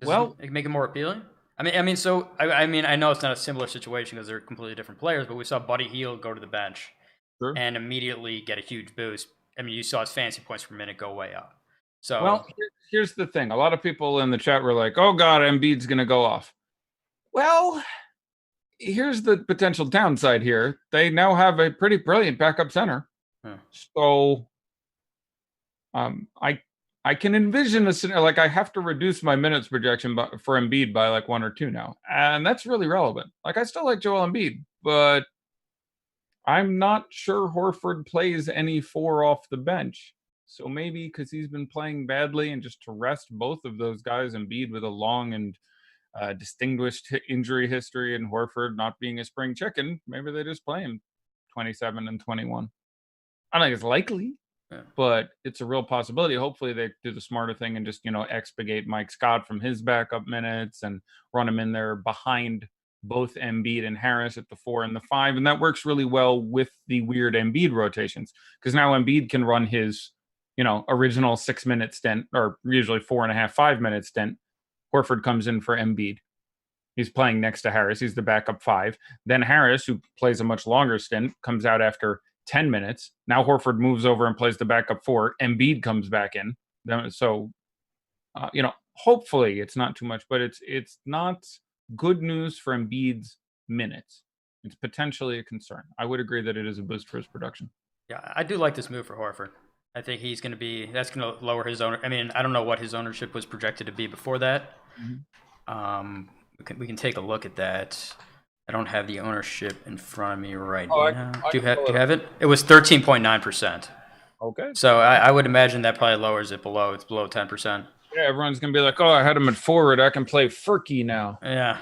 Does it make it more appealing? I mean, I know it's not a similar situation because they're completely different players, but we saw Buddy Hield go to the bench and immediately get a huge boost. I mean, you saw his fantasy points per minute go way up. So, well, here's the thing. A lot of people in the chat were like, oh, God, Embiid's going to go off. Well, here's the potential downside here. They now have a pretty brilliant backup center. So I can envision a scenario, like I have to reduce my minutes projection for Embiid by like 1 or 2 now. And that's really relevant. Like, I still like Joel Embiid, but I'm not sure Horford plays any 4 off the bench. So maybe because he's been playing badly and just to rest both of those guys, Embiid with a long and distinguished injury history and Horford not being a spring chicken, maybe they just play him 27 and 21. I don't think it's likely. But it's a real possibility. Hopefully they do the smarter thing and just, expurgate Mike Scott from his backup minutes and run him in there behind both Embiid and Harris at the 4 and the 5. And that works really well with the weird Embiid rotations because now Embiid can run his, original 6-minute stint or usually 4.5, 5-minute stint. Horford comes in for Embiid. He's playing next to Harris. He's the backup 5. Then Harris, who plays a much longer stint, comes out after 10 minutes. Now Horford moves over and plays the backup 4. Embiid comes back in. So, hopefully it's not too much, but it's not good news for Embiid's minutes. It's potentially a concern. I would agree that it is a boost for his production. Yeah, I do like this move for Horford. I think that's going to lower his owner. I mean, I don't know what his ownership was projected to be before that. We can take a look at that. I don't have the ownership in front of me right now. Do you have it? It was 13.9%. Okay. So I would imagine that probably lowers it below. It's below 10%. Yeah, everyone's going to be like, oh, I had him at forward. I can play Furky now. Yeah.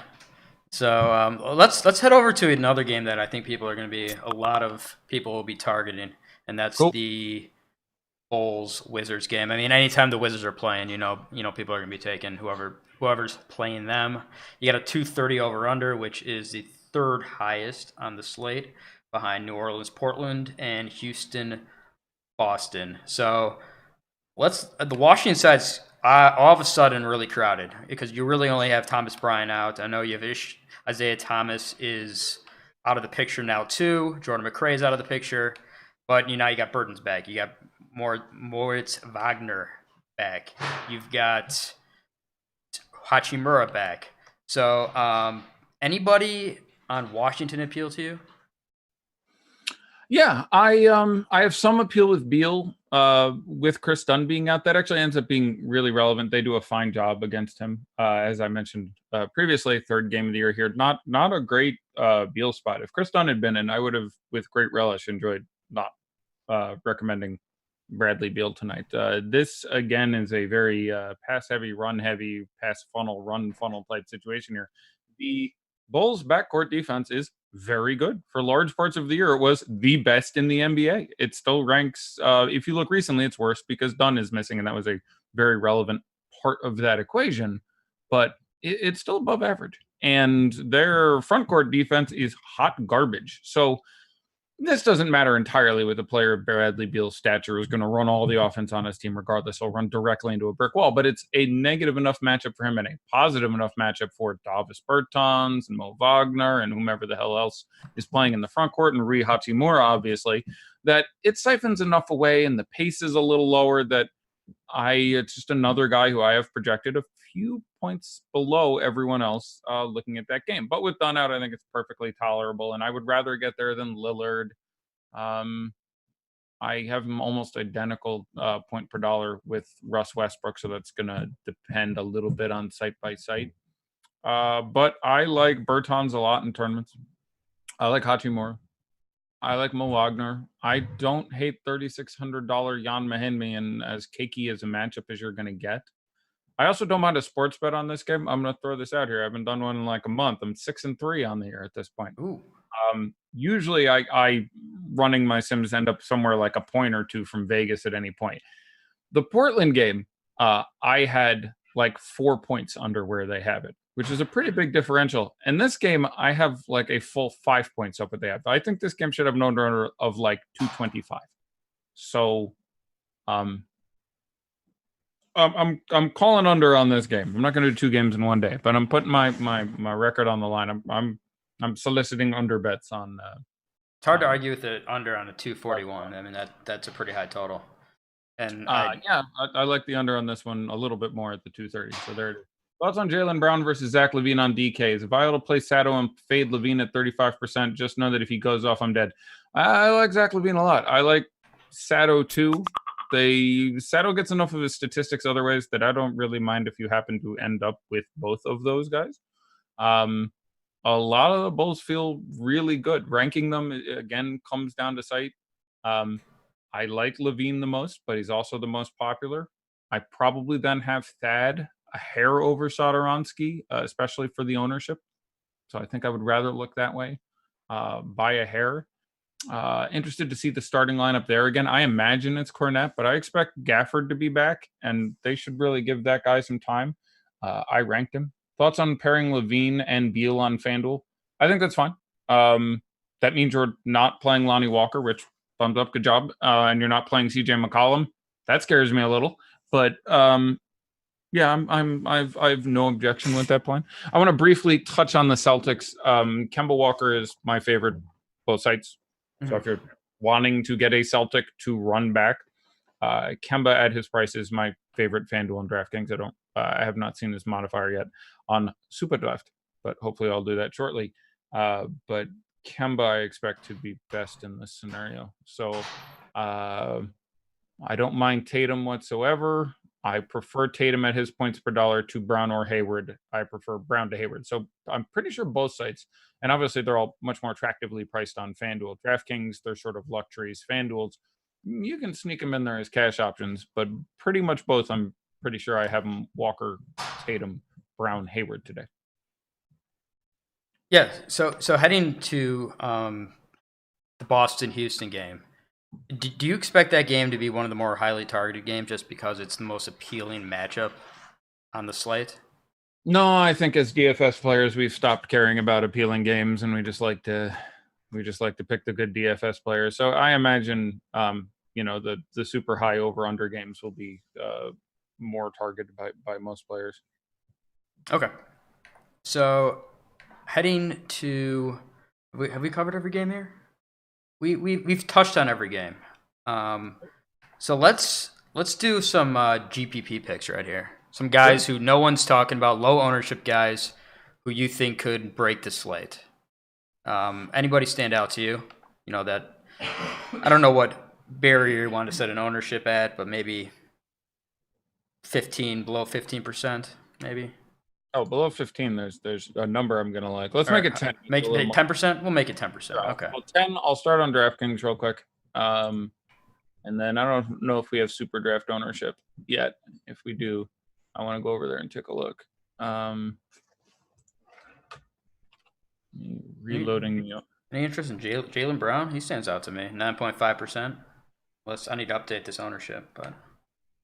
So let's head over to another game that I think a lot of people will be targeting, and that's the Bulls Wizards game. I mean, anytime the Wizards are playing, people are going to be taking whoever's playing them. You got a 230 over under, which is the 3rd highest on the slate behind New Orleans, Portland, and Houston, Boston. So the Washington side's all of a sudden really crowded because you really only have Thomas Bryant out. I know you have Isaiah Thomas is out of the picture now too. Jordan Mccray is out of the picture, but you got Burton's back. You got Moritz Wagner back. You've got Hachimura back. So anybody on Washington appeal to you? Yeah, I have some appeal with Beal. With Chris Dunn being out, that actually ends up being really relevant. They do a fine job against him. As I mentioned previously, 3rd game of the year here. Not a great Beal spot. If Chris Dunn had been in, I would have, with great relish, enjoyed not recommending Bradley Beal tonight. This again is a very pass heavy, run heavy, pass funnel, run funnel type situation here. The Bulls' backcourt defense is very good. For large parts of the year, it was the best in the NBA. It still ranks, if you look recently, it's worse because Dunn is missing, and that was a very relevant part of that equation. But it's still above average. And their front court defense is hot garbage. So this doesn't matter entirely with a player of Bradley Beal's stature who's going to run all the offense on his team regardless. He'll run directly into a brick wall, but it's a negative enough matchup for him and a positive enough matchup for Davis Bertans and Moe Vagner and whomever the hell else is playing in the front court, and Rui Hachimura, obviously, that it siphons enough away and the pace is a little lower that it's just another guy who I have projected a few points below everyone else looking at that game. But with Dunn out, I think it's perfectly tolerable, and I would rather get there than Lillard. I have him almost identical point per dollar with Russ Westbrook, so that's going to depend a little bit on site by site. But I like Bertans a lot in tournaments. I like Hachimura. I like Moe Vagner. I don't hate $3,600 Jan Mahinmi as cakey as a matchup as you're going to get. I also don't mind a sports bet on this game. I'm going to throw this out here. I haven't done one in like a month. I'm 6-3 on the year at this point. Ooh. Usually I running my sims end up somewhere like a point or two from Vegas at any point. The Portland game, I had like 4 points under where they have it, which is a pretty big differential. And this game, I have like a full 5 points up what they have. I think this game should have an under of like 225. So, I'm calling under on this game. I'm not going to do 2 games in one day, but I'm putting my record on the line. I'm soliciting under bets on. It's hard to argue with the under on a 241. I mean that's a pretty high total. And I like the under on this one a little bit more at the 230. So there it is. Thoughts on Jaylen Brown versus Zach LaVine on DK? Is it viable to play Sato and fade LaVine at 35%? Just know that if he goes off, I'm dead. I like Zach LaVine a lot. I like Sato too. Sato gets enough of his statistics other ways that I don't really mind if you happen to end up with both of those guys. A lot of the Bulls feel really good. Ranking them, again, comes down to sight. I like LaVine the most, but he's also the most popular. I probably then have Thad a hair over Satoransky, especially for the ownership. So I think I would rather look that way by a hair. Interested to see the starting lineup there again. I imagine it's Cornette, but I expect Gafford to be back, and they should really give that guy some time. I ranked him. Thoughts on pairing Lavine and Beal on Fanduel? I think that's fine. That means you're not playing Lonnie Walker, which thumbs up, good job. And you're not playing CJ McCollum. That scares me a little, but yeah, I've no objection with that plan. I want to briefly touch on the Celtics. Kemba Walker is my favorite, both sites. So if you're wanting to get a Celtic to run back, Kemba at his price is my favorite FanDuel and DraftKings. I have not seen this modifier yet on SuperDraft, but hopefully I'll do that shortly. But Kemba, I expect to be best in this scenario. So I don't mind Tatum whatsoever. I prefer Tatum at his points per dollar to Brown or Hayward. I prefer Brown to Hayward. So I'm pretty sure both sites, and obviously they're all much more attractively priced on FanDuel. DraftKings, they're sort of luxuries. FanDuel's, you can sneak them in there as cash options, but pretty much both, I'm pretty sure I have them Walker, Tatum, Brown, Hayward today. Yeah, so heading to the Boston-Houston game, do you expect that game to be one of the more highly targeted games just because it's the most appealing matchup on the slate? No, I think as DFS players, we've stopped caring about appealing games, and we just like to pick the good DFS players. So I imagine, the super high over/under games will be more targeted by most players. Okay. So heading to, have we covered every game here? We've touched on every game. So let's do some GPP picks right here. Some guys who no one's talking about, low ownership guys who you think could break the slate. Anybody stand out to you? You know that, I don't know what barrier you want to set an ownership at, but maybe 15, below 15%, maybe. Oh, below 15, there's a number I'm gonna like. Let's make it 10. Make it 10%. We'll make it 10%. Okay. Well, 10. I'll start on DraftKings real quick. And then I don't know if we have super draft ownership yet. If we do, I want to go over there and take a look. Reloading the. Any interest in Jaylen Brown? He stands out to me. 9.5%. I need to update this ownership, but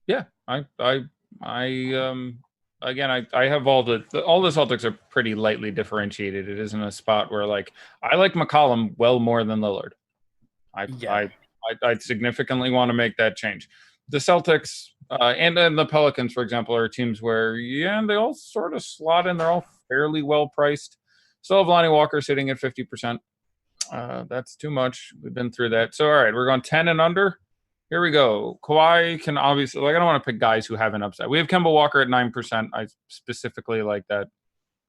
yeah, I have all the Celtics are pretty lightly differentiated. It isn't a spot where like I like McCollum well more than Lillard. I significantly want to make that change. The Celtics and then the Pelicans, for example, are teams where they all sort of slot in. They're all fairly well priced. Still have Lonnie Walker sitting at 50%. That's too much. We've been through that. So all right, we're going 10 and under. Here we go. Kawhi can obviously, I don't want to pick guys who have an upside. We have Kemba Walker at 9%. I specifically like that.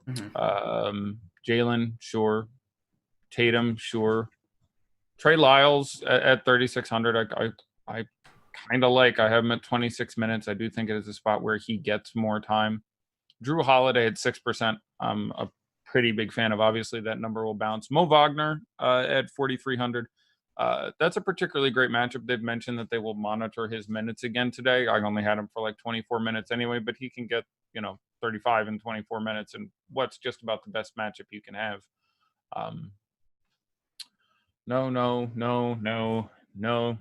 Mm-hmm. Jalen, sure. Tatum, sure. Trey Lyles at 3,600. I kind of like. I have him at 26 minutes. I do think it is a spot where he gets more time. Drew Holiday at 6%. I'm a pretty big fan of. Obviously, that number will bounce. Moe Vagner at 4,300. That's a particularly great matchup. They've mentioned that they will monitor his minutes again today. I only had him for like 24 minutes anyway, but he can get 35 in 24 minutes, and what's just about the best matchup you can have. No.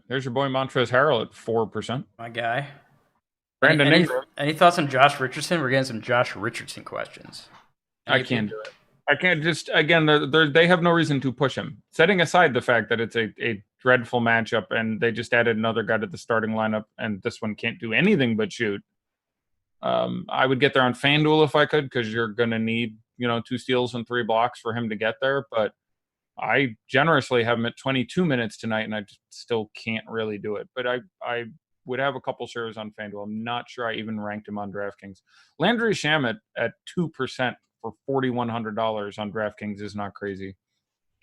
There's your boy Montrezl Harrell at 4%. My guy. Brandon Ingram. Any thoughts on Josh Richardson? We're getting some Josh Richardson questions. I can't do it. I can't just, again, they have no reason to push him. Setting aside the fact that it's a dreadful matchup and they just added another guy to the starting lineup and this one can't do anything but shoot. I would get there on FanDuel if I could, because you're going to need, 2 steals and 3 blocks for him to get there. But I generously have him at 22 minutes tonight and I just still can't really do it. But I would have a couple shares on FanDuel. I'm not sure I even ranked him on DraftKings. Landry Shamet at 2%. For $4,100 on DraftKings is not crazy.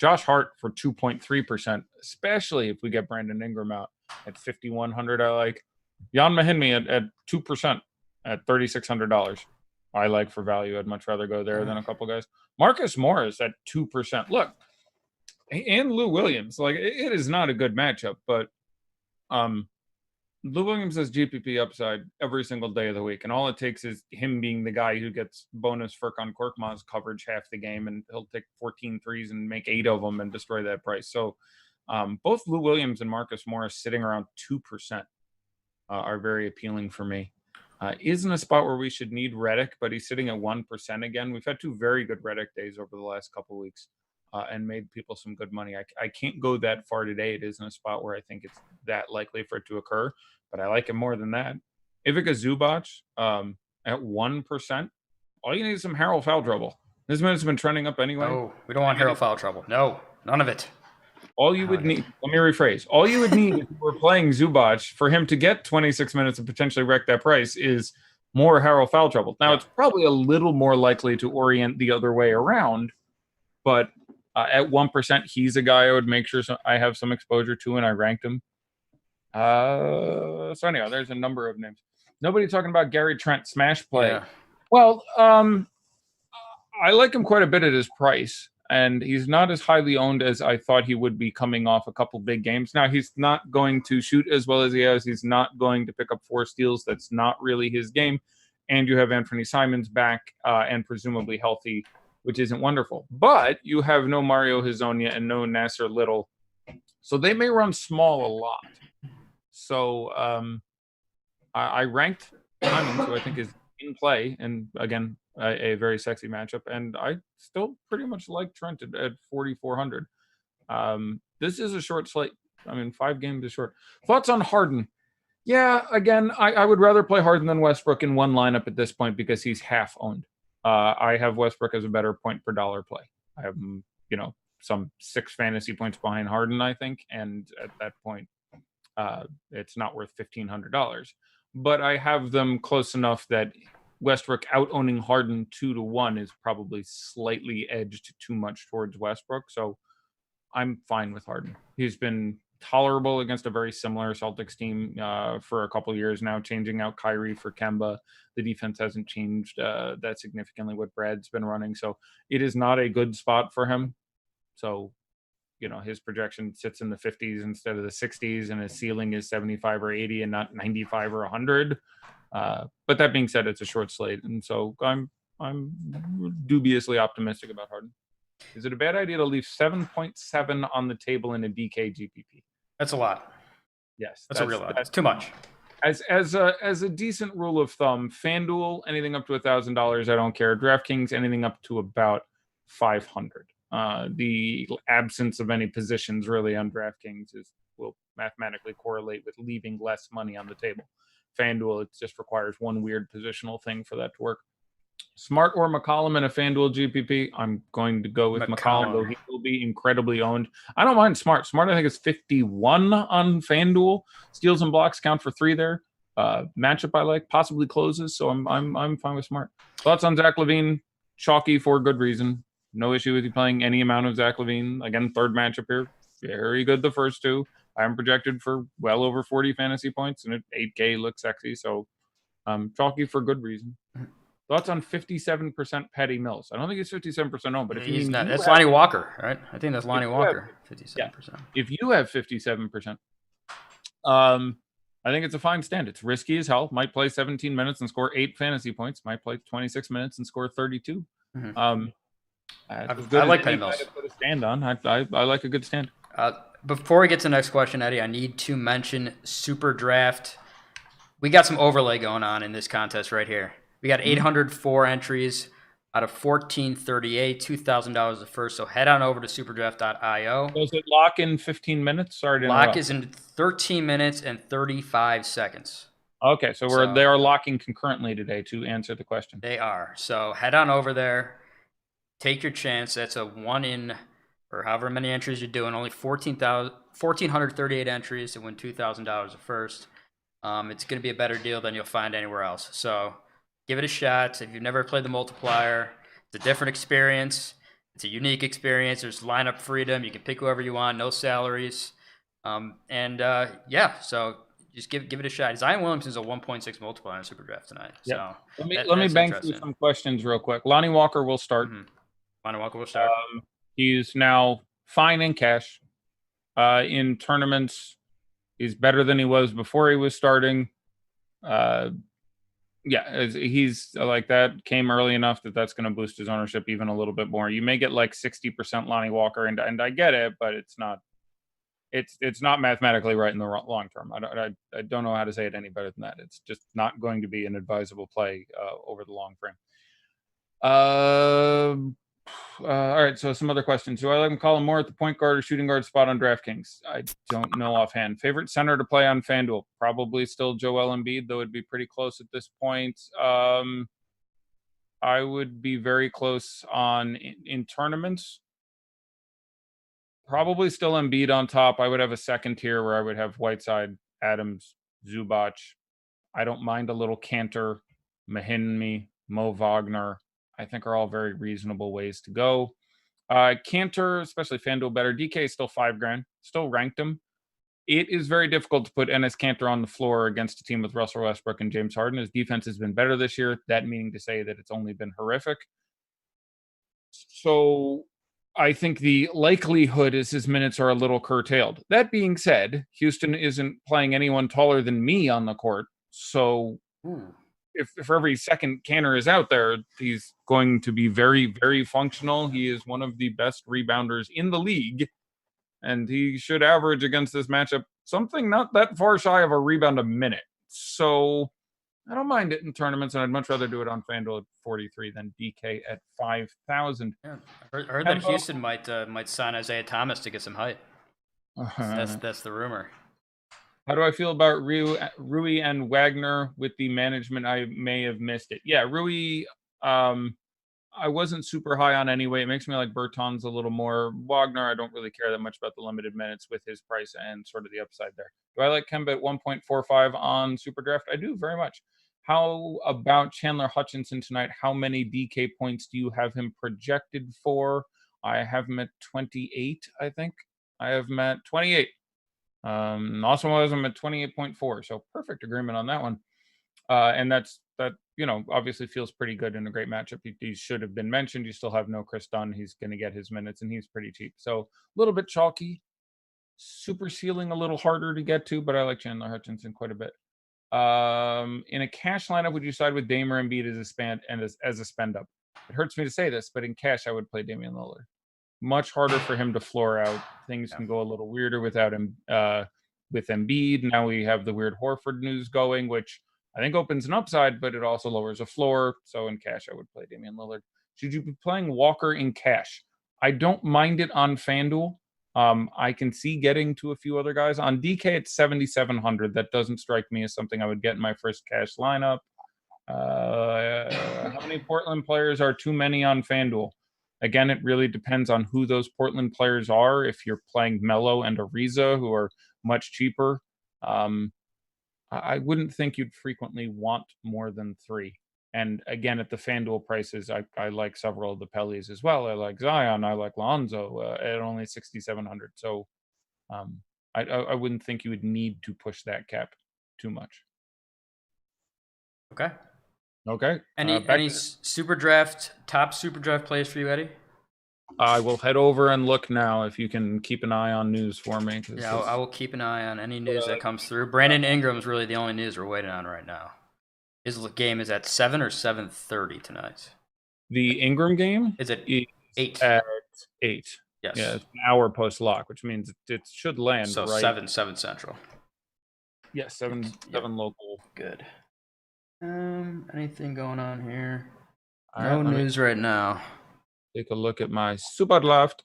Josh Hart for 2.3%, especially if we get Brandon Ingram out at $5,100. I like Jan Mahinmi at 2% at $3,600. I like for value. I'd much rather go there than a couple guys. Marcus Morris at 2%. Look, and Lou Williams. Like it is not a good matchup, but Lou Williams has GPP upside every single day of the week, and all it takes is him being the guy who gets bonus Furkan Korkmaz coverage half the game, and he'll take 14 threes and make 8 of them and destroy that price. So both Lou Williams and Marcus Morris sitting around 2% are very appealing for me. Isn't a spot where we should need Redick, but he's sitting at 1% again. We've had 2 very good Redick days over the last couple of weeks. And made people some good money. I can't go that far today. It isn't a spot where I think it's that likely for it to occur, but I like it more than that. Ivica Zubac at 1%. All you need is some Harrell foul trouble. This minute's been trending up anyway. Oh, we don't want Harrell foul trouble. No, none of it. All you would need, let me rephrase. All you would need if you were playing Zubac for him to get 26 minutes and potentially wreck that price is more Harrell foul trouble. Now, it's probably a little more likely to orient the other way around, but at 1%, he's a guy I would make sure I have some exposure to, and I ranked him. So anyhow, there's a number of names. Nobody talking about Gary Trent smash play. Yeah. Well, I like him quite a bit at his price, and he's not as highly owned as I thought he would be coming off a couple big games. Now, he's not going to shoot as well as he has. He's not going to pick up 4 steals. That's not really his game. And you have Anthony Simons back and presumably healthy, which isn't wonderful. But you have no Mario Hezonja and no Nasser Little. So they may run small a lot. So I ranked Simons, who I think is in play, and again, a very sexy matchup. And I still pretty much like Trent at 4,400. This is a short slate. 5 games is short. Thoughts on Harden? Yeah, again, I would rather play Harden than Westbrook in one lineup at this point because he's half owned. I have Westbrook as a better point per dollar play. I have him, some 6 fantasy points behind Harden, I think. And at that point, it's not worth $1,500. But I have them close enough that Westbrook out-owning Harden 2-1 is probably slightly edged too much towards Westbrook. So I'm fine with Harden. He's been tolerable against a very similar Celtics team for a couple of years now, changing out Kyrie for Kemba. The defense hasn't changed that significantly what Brad's been running. So it is not a good spot for him. So his projection sits in the 50s instead of the 60s, and his ceiling is 75 or 80 and not 95 or 100. But that being said, it's a short slate, and so I'm dubiously optimistic about Harden. Is it a bad idea to leave 7.7 on the table in a DK GPP? That's a lot. Yes, that's a real lot. That's too much. As a decent rule of thumb, FanDuel, anything up to $1,000, I don't care. DraftKings, anything up to about 500. The absence of any positions really on DraftKings will mathematically correlate with leaving less money on the table. FanDuel, it just requires one weird positional thing for that to work. Smart or McCollum in a FanDuel GPP? I'm going to go with McCollum, though he will be incredibly owned. I don't mind Smart. Smart, I think, is 51 on FanDuel. Steals and blocks count for 3 there. Matchup I like, possibly closes, so I'm fine with Smart. Thoughts on Zach Lavine? Chalky for good reason. No issue with you playing any amount of Zach Lavine. Again, third matchup here. Very good the first 2. I'm projected for well over 40 fantasy points, and at 8K looks sexy, so chalky for good reason. Thoughts on 57% Patty Mills? I don't think it's 57% owned, but if you mean that's Lonnie Walker, right? I think that's Lonnie Walker. 57%. Yeah. If you have 57%, I think it's a fine stand. It's risky as hell. Might play 17 minutes and score 8 fantasy points. Might play 26 minutes and score 32. Mm-hmm. I like Patty Mills. To put a stand on. I like a good stand. Before we get to the next question, Eddie, I need to mention Super Draft. We got some overlay going on in this contest right here. We got 804 entries out of 1438, $2,000 the first. So head on over to superdraft.io. Does it lock in 15 minutes? Sorry to interrupt. Lock is in 13 minutes and 35 seconds. Okay, so they are locking concurrently today to answer the question. They are. So head on over there. Take your chance. That's a 1 in, or however many entries you're doing. Only 1,438 entries to win $2,000 the first. It's going to be a better deal than you'll find anywhere else. So give it a shot. If you've never played the multiplier, it's a different experience. It's a unique experience. There's lineup freedom. You can pick whoever you want, no salaries. So just give it a shot. Zion Williamson's a 1.6 multiplier in Super Draft tonight. Yeah. So let me bang through some questions real quick. Lonnie Walker will start. Mm-hmm. Lonnie Walker will start. He's now fine in cash. In tournaments, he's better than he was before he was starting. He's like that. Came early enough that's going to boost his ownership even a little bit more. You may get like 60% Lonnie Walker, and I get it, but it's not mathematically right in the long term. I don't know how to say it any better than that. It's just not going to be an advisable play over the long frame. All right, so some other questions. Do I like McCollum more at the point guard or shooting guard spot on DraftKings? I don't know offhand. Favorite center to play on FanDuel? Probably still Joel Embiid, though it'd be pretty close at this point. I would be very close in tournaments. Probably still Embiid on top. I would have a second tier where I would have Whiteside, Adams, Zubac. I don't mind a little Cantor, Mahinmi, Moe Vagner. I think are all very reasonable ways to go. Cantor, especially FanDuel better. DK is still $5,000. Still ranked him. It is very difficult to put Enes Cantor on the floor against a team with Russell Westbrook and James Harden. His defense has been better this year. That meaning to say that it's only been horrific. So I think the likelihood is his minutes are a little curtailed. That being said, Houston isn't playing anyone taller than me on the court. So if for every second Cantor is out there, he's going to be very, very functional. He is one of the best rebounders in the league, and he should average against this matchup something not that far shy of a rebound a minute. So I don't mind it in tournaments, and I'd much rather do it on FanDuel at 43 than DK at 5,000. Yeah, I heard that Houston might sign Isaiah Thomas to get some height. That's the rumor. How do I feel about Rui and Wagner with the management? I may have missed it. Yeah, Rui, I wasn't super high on anyway. It makes me like Burton's a little more. Wagner, I don't really care that much about the limited minutes with his price and sort of the upside there. Do I like Kemba at 1.45 on Super Draft? I do very much. How about Chandler Hutchinson tonight? How many DK points do you have him projected for? I have him at 28, I think. I have him at 28. Also was him at 28.4, so perfect agreement on that one. And that obviously feels pretty good in a great matchup. He should have been mentioned. You still have no Chris Dunn. He's going to get his minutes, and he's pretty cheap. So a little bit chalky. Super ceiling a little harder to get to, but I like Chandler Hutchinson quite a bit. In a cash lineup, would you side with Dame or Embiid as a spend up? It hurts me to say this, but in cash, I would play Damian Lillard. Much harder for him to floor out. Things can go a little weirder without him. With Embiid, now we have the weird Horford news going, which I think opens an upside, but it also lowers a floor. So in cash, I would play Damian Lillard. Should you be playing Walker in cash? I don't mind it on FanDuel. I can see getting to a few other guys. On DK, it's 7,700. That doesn't strike me as something I would get in my first cash lineup. How many Portland players are too many on FanDuel? Again, it really depends on who those Portland players are. If you're playing Melo and Ariza, who are much cheaper, I wouldn't think you'd frequently want more than 3. And again, at the FanDuel prices, I like several of the Pellies as well. I like Zion. I like Lonzo at only 6,700. So I wouldn't think you would need to push that cap too much. Okay. Any top super draft plays for you, Eddie? I will head over and look now if you can keep an eye on news for me. Yeah, I will keep an eye on any news that comes through. Brandon Ingram's really the only news we're waiting on right now. His game is at 7 or 7:30 tonight. The Ingram game is at 8. At 8. Yes. Yeah, it's an hour post lock, which means it should land. So right? 7 Central. Yeah, 7 local. Good. Anything going on here? No news right now. Take a look at my super draft.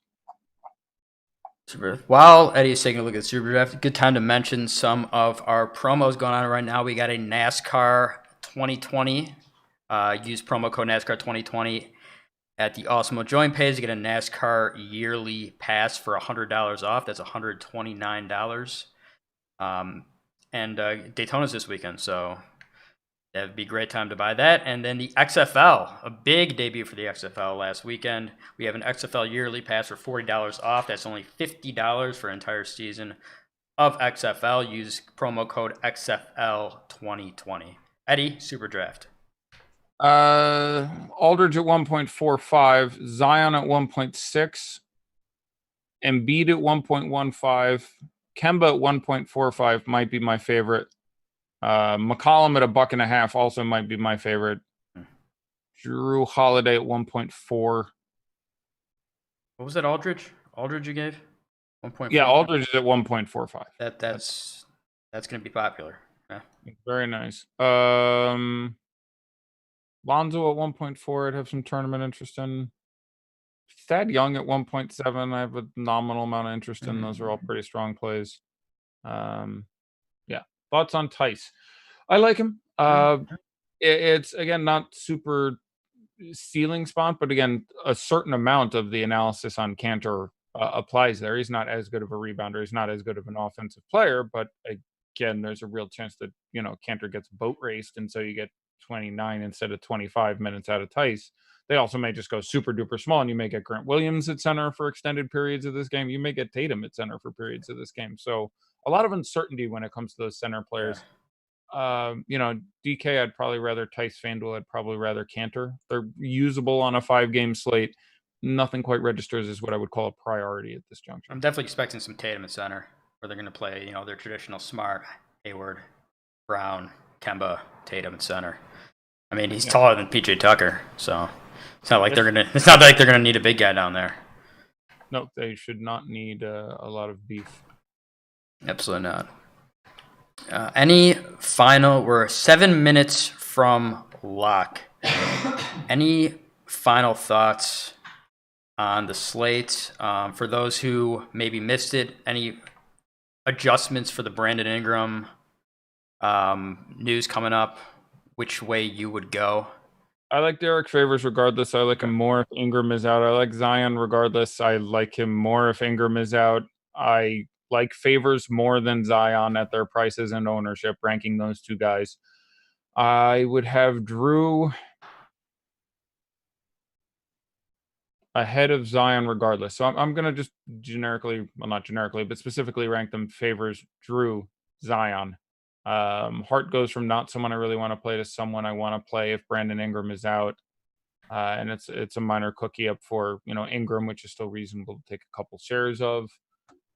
While Eddie's taking a look at super draft, good time to mention some of our promos going on right now. We got a NASCAR 2020. Use promo code NASCAR 2020 at the Awesemo Join page to get a NASCAR yearly pass for $100 off. That's $129. And Daytona's this weekend, so that would be a great time to buy that. And then the XFL, a big debut for the XFL last weekend. We have an XFL yearly pass for $40 off. That's only $50 for an entire season of XFL. Use promo code XFL2020. Eddie, super draft. Aldridge at 1.45, Zion at 1.6, Embiid at 1.15, Kemba at 1.45 might be my favorite. McCollum at $1.50 also might be my favorite. Drew Holiday at 1.4. What was that, Aldridge? Aldridge you gave? 1.4. Yeah, Aldridge is at 1.45. That's going to be popular. Yeah. Very nice. Lonzo at 1.4, I'd have some tournament interest in. Thad Young at 1.7, I have a nominal amount of interest in. Those are all pretty strong plays. Yeah. Thoughts on Tice? I like him. It's, again, not super ceiling spot, but again, a certain amount of the analysis on Cantor applies there. He's not as good of a rebounder. He's not as good of an offensive player, but again, there's a real chance that, Cantor gets boat raced, and so you get 29 instead of 25 minutes out of Tice. They also may just go super duper small, and you may get Grant Williams at center for extended periods of this game. You may get Tatum at center for periods of this game. So a lot of uncertainty when it comes to those center players. DK, I'd probably rather Tice. FanDuel, I'd probably rather Cantor. They're usable on a 5-game slate. Nothing quite registers as what I would call a priority at this juncture. I'm definitely expecting some Tatum at center, where they're going to play, their traditional Smart, Hayward, Brown, Kemba, Tatum at center. I mean, he's taller than PJ Tucker, so it's not like they're gonna need a big guy down there. No, they should not need a lot of beef. Absolutely not. We're 7 minutes from lock. Any final thoughts on the slate? For those who maybe missed it, any adjustments for the Brandon Ingram news coming up? Which way you would go? I like Derek Favors regardless. I like him more if Ingram is out. I like Zion regardless. I like him more if Ingram is out. I like Favors more than Zion at their prices and ownership, ranking those two guys. I would have Drew ahead of Zion regardless. So I'm going to just not generically, but specifically rank them Favors, Drew, Zion. Hart goes from not someone I really want to play to someone I want to play if Brandon Ingram is out. And it's a minor cookie up for, Ingram, which is still reasonable to take a couple shares of.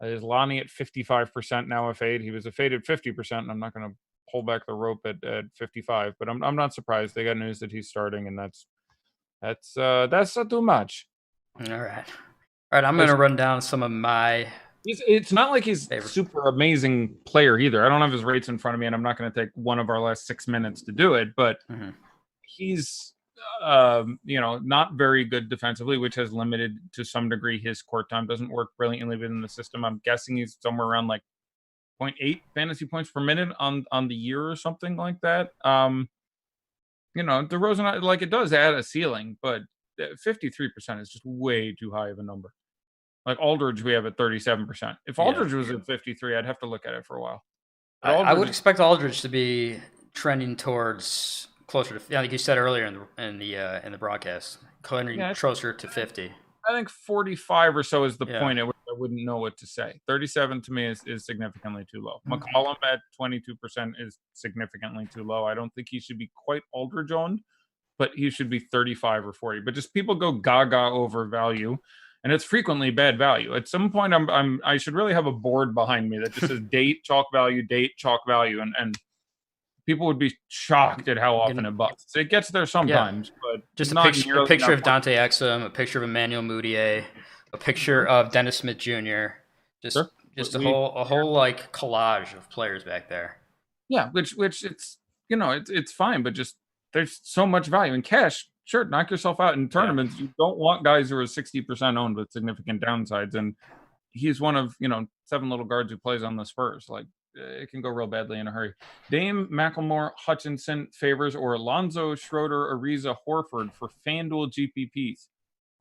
Is Lonnie at 55% now a fade? He was a fade at 50%, and I'm not going to pull back the rope at 55, but I'm not surprised. They got news that he's starting, and that's not too much. All right. I'm going to run down some of my. It's not like he's a super amazing player either. I don't have his rates in front of me, and I'm not going to take one of our last 6 minutes to do it, but he's not very good defensively, which has limited to some degree his court time. Doesn't work brilliantly within the system. I'm guessing he's somewhere around like 0.8 fantasy points per minute on the year or something like that. DeRozan, like, it does add a ceiling, but 53% is just way too high of a number. Like Aldridge, we have at 37%. If Aldridge was at 53, I'd have to look at it for a while. I would expect Aldridge to be trending towards closer to, like you said earlier in the broadcast, closer to 50. I think 45 or so is the point at which I wouldn't know what to say. 37 to me is significantly too low. McCollum at 22% is significantly too low. I don't think he should be quite Aldridge owned, but he should be 35 or 40. But just people go gaga over value, and it's frequently bad value. At some point, I should really have a board behind me that just says date, chalk value, and people would be shocked at how often it busts. It gets there sometimes, but just a picture of Dante Exum, a picture of Emmanuel Mudiay, a picture of Dennis Smith Jr. Just a whole like collage of players back there. Yeah, which it's fine, but just there's so much value in cash. Sure, knock yourself out in tournaments. You don't want guys who are 60% owned with significant downsides, and he's one of 7 little guards who plays on the Spurs. Like, it can go real badly in a hurry. Dame, McLemore, Hutchinson, Favors, or Alonzo, Schroeder, Ariza, Horford for FanDuel GPPs.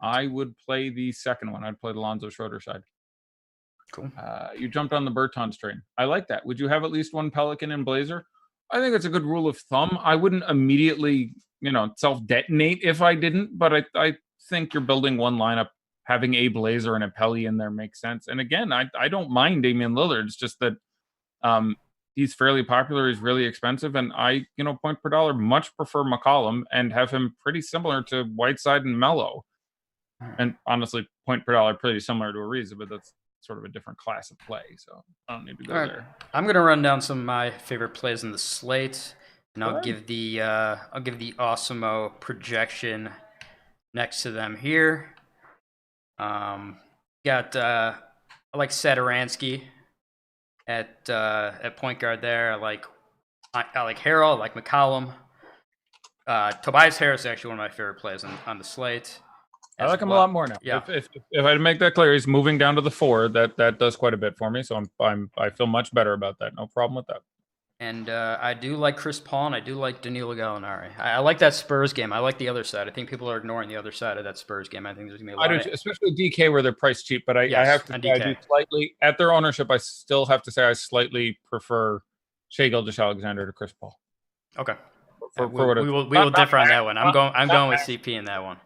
I would play the second one. I'd play the Alonzo Schroeder side. Cool. You jumped on the Burton train. I like that. Would you have at least one Pelican and Blazer? I think it's a good rule of thumb. I wouldn't immediately, self-detonate if I didn't, but I think you're building one lineup. Having a Blazer and a Pelly in there makes sense. And again, I don't mind Damian Lillard. It's just that he's fairly popular. He's really expensive. And I, point per dollar, much prefer McCollum and have him pretty similar to Whiteside and Melo. And honestly, point per dollar, pretty similar to Ariza, but that's sort of a different class of play. So I don't need to go there. I'm going to run down some of my favorite plays in the slate, and I'll give the Awesemo projection next to them here. I like Satoransky at point guard there. I like Harrell. I like McCollum. Tobias Harris is actually one of my favorite plays on the slate. I like him a lot more now. Yeah. If I make that clear, he's moving down to the 4. That does quite a bit for me. So I feel much better about that. No problem with that. And I do like Chris Paul, and I do like Danilo Gallinari. I like that Spurs game. I like the other side. I think people are ignoring the other side of that Spurs game. I think there's going to be a lot. I do, especially DK where they're priced cheap. But I have to say, I do slightly, at their ownership, I still have to say I slightly prefer Shai Gilgeous-Alexander to Chris Paul. Okay. We will differ on that one. I'm going with CP in that one.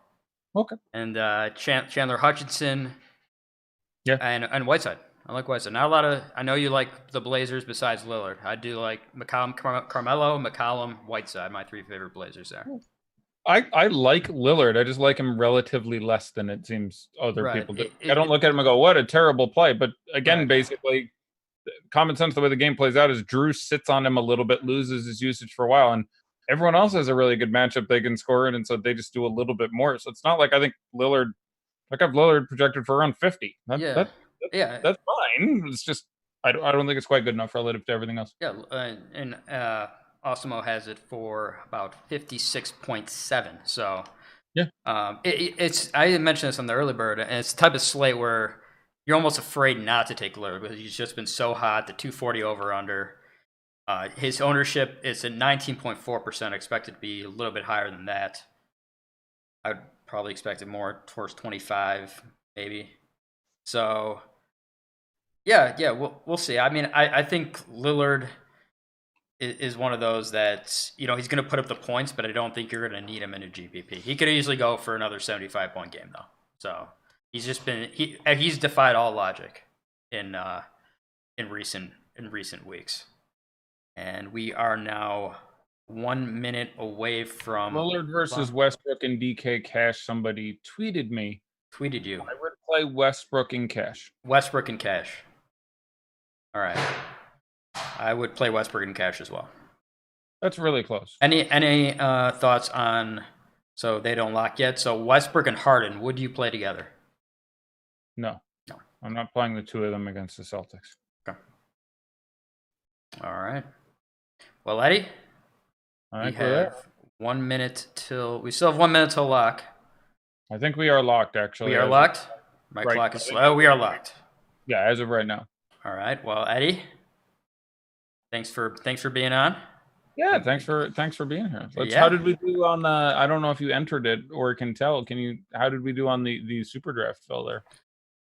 Okay. And Chandler Hutchinson. Yeah. And Whiteside. I like Whiteside. Not a lot of. I know you like the Blazers besides Lillard. I do like McCollum, Carmelo, McCollum, Whiteside. My 3 favorite Blazers there. I like Lillard. I just like him relatively less than it seems other people do. I don't look at him and go, "What a terrible play." But again, basically, common sense. The way the game plays out is Drew sits on him a little bit, loses his usage for a while, and everyone else has a really good matchup they can score in, and so they just do a little bit more. So it's not like I think Lillard. Like I've Lillard projected for around 50. That's fine. It's just I don't think it's quite good enough relative to everything else. Yeah, and Awesemo has it for about 56.7. So yeah, it's I mentioned this on the early bird, and it's the type of slate where you're almost afraid not to take Lillard because he's just been so hot. The 240 over under. His ownership is at 19.4%. Expected to be a little bit higher than that. I would probably expect it more towards 25, maybe. So, yeah, we'll see. I mean, I think Lillard is one of those that, he's going to put up the points, but I don't think you're going to need him in a GPP. He could easily go for another 75-point game, though. So he's just been he's defied all logic in recent weeks. And we are now 1 minute away from Lillard versus Westbrook and DK Cash. Somebody tweeted me. Tweeted you. I would play Westbrook and Cash. Westbrook and Cash. All right. I would play Westbrook and Cash as well. That's really close. Any thoughts on? So they don't lock yet. So Westbrook and Harden, would you play together? No. No. I'm not playing the two of them against the Celtics. Okay. All right. Well, Eddie, we have 1 minute till. We still have 1 minute till lock. I think we are locked. Actually, We are locked. My right. clock is slow. We are locked. Yeah, as of right now. All right. Well, Eddie, thanks for being on. Yeah, thanks for being here. Yeah. How did we do on the? I don't know if you entered it or can tell. How did we do on the super draft, Phil? There.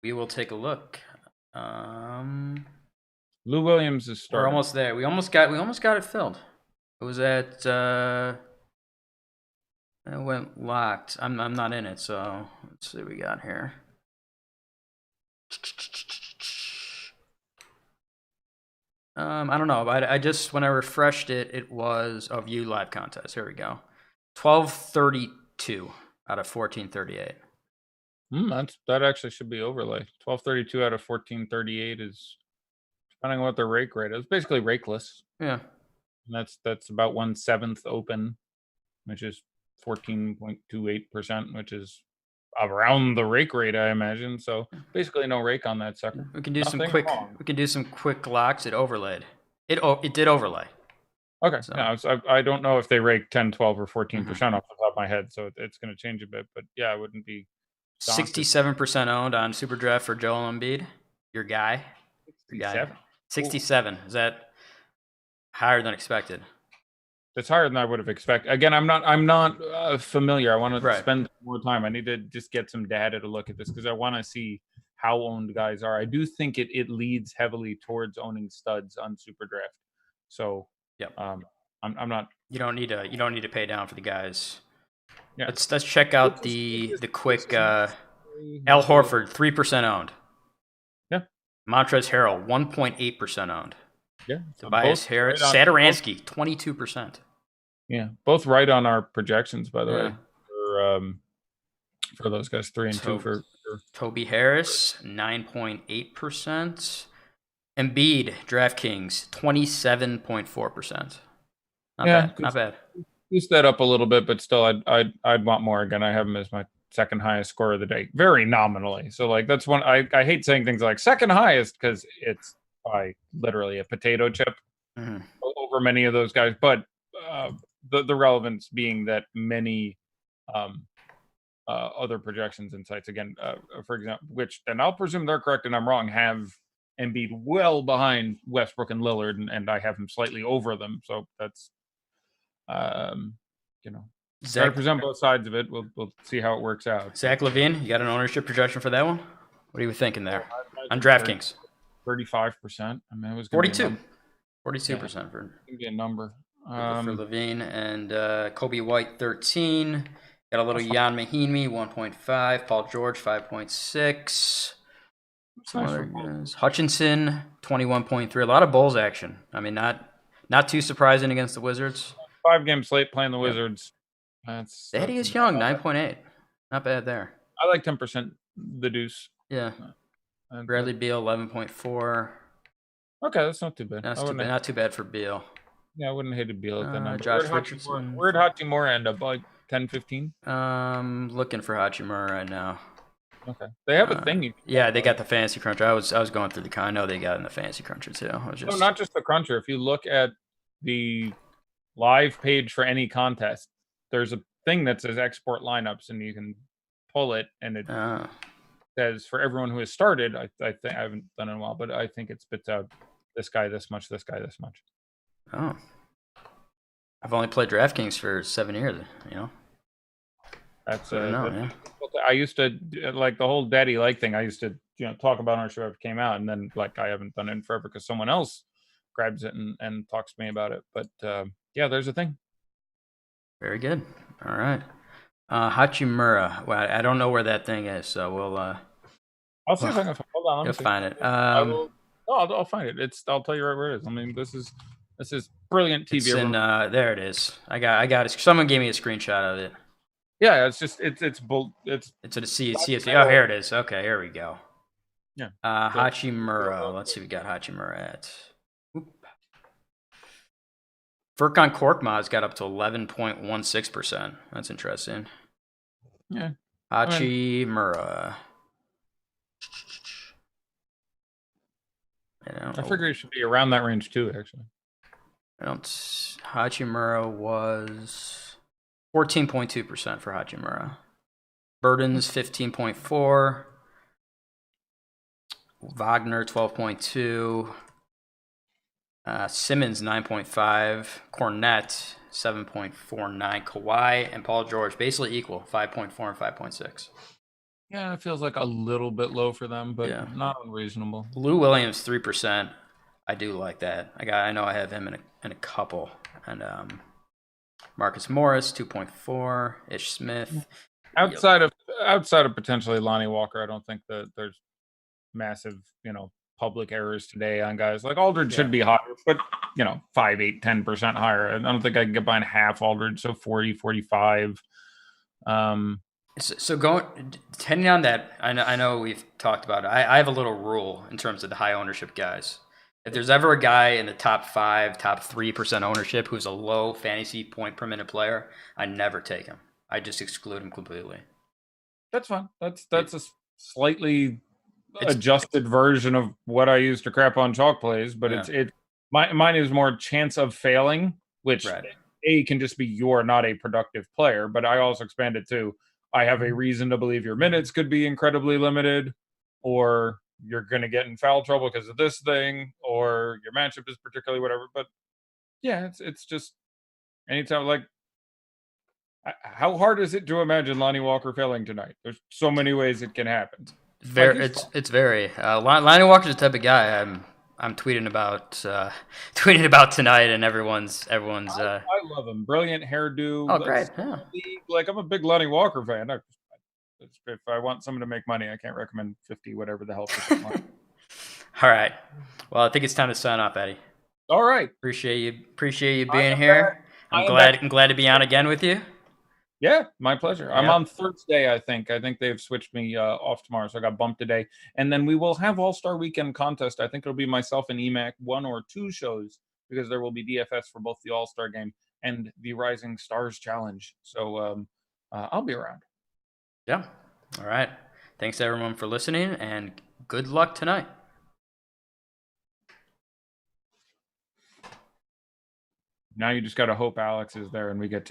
We will take a look. Lou Williams is starting. We're almost there. We almost got it filled. It was at it went locked. I'm not in it, so let's see what we got here. I don't know. I just when I refreshed it, it was a view live contest. Here we go. 1232 out of 1438. That actually should be overlay. 1232 out of 1438 is depending on what the rake rate is. Basically rakeless. Yeah. And that's about 1/7 open, which is 14.28%, which is around the rake rate, I imagine. So basically no rake on that sucker. We can do Nothing some quick. wrong. We can do some quick locks. It overlaid. It did overlay. Okay. So- Yeah, I don't know if they rake 10, 12, or 14% off the top of my head, so it's going to change a bit. But yeah, it wouldn't be. 67% owned on Super Draft for Joel Embiid. Your guy. 67. 67. Is that higher than expected? It's higher than I would have expected. Again, I'm not familiar. I want to spend more time. I need to just get some data to look at this because I want to see how owned guys are. I do think it leads heavily towards owning studs on Super Draft. So yeah, I'm not. You don't need to pay down for the guys. Yeah. Let's check out the quick Al Horford 3% owned. Yeah. Montrezl Harrell 1.8% owned. Yeah. Tobias Harris, Satoransky 22%. Yeah, both right on our projections, by the way, for those guys, 3 and 2 for Toby Harris 9.8%. Embiid DraftKings 27.4%. Not bad. Boost that up a little bit, but still, I'd want more. Again, I have him as my second highest score of the day, very nominally. So like that's one I hate saying things like second highest because it's by literally a potato chip over many of those guys. But the relevance being that many other projections and sites, again, for example, which, and I'll presume they're correct and I'm wrong, have Embiid well behind Westbrook and Lillard, and I have him slightly over them. So that's, Zach, I present both sides of it. We'll see how it works out. Zach Lavine, you got an ownership projection for that one? What are you thinking there on DraftKings? 35%. I mean, it was 42%. 42% yeah, for be a number for Lavine, and Kobe White 13. Got a little Jan Mahinmi 1.5. Paul George 5.6. Some other guys. Hutchinson 21.3. A lot of Bulls action. I mean, not too surprising against the Wizards. 5-game slate playing the Wizards. That's Thaddeus Young 9.8. Not bad there. I like 10% the deuce. Yeah. Bradley Beal 11.4. Okay, that's not too bad. Not too bad for Beal. Yeah, I wouldn't hate Beal at that number. Josh Richardson. Where'd Hachimura end up? Like 10, 15? Looking for Hachimura right now. Okay. They have a thing. Yeah, they got the fantasy cruncher. I was going through I know they got in the fantasy cruncher too. No, not just the cruncher. If you look at the live page for any contest, there's a thing that says export lineups, and you can pull it, and it says for everyone who has started. I think I haven't done it in a while, but I think it spits out this guy this much, this guy this much. Oh, I've only played DraftKings for 7 years. That's yeah. I used to like the whole daddy like thing. I used to talk about on our show if it came out, and then like I haven't done it in forever because someone else grabs it and talks to me about it. But yeah, there's a thing. Very good. All right. Hachimura. Well, I don't know where that thing is, so we'll. I'll see if I can hold on. You'll find it. I'll find it. I'll tell you right where it is. I mean, this is This is brilliant TV. It's in, there it is. I got it. Someone gave me a screenshot of it. Yeah, it's just it's It's a CSV. Oh, here it is. Okay, here we go. Yeah. Hachimura. Let's see, we got Hachimura at. Furkan Korkmaz got up to 11.16%. That's interesting. Yeah. Hachimura. I figure it should be around that range too, actually. Hachimura was 14.2% for Hachimura. Burton's 15.4. Vagner 12.2. Simmons 9.5. Cornette 7.49. Kauai and Paul George basically equal, 5.4 and 5.6. Yeah, it feels like a little bit low for them, but not unreasonable. Lou Williams 3%. I do like that. I know I have him in a couple. And Marcus Morris 2.4. Ish Smith. Outside of potentially Lonnie Walker, I don't think that there's massive, public errors today on guys like Aldridge should be higher, but 5, 8, 10% higher. I don't think I can get behind half Aldridge, so 40, 45. So depending on that, I know we've talked about it. I have a little rule in terms of the high ownership guys. If there's ever a guy in the top 5, top 3% ownership who's a low fantasy point per minute player, I never take him. I just exclude him completely. That's fine. That's a slightly adjusted version of what I used to crap on chalk plays, but mine is more chance of failing, which can just be you're not a productive player, but I also expand it to I have a reason to believe your minutes could be incredibly limited, or you're going to get in foul trouble because of this thing, or your matchup is particularly whatever. But yeah, it's just anytime. Like, how hard is it to imagine Lonnie Walker failing tonight? There's so many ways it can happen. It's very Lonnie Walker's the type of guy I'm tweeting about tonight, and everyone's. I love him. Brilliant hairdo. Oh, great! Yeah. Like, I'm a big Lonnie Walker fan. If I want someone to make money, I can't recommend 50 whatever the hell. All right. Well, I think it's time to sign off, Eddie. All right. Appreciate you being here. I'm glad to be on again with you. Yeah, my pleasure. I'm on Thursday, I think. I think they've switched me off tomorrow, so I got bumped today. And then we will have All-Star Weekend contest. I think it'll be myself and EMAC 1 or 2 shows, because there will be DFS for both the All-Star Game and the Rising Stars Challenge. So I'll be around. Yeah. All right. Thanks, everyone, for listening, and good luck tonight. Now you just got to hope Alex is there and we get taken